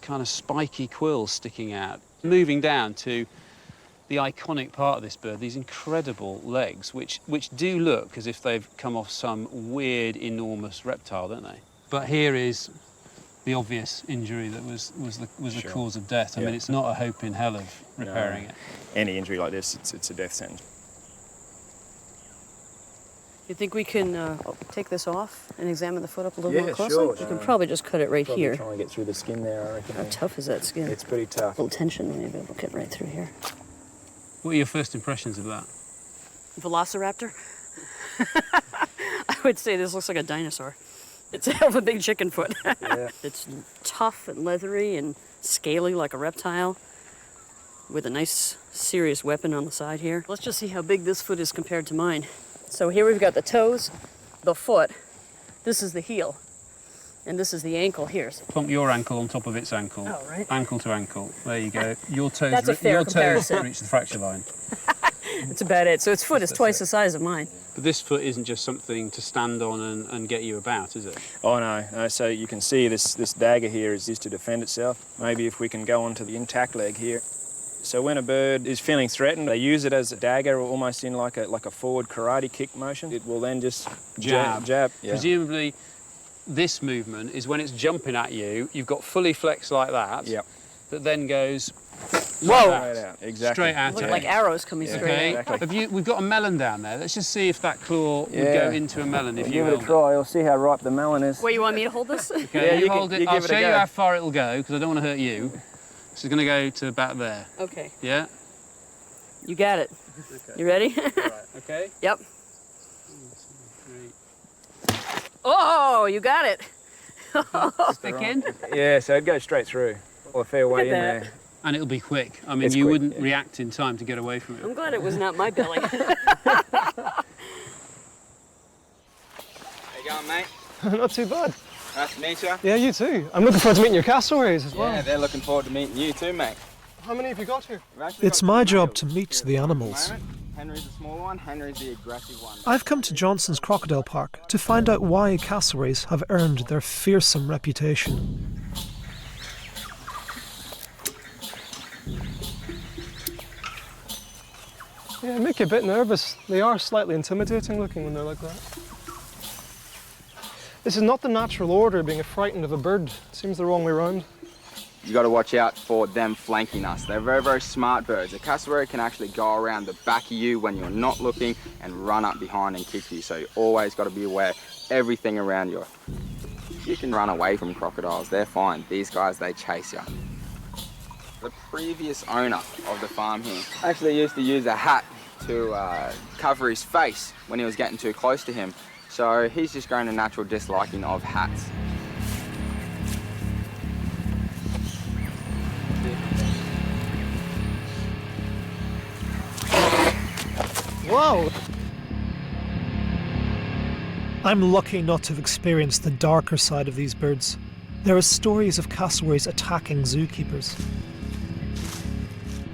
kind of spiky quills sticking out. Moving down to the iconic part of this bird, these incredible legs, which do look as if they've come off some weird, enormous reptile, don't they? But here is the obvious injury that was the cause of death. I mean, it's not a hope in hell of repairing it. Any injury like this, it's a death sentence. You think we can take this off and examine the foot up a little more closely? Sure. You can probably just cut it right here. Try and get through the skin there, I reckon. How tough is that skin? It's pretty tough. A little tension, maybe it'll get right through here. What are your first impressions of that? Velociraptor? I would say this looks like a dinosaur. It's a hell of a big chicken foot. Yeah. It's tough and leathery and scaly like a reptile, with a nice, serious weapon on the side here. Let's just see how big this foot is compared to mine. So here we've got the toes, the foot, this is the heel, and this is the ankle here. Plump your ankle on top of its ankle. Oh, right. Ankle to ankle. There you go. Your toes, That's a fair comparison. Reach the fracture line. That's about it. So its foot is twice the size of mine. But this foot isn't just something to stand on and get you about, is it? Oh no. So you can see this dagger here is to defend itself. Maybe if we can go onto the intact leg here. So when a bird is feeling threatened, they use it as a dagger, almost in like a forward karate kick motion. It will then just jab. Yeah. Presumably, this movement is when it's jumping at you. You've got fully flexed like that. Yep. That then goes. Whoa! Straight out. Exactly. Straight at Look it. like arrows coming straight. Okay. Exactly. We've got a melon down there. Let's just see if that claw would go into a melon if you give it a held try. You'll see how ripe the melon is. Wait, you want me to hold this? Okay, Yeah, you hold it. I'll show you go. how far it'll go because I don't want to hurt you. This is going to go to about there. Okay. Yeah. You got it. Okay. You ready? Right. Okay. Yep. Oh, you got it. Stick in. Yeah, so it goes straight through. Or a fair way in there. And it'll be quick. I mean, It's you quick, wouldn't react in time to get away from it. I'm glad it was not my belly. How you going, mate? Not too bad. Nice to meet you. Yeah, you too. I'm looking forward to meeting your cassowaries as well. Yeah, they're looking forward to meeting you too, mate. How many have you got here? It's my job to meet the animals. Henry's the small one, Henry's the aggressive one. I've come to Johnson's Crocodile Park to find out why cassowaries have earned their fearsome reputation. Yeah, they make you a bit nervous. They are slightly intimidating looking when they're like that. This is not the natural order, being frightened of a bird. It seems the wrong way around. You got to watch out for them flanking us. They're very, very smart birds. A cassowary can actually go around the back of you when you're not looking and run up behind and kick you. So you always got to be aware of everything around you. You can run away from crocodiles. They're fine. These guys, they chase you. The previous owner of the farm here actually used to use a hat to cover his face when he was getting too close to him. So he's just grown a natural disliking of hats. Wow! I'm lucky not to have experienced the darker side of these birds. There are stories of cassowaries attacking zookeepers.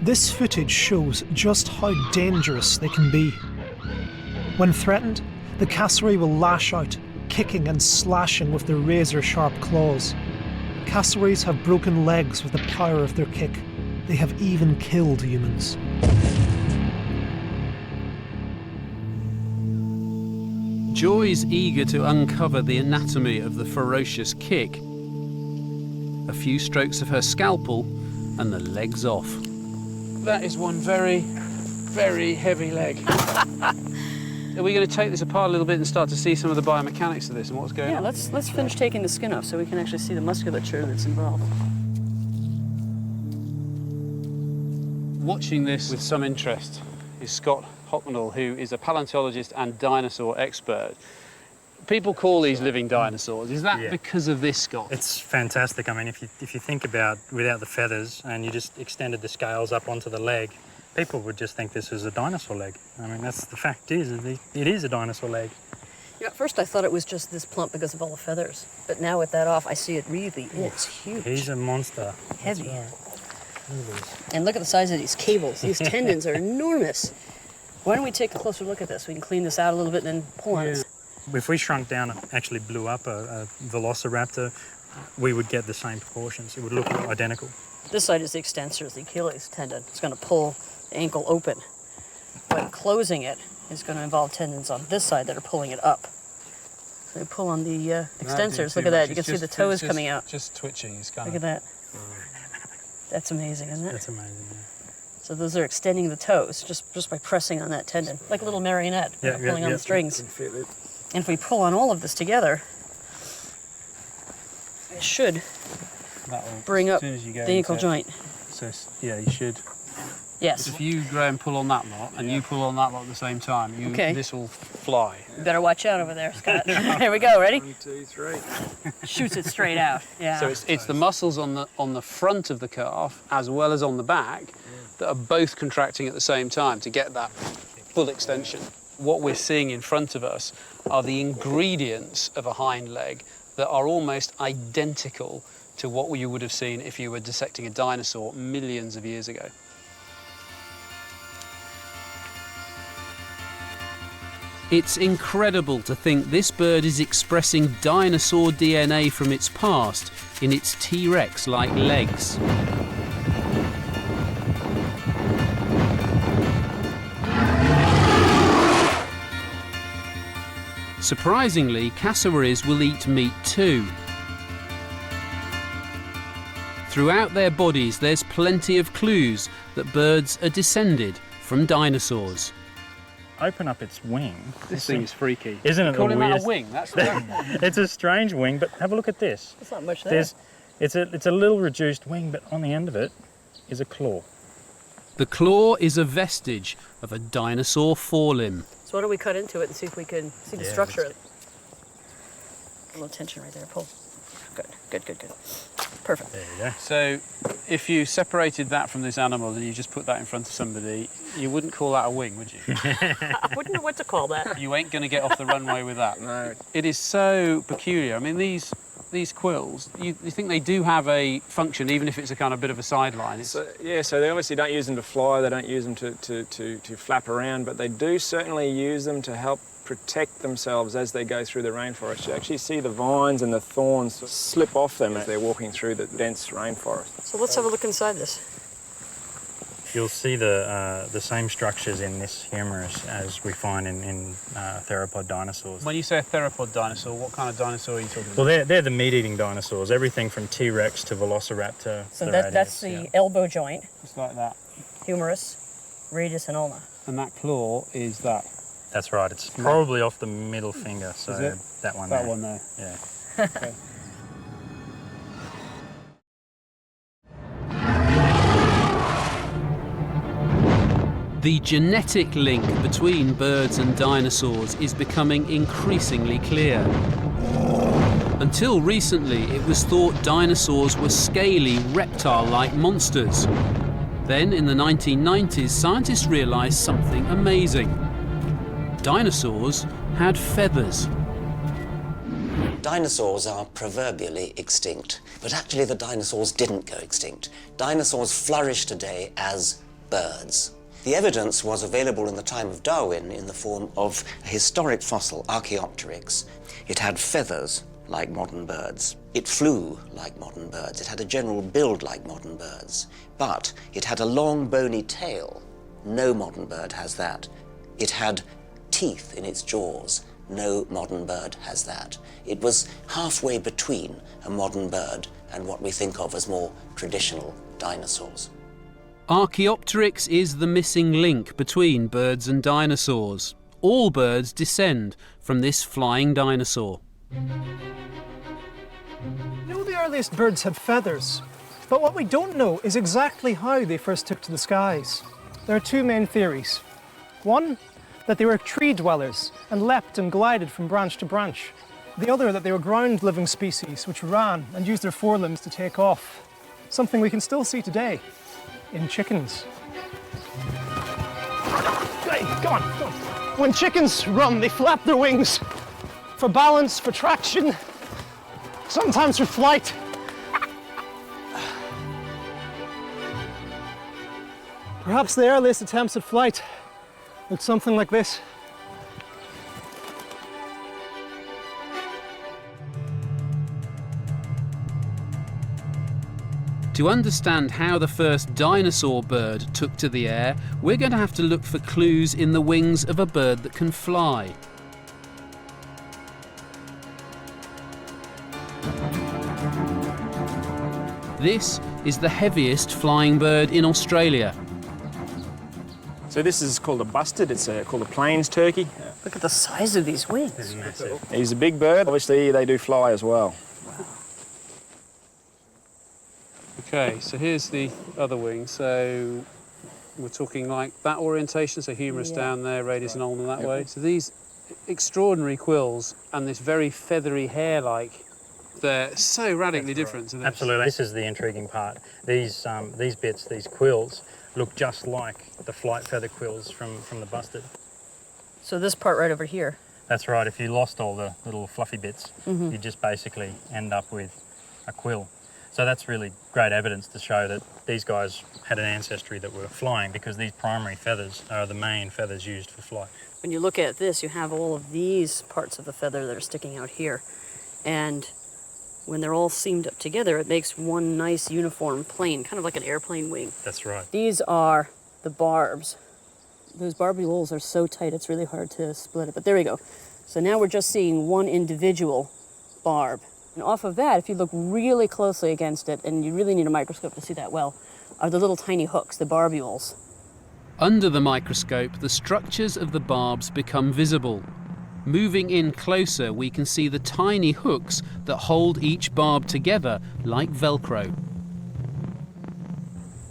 This footage shows just how dangerous they can be. When threatened, the cassowary will lash out, kicking and slashing with their razor-sharp claws. Cassowaries have broken legs with the power of their kick. They have even killed humans. Joy's eager to uncover the anatomy of the ferocious kick. A few strokes of her scalpel and the leg's off. That is one very, very heavy leg. Are we going to take this apart a little bit and start to see some of the biomechanics of this and what's going on? Yeah, let's finish taking the skin off so we can actually see the musculature that's involved. Watching this with some interest is Scott Hockmanall, who is a paleontologist and dinosaur expert. People call these living dinosaurs. Is that because of this, Scott? It's fantastic. I mean, if you think about without the feathers and you just extended the scales up onto the leg, people would just think this is a dinosaur leg. I mean, that's the fact is, it is a dinosaur leg. Yeah, at first I thought it was just this plump because of all the feathers, but now with that off, I see it really is huge. He's a monster. Heavy. Right. And look at the size of these cables. These tendons are enormous. Why don't we take a closer look at this? We can clean this out a little bit and then pull on it. If we shrunk down and actually blew up a velociraptor, we would get the same proportions. It would look identical. This side is the extensor, the Achilles tendon. It's going to pull the ankle open. But closing it is going to involve tendons on this side that are pulling it up. So we pull on the extensors. Look at that. You can see the toes coming out. Just twitching. It's kind Look at that. That's amazing, isn't it? That's amazing, yeah. So those are extending the toes just by pressing on that tendon, like a little marionette, pulling on the strings. And if we pull on all of this together, it should bring up the ankle joint. So, yeah, you should. Yes. If you, Graham, pull on that lot and you pull on that lot at the same time, this will fly. You better watch out over there, Scott. Here we go, ready? 1, 2, 3. Shoots it straight out. Yeah. So it's the muscles on the front of the calf as well as on the back that are both contracting at the same time to get that full extension. What we're seeing in front of us are the ingredients of a hind leg that are almost identical to what you would have seen if you were dissecting a dinosaur millions of years ago. It's incredible to think this bird is expressing dinosaur DNA from its past in its T-Rex-like legs. Surprisingly, cassowaries will eat meat too. Throughout their bodies, there's plenty of clues that birds are descended from dinosaurs. Open up its wing. This thing is freaky. Isn't it the Calling weirdest? that a wing? That's the It's a strange wing, but have a look at this. There's not much there. It's a little reduced wing, but on the end of it is a claw. The claw is a vestige of a dinosaur forelimb. So why don't we cut into it and see if we can see the structure of it. A little tension right there, pull. Good. Perfect. There you go. So if you separated that from this animal and you just put that in front of somebody, you wouldn't call that a wing, would you? I wouldn't know what to call that. You ain't going to get off the runway with that. No. It is so peculiar. I mean, these quills, you think they do have a function, even if it's a kind of bit of a sideline. So they obviously don't use them to fly, they don't use them to flap around, but they do certainly use them to help protect themselves as they go through the rainforest. You actually see the vines and the thorns slip off them as they're walking through the dense rainforest. So let's have a look inside this. You'll see the same structures in this humerus as we find in theropod dinosaurs. When you say a theropod dinosaur, what kind of dinosaur are you talking about? Well, they're the meat-eating dinosaurs, everything from T-Rex to Velociraptor. So that's the elbow joint. Just like that. Humerus, radius and ulna. And that claw is that? That's right, it's probably off the middle finger, so is it? that one there. That one there. Yeah. Okay. The genetic link between birds and dinosaurs is becoming increasingly clear. Until recently, it was thought dinosaurs were scaly, reptile-like monsters. Then, in the 1990s, scientists realised something amazing. Dinosaurs had feathers. Dinosaurs are proverbially extinct, but actually the dinosaurs didn't go extinct. Dinosaurs flourish today as birds. The evidence was available in the time of Darwin in the form of a historic fossil, Archaeopteryx. It had feathers like modern birds. It flew like modern birds. It had a general build like modern birds. But it had a long bony tail. No modern bird has that. It had teeth in its jaws. No modern bird has that. It was halfway between a modern bird and what we think of as more traditional dinosaurs. Archaeopteryx is the missing link between birds and dinosaurs. All birds descend from this flying dinosaur. You know the earliest birds had feathers, but what we don't know is exactly how they first took to the skies. There are two main theories. One, that they were tree dwellers and leapt and glided from branch to branch. The other, that they were ground-living species which ran and used their forelimbs to take off, something we can still see today in chickens. Hey, come on, come on. When chickens run, they flap their wings for balance, for traction, sometimes for flight. Perhaps the earliest attempts at flight looked something like this. To understand how the first dinosaur bird took to the air, we're going to have to look for clues in the wings of a bird that can fly. This is the heaviest flying bird in Australia. So this is called a bustard. It's called a plains turkey. Look at the size of these wings. It's massive. He's a big bird. Obviously, they do fly as well. Okay, so here's the other wing. So we're talking like that orientation, so humerus down there, radius and ulna that way. So these extraordinary quills and this very feathery hair-like, they're so radically different to this. Absolutely. This is the intriguing part. These bits, these quills, look just like the flight feather quills from the bustard. So this part right over here. That's right. If you lost all the little fluffy bits, you just basically end up with a quill. So that's really great evidence to show that these guys had an ancestry that were flying, because these primary feathers are the main feathers used for flight. When you look at this, you have all of these parts of the feather that are sticking out here. And when they're all seamed up together, it makes one nice uniform plane, kind of like an airplane wing. That's right. These are the barbs. Those barbules are so tight, it's really hard to split it, but there we go. So now we're just seeing one individual barb. And off of that, if you look really closely against it, and you really need a microscope to see that well, are the little tiny hooks, the barbules. Under the microscope, the structures of the barbs become visible. Moving in closer, we can see the tiny hooks that hold each barb together like Velcro.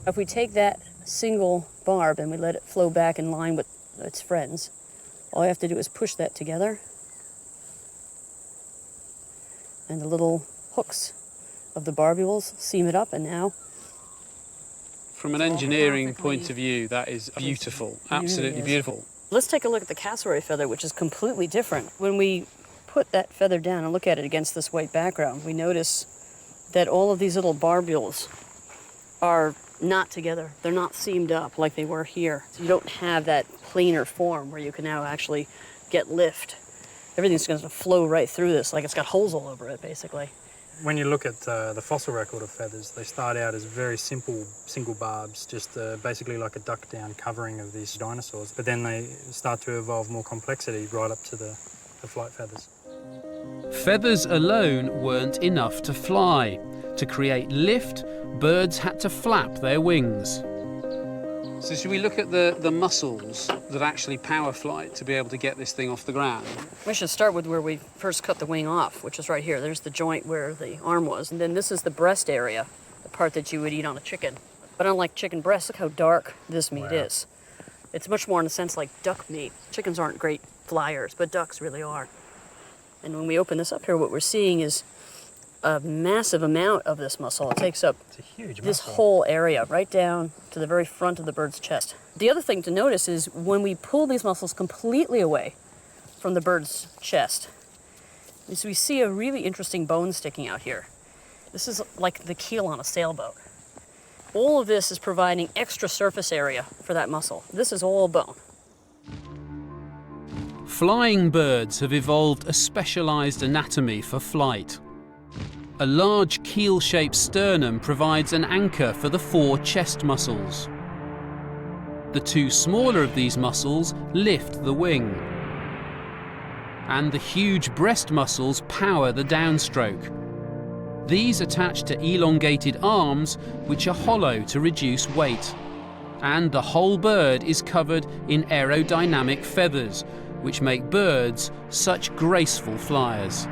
If we take that single barb and we let it flow back in line with its friends, all you have to do is push that together, and the little hooks of the barbules seam it up, and now... From an engineering point of view, that is beautiful, absolutely beautiful. Let's take a look at the cassowary feather, which is completely different. When we put that feather down and look at it against this white background, we notice that all of these little barbules are not together. They're not seamed up like they were here. So you don't have that planar form where you can now actually get lift. Everything's going to flow right through this, like it's got holes all over it, basically. When you look at the fossil record of feathers, they start out as very simple single barbs, just basically like a duck down covering of these dinosaurs. But then they start to evolve more complexity right up to the flight feathers. Feathers alone weren't enough to fly. To create lift, birds had to flap their wings. So should we look at the muscles that actually power flight to be able to get this thing off the ground? We should start with where we first cut the wing off, which is right here. There's the joint where the arm was. And then this is the breast area, the part that you would eat on a chicken. But unlike chicken breast, look how dark this meat is. It's much more in a sense like duck meat. Chickens aren't great flyers, but ducks really are. And when we open this up here, what we're seeing is a massive amount of this muscle. It takes up this whole area, right down to the very front of the bird's chest. The other thing to notice is when we pull these muscles completely away, from the bird's chest is we see a really interesting bone sticking out here. This is like the keel on a sailboat. All of this is providing extra surface area for that muscle. This is all bone. Flying birds have evolved a specialised anatomy for flight. A large keel-shaped sternum provides an anchor for the 4 chest muscles. The 2 smaller of these muscles lift the wing. And the huge breast muscles power the downstroke. These attach to elongated arms, which are hollow to reduce weight. And the whole bird is covered in aerodynamic feathers, which make birds such graceful flyers.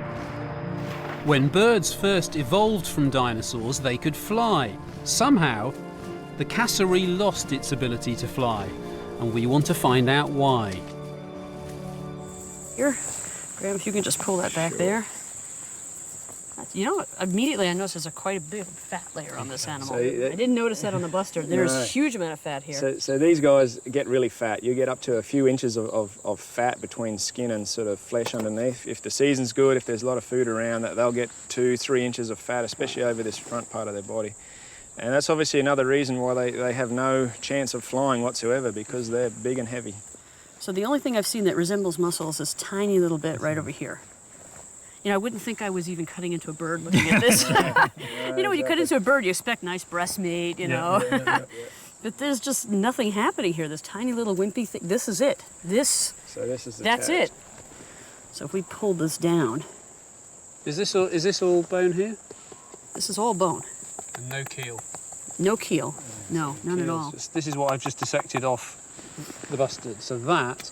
When birds first evolved from dinosaurs, they could fly. Somehow, the cassowary lost its ability to fly, and we want to find out why. Here, Graham, if you can just pull that back there. You know, immediately I noticed there's quite a big fat layer on this animal. I didn't notice that on the buster. There's a huge amount of fat here. So these guys get really fat. You get up to a few inches of fat between skin and sort of flesh underneath. If the season's good, if there's a lot of food around, they'll get 2-3 inches of fat, especially over this front part of their body. And that's obviously another reason why they have no chance of flying whatsoever, because they're big and heavy. So the only thing I've seen that resembles muscle is this tiny little bit right over here. You know, I wouldn't think I was even cutting into a bird looking at this. You know, when you cut into a bird, you expect nice breast meat, you know. But there's just nothing happening here. This tiny little wimpy thing. This is it. So this is that's it. So if we pull this down. Is this all bone here? This is all bone. And no keel? No keel. No, none at all. This is what I've just dissected off the bustard. So that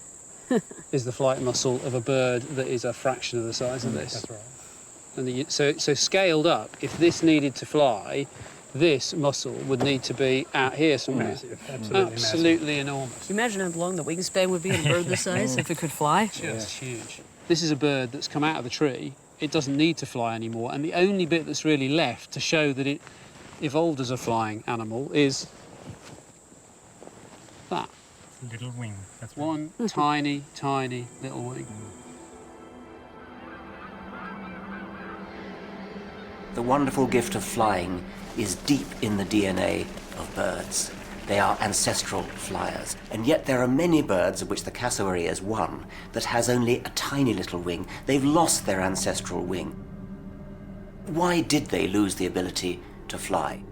is the flight muscle of a bird that is a fraction of the size of this. That's right. And so scaled up, if this needed to fly, this muscle would need to be out here somewhere. Massive, absolutely enormous. Can you imagine how long the wingspan would be in a bird this size if it could fly? Just huge. This is a bird that's come out of the tree. It doesn't need to fly anymore, and the only bit that's really left to show that it evolved as a flying animal is that. Little wing. That's one tiny, tiny little wing. The wonderful gift of flying is deep in the DNA of birds. They are ancestral flyers, and yet there are many birds, of which the cassowary is one, that has only a tiny little wing. They've lost their ancestral wing. Why did they lose the ability to fly?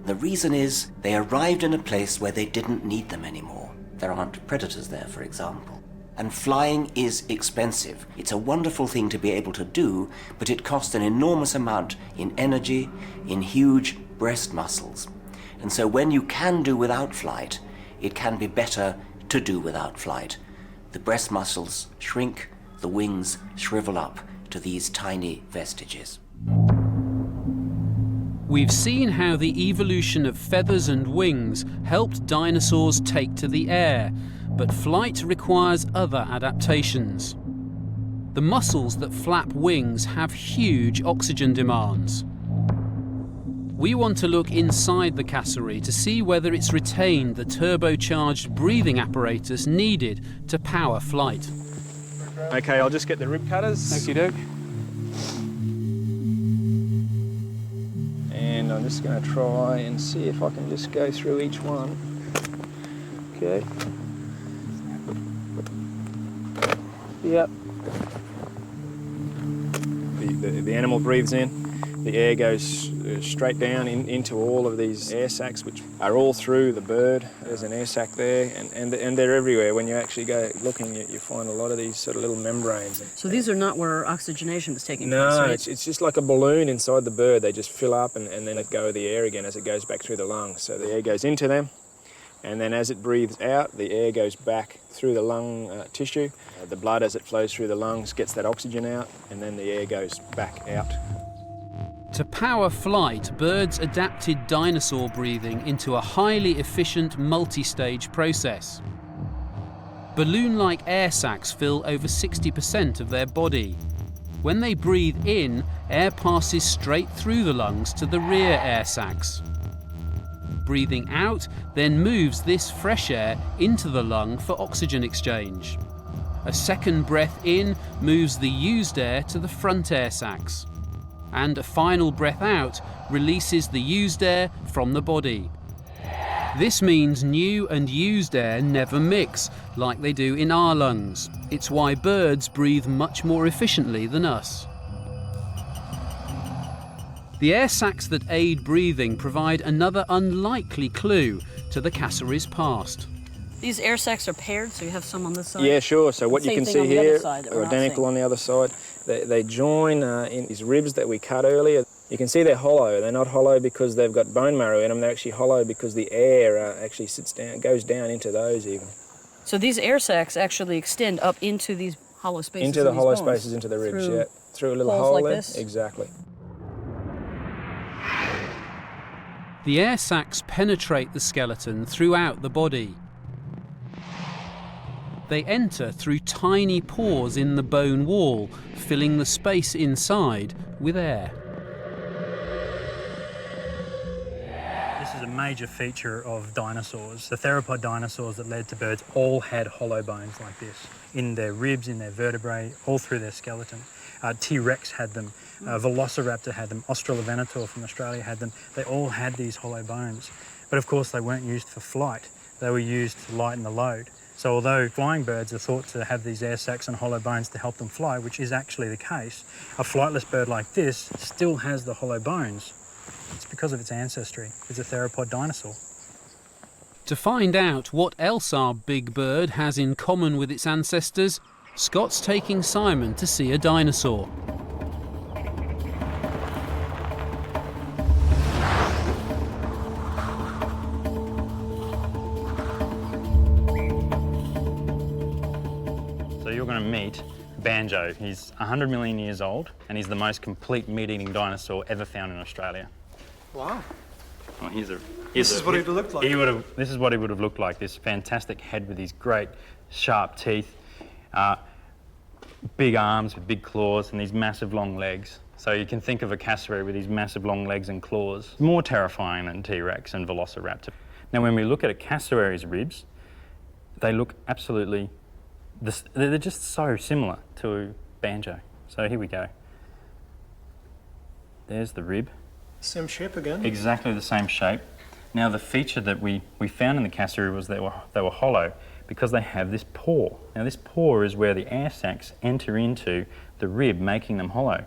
The reason is they arrived in a place where they didn't need them anymore. There aren't predators there, for example. And flying is expensive. It's a wonderful thing to be able to do, but it costs an enormous amount in energy, in huge breast muscles. And so when you can do without flight, it can be better to do without flight. The breast muscles shrink, the wings shrivel up to these tiny vestiges. We've seen how the evolution of feathers and wings helped dinosaurs take to the air, but flight requires other adaptations. The muscles that flap wings have huge oxygen demands. We want to look inside the cassowary to see whether it's retained the turbocharged breathing apparatus needed to power flight. Okay, I'll just get the rib cutters. Okie doke. And I'm just going to try and see if I can just go through each one. Okay. Yep. The animal breathes in. The air goes straight down into all of these air sacs, which are all through the bird. There's an air sac there, and they're everywhere. When you actually go looking, you find a lot of these sort of little membranes. So these are not where oxygenation is taking place, No, right? it's just like a balloon inside the bird. They just fill up and then let go of the air again as it goes back through the lungs. So the air goes into them, and then as it breathes out, the air goes back through the lung tissue. The blood, as it flows through the lungs, gets that oxygen out, and then the air goes back out. To power flight, birds adapted dinosaur breathing into a highly efficient multi-stage process. Balloon-like air sacs fill over 60% of their body. When they breathe in, air passes straight through the lungs to the rear air sacs. Breathing out then moves this fresh air into the lung for oxygen exchange. A second breath in moves the used air to the front air sacs. And a final breath out releases the used air from the body. This means new and used air never mix like they do in our lungs. It's why birds breathe much more efficiently than us. The air sacs that aid breathing provide another unlikely clue to the cassowary's past. These air sacs are paired, so you have some on this side? Yeah, sure. So what you can see here are identical on on the other side. They join in these ribs that we cut earlier. You can see they're hollow. They're not hollow because they've got bone marrow in them. They're actually hollow because the air actually goes down into those even. So these air sacs actually extend up into these hollow spaces. Into the hollow spaces, into the ribs, yeah. Through a little hole like there. this? Exactly. The air sacs penetrate the skeleton throughout the body. They enter through tiny pores in the bone wall, filling the space inside with air. This is a major feature of dinosaurs. The theropod dinosaurs that led to birds all had hollow bones like this, in their ribs, in their vertebrae, all through their skeleton. T-Rex had them, Velociraptor had them, Australovenator from Australia had them. They all had these hollow bones. But of course they weren't used for flight. They were used to lighten the load. So although flying birds are thought to have these air sacs and hollow bones to help them fly, which is actually the case, a flightless bird like this still has the hollow bones. It's because of its ancestry. It's a theropod dinosaur. To find out what else our big bird has in common with its ancestors, Scott's taking Simon to see a dinosaur. So you're going to meet Banjo. He's 100 million years old and he's the most complete meat-eating dinosaur ever found in Australia. Wow. Well, This is what he would have looked like. This is what he would have looked like, this fantastic head with these great sharp teeth, big arms with big claws and these massive long legs. So you can think of a cassowary with these massive long legs and claws. More terrifying than T-Rex and Velociraptor. Now when we look at a cassowary's ribs, they look absolutely, they're just so similar to Banjo. So here we go. There's the rib. Same shape again. Exactly the same shape. Now the feature that we found in the cassowary was they were hollow because they have this pore. Now this pore is where the air sacs enter into the rib, making them hollow.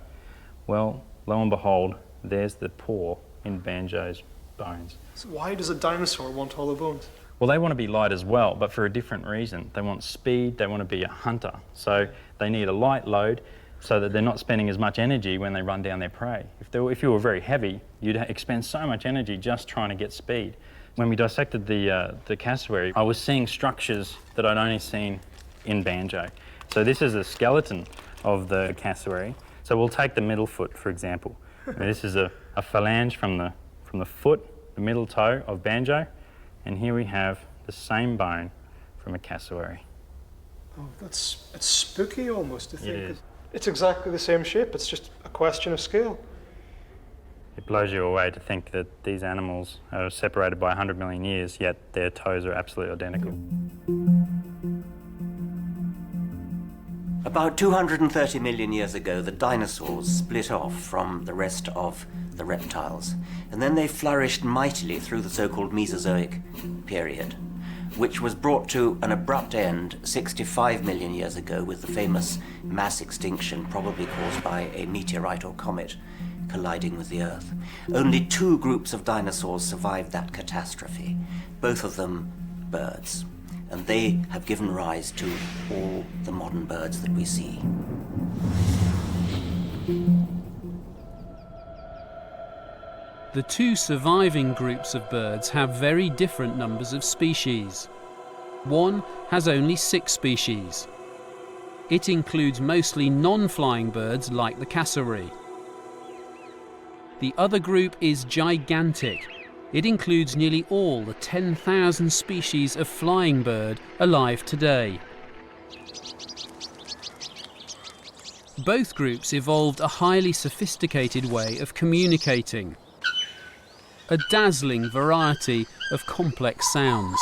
Well, lo and behold, there's the pore in Banjo's bones. So why does a dinosaur want hollow bones? Well, they want to be light as well, but for a different reason. They want speed, they want to be a hunter. So they need a light load so that they're not spending as much energy when they run down their prey. If you were very heavy, you'd expend so much energy just trying to get speed. When we dissected the cassowary, I was seeing structures that I'd only seen in Banjo. So this is a skeleton of the cassowary. So we'll take the middle foot, for example. This is a phalange from the foot, the middle toe of Banjo, and here we have the same bone from a cassowary. Oh, it's spooky almost to think. It is. It's exactly the same shape, it's just a question of scale. It blows you away to think that these animals are separated by 100 million years, yet their toes are absolutely identical. About 230 million years ago, the dinosaurs split off from the rest of the reptiles, and then they flourished mightily through the so-called Mesozoic period, which was brought to an abrupt end 65 million years ago with the famous mass extinction, probably caused by a meteorite or comet colliding with the Earth. Only two groups of dinosaurs survived that catastrophe, both of them birds, and they have given rise to all the modern birds that we see. The two surviving groups of birds have very different numbers of species. One has only 6 species. It includes mostly non-flying birds like the cassowary. The other group is gigantic. It includes nearly all the 10,000 species of flying bird alive today. Both groups evolved a highly sophisticated way of communicating. A dazzling variety of complex sounds.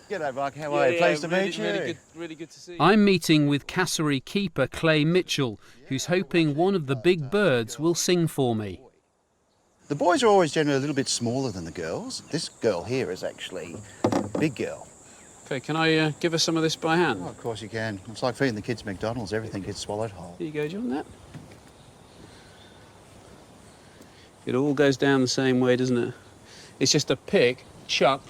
G'day, Buck. How are you? Pleased to meet you. Really good to see you. I'm meeting with Cassowary keeper Clay Mitchell, who's hoping one of the big birds will sing for me. The boys are always generally a little bit smaller than the girls. This girl here is actually a big girl. Okay, can I give her some of this by hand? Oh, of course you can. It's like feeding the kids McDonald's. Everything gets swallowed whole. Here you go, do you want that? It all goes down the same way, doesn't it? It's just a pick, chuck,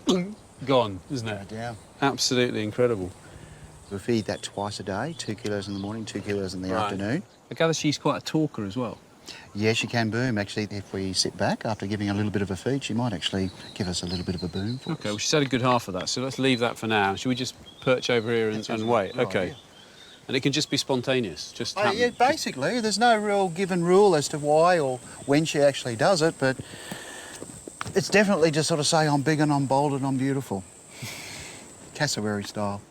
gone, isn't it? Down. Absolutely incredible. We feed that twice a day, 2 kilos in the morning, 2 kilos in the afternoon. I gather she's quite a talker as well. Yeah, she can boom. Actually, if we sit back after giving a little bit of a feed, she might actually give us a little bit of a boom for us. Okay, well, she's had a good half of that, so let's leave that for now. Should we just perch over here and wait? Right, okay. yeah. And it can just be spontaneous, just happen. Yeah, basically. There's no real given rule as to why or when she actually does it, but it's definitely just sort of say, I'm big and I'm bold and I'm beautiful. Cassowary style.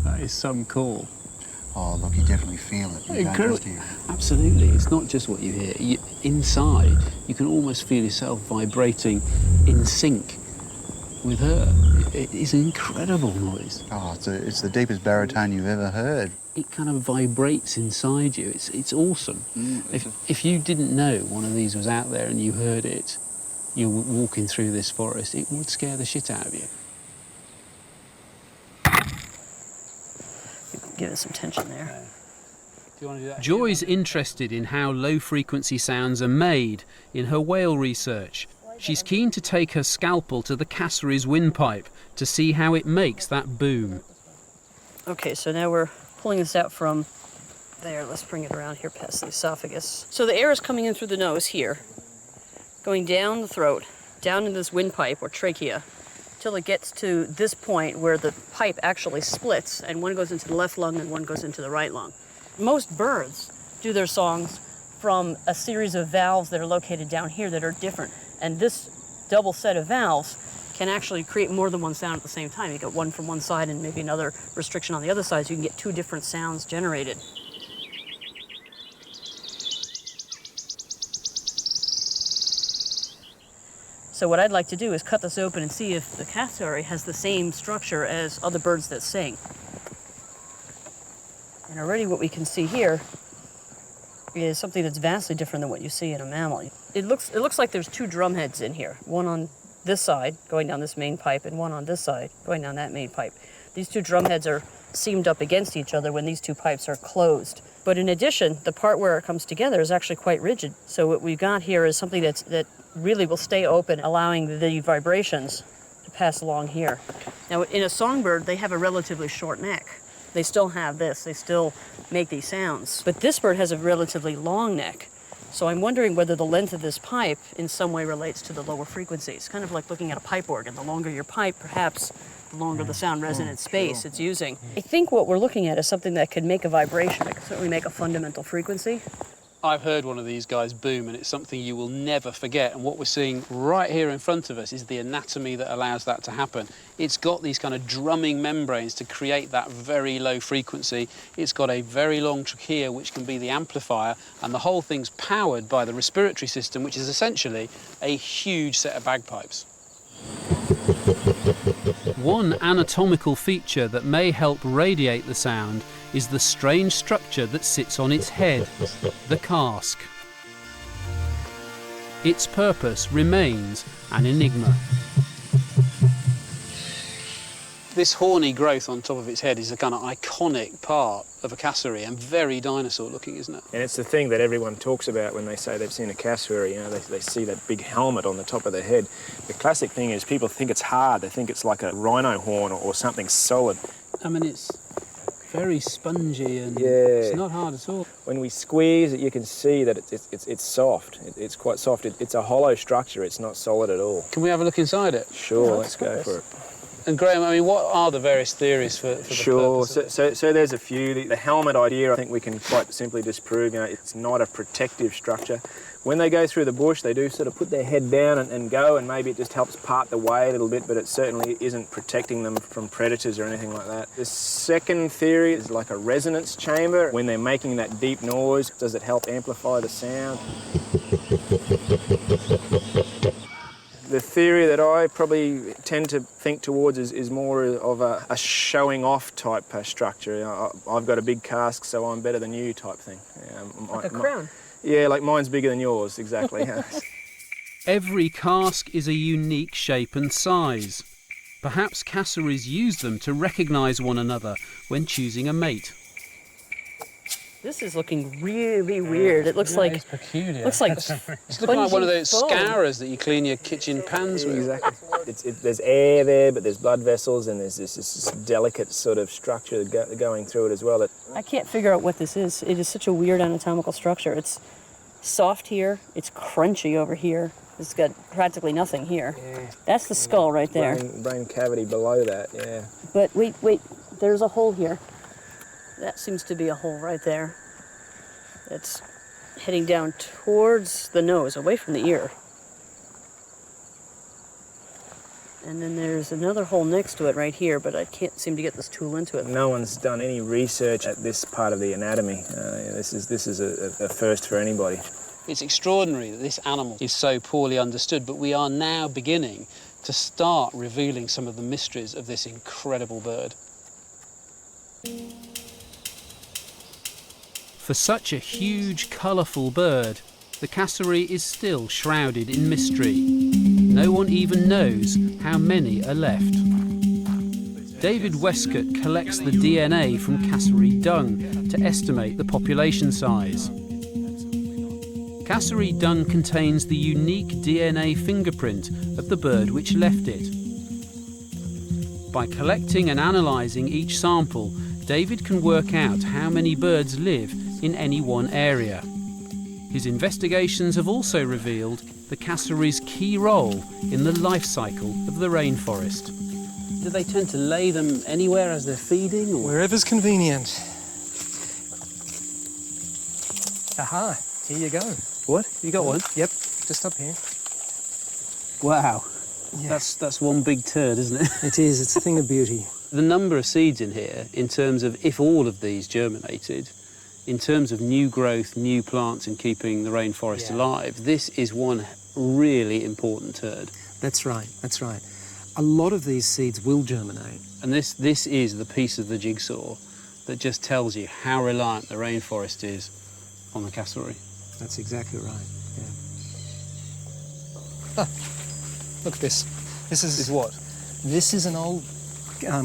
That is some call. Oh, look, you definitely feel it. You don't just hear it. Absolutely. It's not just what you hear. Inside, you can almost feel yourself vibrating in sync with her. It is an incredible noise. Oh, it's the deepest baritone you've ever heard. It kind of vibrates inside you. It's awesome. If you didn't know one of these was out there and you heard it, you were walking through this forest, it would scare the shit out of you. Give it some tension there. Joy's interested in how low-frequency sounds are made in her whale research. She's keen to take her scalpel to the cassowary's windpipe to see how it makes that boom. Okay, so now we're pulling this out from there. Let's bring it around here past the esophagus. So the air is coming in through the nose here, going down the throat, down in this windpipe or trachea, till it gets to this point where the pipe actually splits and one goes into the left lung and one goes into the right lung. Most birds do their songs from a series of valves that are located down here that are different. And this double set of valves can actually create more than one sound at the same time. You get one from one side and maybe another restriction on the other side, so you can get two different sounds generated. So what I'd like to do is cut this open and see if the cassowary has the same structure as other birds that sing. And already what we can see here is something that's vastly different than what you see in a mammal. It looks like there's two drum heads in here, one on this side going down this main pipe and one on this side going down that main pipe. These two drum heads are seamed up against each other when these two pipes are closed. But in addition, the part where it comes together is actually quite rigid. So what we've got here is something that really will stay open, allowing the vibrations to pass along here. Now, in a songbird, they have a relatively short neck. They still have this, they still make these sounds. But this bird has a relatively long neck. So I'm wondering whether the length of this pipe in some way relates to the lower frequency. It's kind of like looking at a pipe organ. The longer your pipe, perhaps the longer the sound resonant space it's using. I think what we're looking at is something that could make a vibration. It could certainly make a fundamental frequency. I've heard one of these guys boom, and it's something you will never forget. And what we're seeing right here in front of us is the anatomy that allows that to happen. It's got these kind of drumming membranes to create that very low frequency. It's got a very long trachea, which can be the amplifier, and the whole thing's powered by the respiratory system, which is essentially a huge set of bagpipes. One anatomical feature that may help radiate the sound is the strange structure that sits on its head, the casque. Its purpose remains an enigma. This horny growth on top of its head is a kind of iconic part of a cassowary and very dinosaur looking, isn't it? And it's the thing that everyone talks about when they say they've seen a cassowary. You know, they see that big helmet on the top of their head. The classic thing is people think it's hard. They think it's like a rhino horn or something solid. I mean, it's very spongy and it's not hard at all. When we squeeze it, you can see that it's soft. It's quite soft. It's a hollow structure. It's not solid at all. Can we have a look inside it? Sure, let's go for it. And Graham, I mean, what are the various theories for the Sure. purpose of So there's a few. The helmet idea, I think we can quite simply disprove. You know, it's not a protective structure. When they go through the bush, they do sort of put their head down and go, and maybe it just helps part the way a little bit, but it certainly isn't protecting them from predators or anything like that. The second theory is like a resonance chamber. When they're making that deep noise, does it help amplify the sound? The theory that I probably tend to think towards is more of a showing off type structure. I've got a big cask, so I'm better than you type thing. Like a crown? Yeah, like mine's bigger than yours, exactly. Every cask is a unique shape and size. Perhaps cassowaries use them to recognise one another when choosing a mate. This is looking really weird. It looks like it's peculiar. Looks like it's looking like one of those scourers that you clean your kitchen pans with. Exactly. There's air there, but there's blood vessels, and there's this delicate sort of structure going through it as well. I can't figure out what this is. It is such a weird anatomical structure. It's soft here. It's crunchy over here. It's got practically nothing here. Yeah. That's the skull right there. Brain cavity below that, yeah. But wait. There's a hole here. That seems to be a hole right there. It's heading down towards the nose, away from the ear. And then there's another hole next to it right here, but I can't seem to get this tool into it. No one's done any research at this part of the anatomy. This is a first for anybody. It's extraordinary that this animal is so poorly understood, but we are now beginning to start revealing some of the mysteries of this incredible bird. For such a huge, colourful bird, the cassowary is still shrouded in mystery. No one even knows how many are left. David Westcott collects the DNA from cassowary dung to estimate the population size. Cassowary dung contains the unique DNA fingerprint of the bird which left it. By collecting and analysing each sample, David can work out how many birds live in any one area. His investigations have also revealed the cassowary's key role in the life cycle of the rainforest. Do they tend to lay them anywhere as they're feeding? Or? Wherever's convenient. Aha, here you go. What? You got one? Yep, just up here. Wow. Yeah. That's one big turd, isn't it? It is, it's a thing of beauty. The number of seeds in here, in terms of if all of these germinated, in terms of new growth, new plants in keeping the rainforest alive, this is one really important turd. That's right, that's right. A lot of these seeds will germinate. And this is the piece of the jigsaw that just tells you how reliant the rainforest is on the cassowary. That's exactly right, yeah. Ah, look at this. This is what? This is an old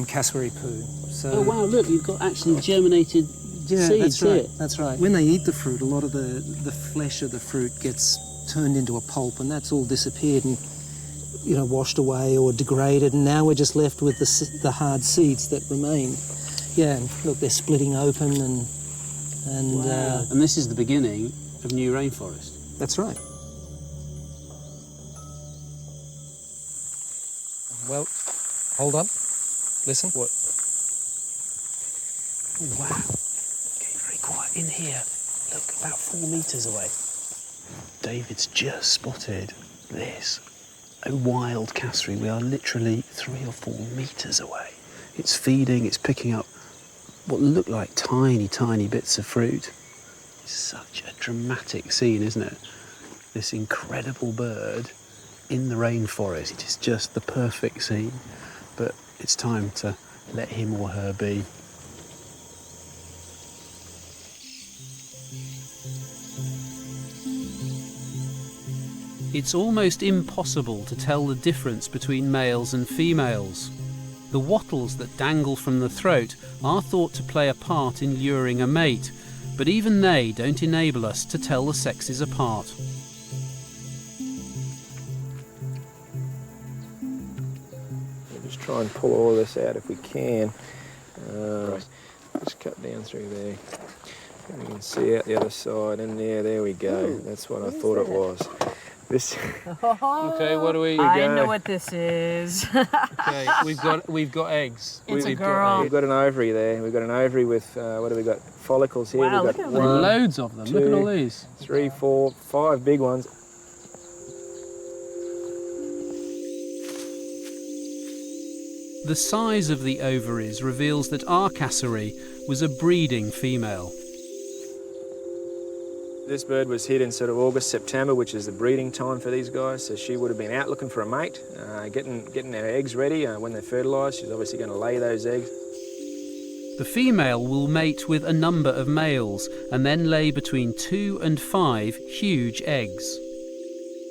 cassowary poo. So, oh wow, look, you've got actually germinated seeds that's right, here. that's right. When they eat the fruit, a lot of the flesh of the fruit gets turned into a pulp, and that's all disappeared and, you know, washed away or degraded, and now we're just left with the hard seeds that remain. Yeah, and look, they're splitting open and wow. And this is the beginning of new rainforest. That's right. Well, hold on. Listen. What? Oh, wow. Okay, very quiet in here. Look, about 4 metres away. David's just spotted this. A wild cassowary. We are literally 3 or 4 metres away. It's feeding, it's picking up what look like tiny, tiny bits of fruit. It's such a dramatic scene, isn't it? This incredible bird in the rainforest. It is just the perfect scene, but it's time to let him or her be. It's almost impossible to tell the difference between males and females. The wattles that dangle from the throat are thought to play a part in luring a mate, but even they don't enable us to tell the sexes apart. We'll just try and pull all this out if we can. Just cut down through there. And we can see out the other side, and there we go. That's what I thought it was. This. Okay, what do we? I know what this is. Okay, we've got eggs. It's a girl. We've got an ovary there. We've got an ovary with what do we got? Follicles here. Wow, We've look got at them. Loads of them. Look at all these. 3, 4, 5 big ones. The size of the ovaries reveals that our cassowary was a breeding female. This bird was hit in sort of August, September, which is the breeding time for these guys. So she would have been out looking for a mate, getting their eggs ready. When they're fertilised, she's obviously going to lay those eggs. The female will mate with a number of males and then lay between 2 and 5 huge eggs.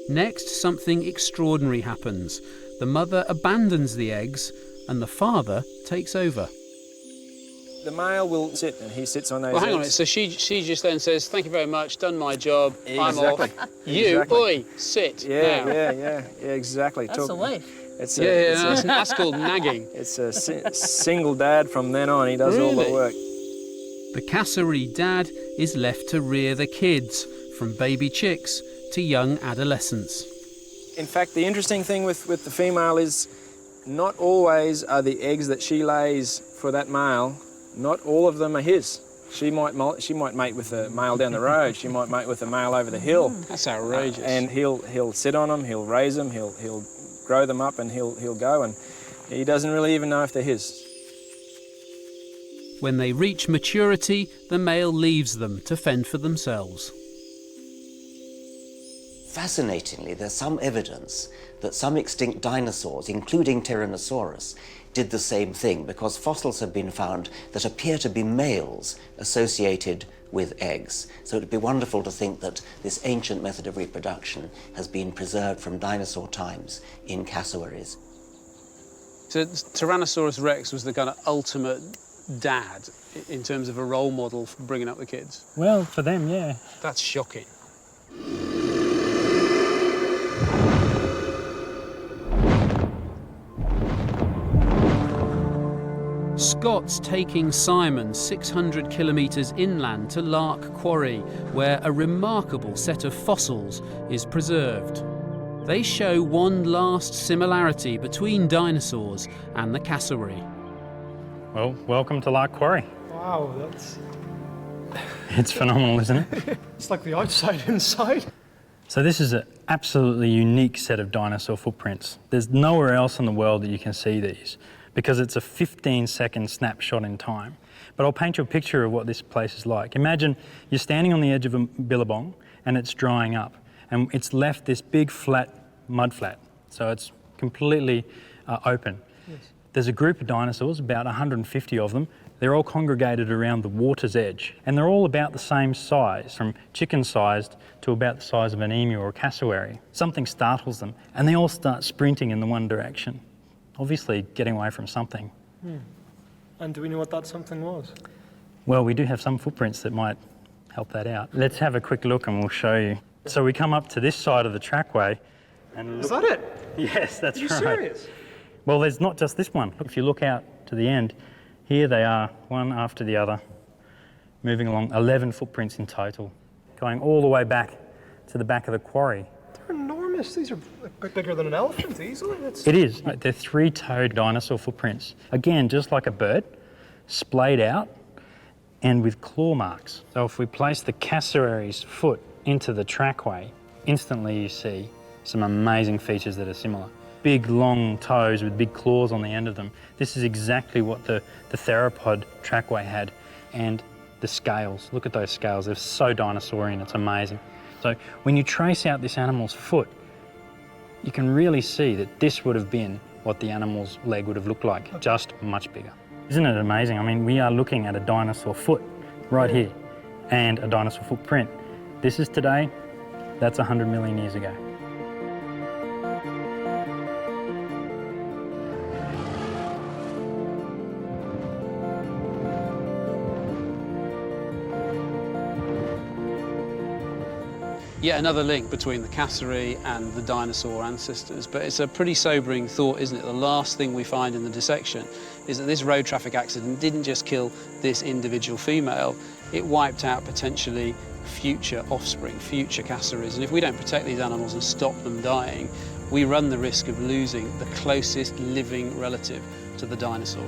Next, something extraordinary happens. The mother abandons the eggs and the father takes over. The male will sit, and he sits on those Well, hang on a eggs. minute. So she just then says, "Thank you very much, done my job, I'm off." Exactly. You, Exactly. oi, sit Yeah, now. yeah, exactly. That's a wife. It's That's called nagging. It's a single dad from then on. He does all the Really? work. The cassowary dad is left to rear the kids, from baby chicks to young adolescents. In fact, the interesting thing with the female is not always are the eggs that she lays for that male, not all of them are his. She might mate with a male down the road. She might mate with a male over the hill. That's outrageous. And he'll sit on them. He'll raise them. He'll grow them up, and he'll go. And he doesn't really even know if they're his. When they reach maturity, the male leaves them to fend for themselves. Fascinatingly, there's some evidence that some extinct dinosaurs, including Tyrannosaurus, did the same thing, because fossils have been found that appear to be males associated with eggs. So it'd be wonderful to think that this ancient method of reproduction has been preserved from dinosaur times in cassowaries. So Tyrannosaurus rex was the kind of ultimate dad in terms of a role model for bringing up the kids. Well, for them, yeah. That's shocking. Scott's taking Simon 600 kilometres inland to Lark Quarry, where a remarkable set of fossils is preserved. They show one last similarity between dinosaurs and the cassowary. Well, welcome to Lark Quarry. Wow, that's... It's phenomenal, isn't it? It's like the outside inside. So this is an absolutely unique set of dinosaur footprints. There's nowhere else in the world that you can see these, because it's a 15-second snapshot in time. But I'll paint you a picture of what this place is like. Imagine you're standing on the edge of a billabong and it's drying up, and it's left this big flat mud flat. So it's completely open. Yes. There's a group of dinosaurs, about 150 of them. They're all congregated around the water's edge, and they're all about the same size, from chicken-sized to about the size of an emu or a cassowary. Something startles them, and they all start sprinting in the one direction, obviously getting away from something. And do we know what that something was? Well, we do have some footprints that might help that out. Let's have a quick look and we'll show you. So we come up to this side of the trackway and Is that it? Yes, that's right. Are you serious? Well, there's not just this one. Look, if you look out to the end, here they are, one after the other, moving along, 11 footprints in total, going all the way back to the back of the quarry. They're enormous. These are a bit bigger than an elephant, easily. It is. They're three-toed dinosaur footprints. Again, just like a bird, splayed out and with claw marks. So if we place the cassowary's foot into the trackway, instantly you see some amazing features that are similar. Big, long toes with big claws on the end of them. This is exactly what the theropod trackway had. And the scales, look at those scales. They're so dinosaurian, it's amazing. So when you trace out this animal's foot, you can really see that this would have been what the animal's leg would have looked like, just much bigger. Isn't it amazing? I mean, we are looking at a dinosaur foot right here and a dinosaur footprint. This is today, that's 100 million years ago. Yet another link between the cassowary and the dinosaur ancestors, but it's a pretty sobering thought, isn't it? The last thing we find in the dissection is that this road traffic accident didn't just kill this individual female, it wiped out potentially future offspring, future cassowaries. And if we don't protect these animals and stop them dying, we run the risk of losing the closest living relative to the dinosaur.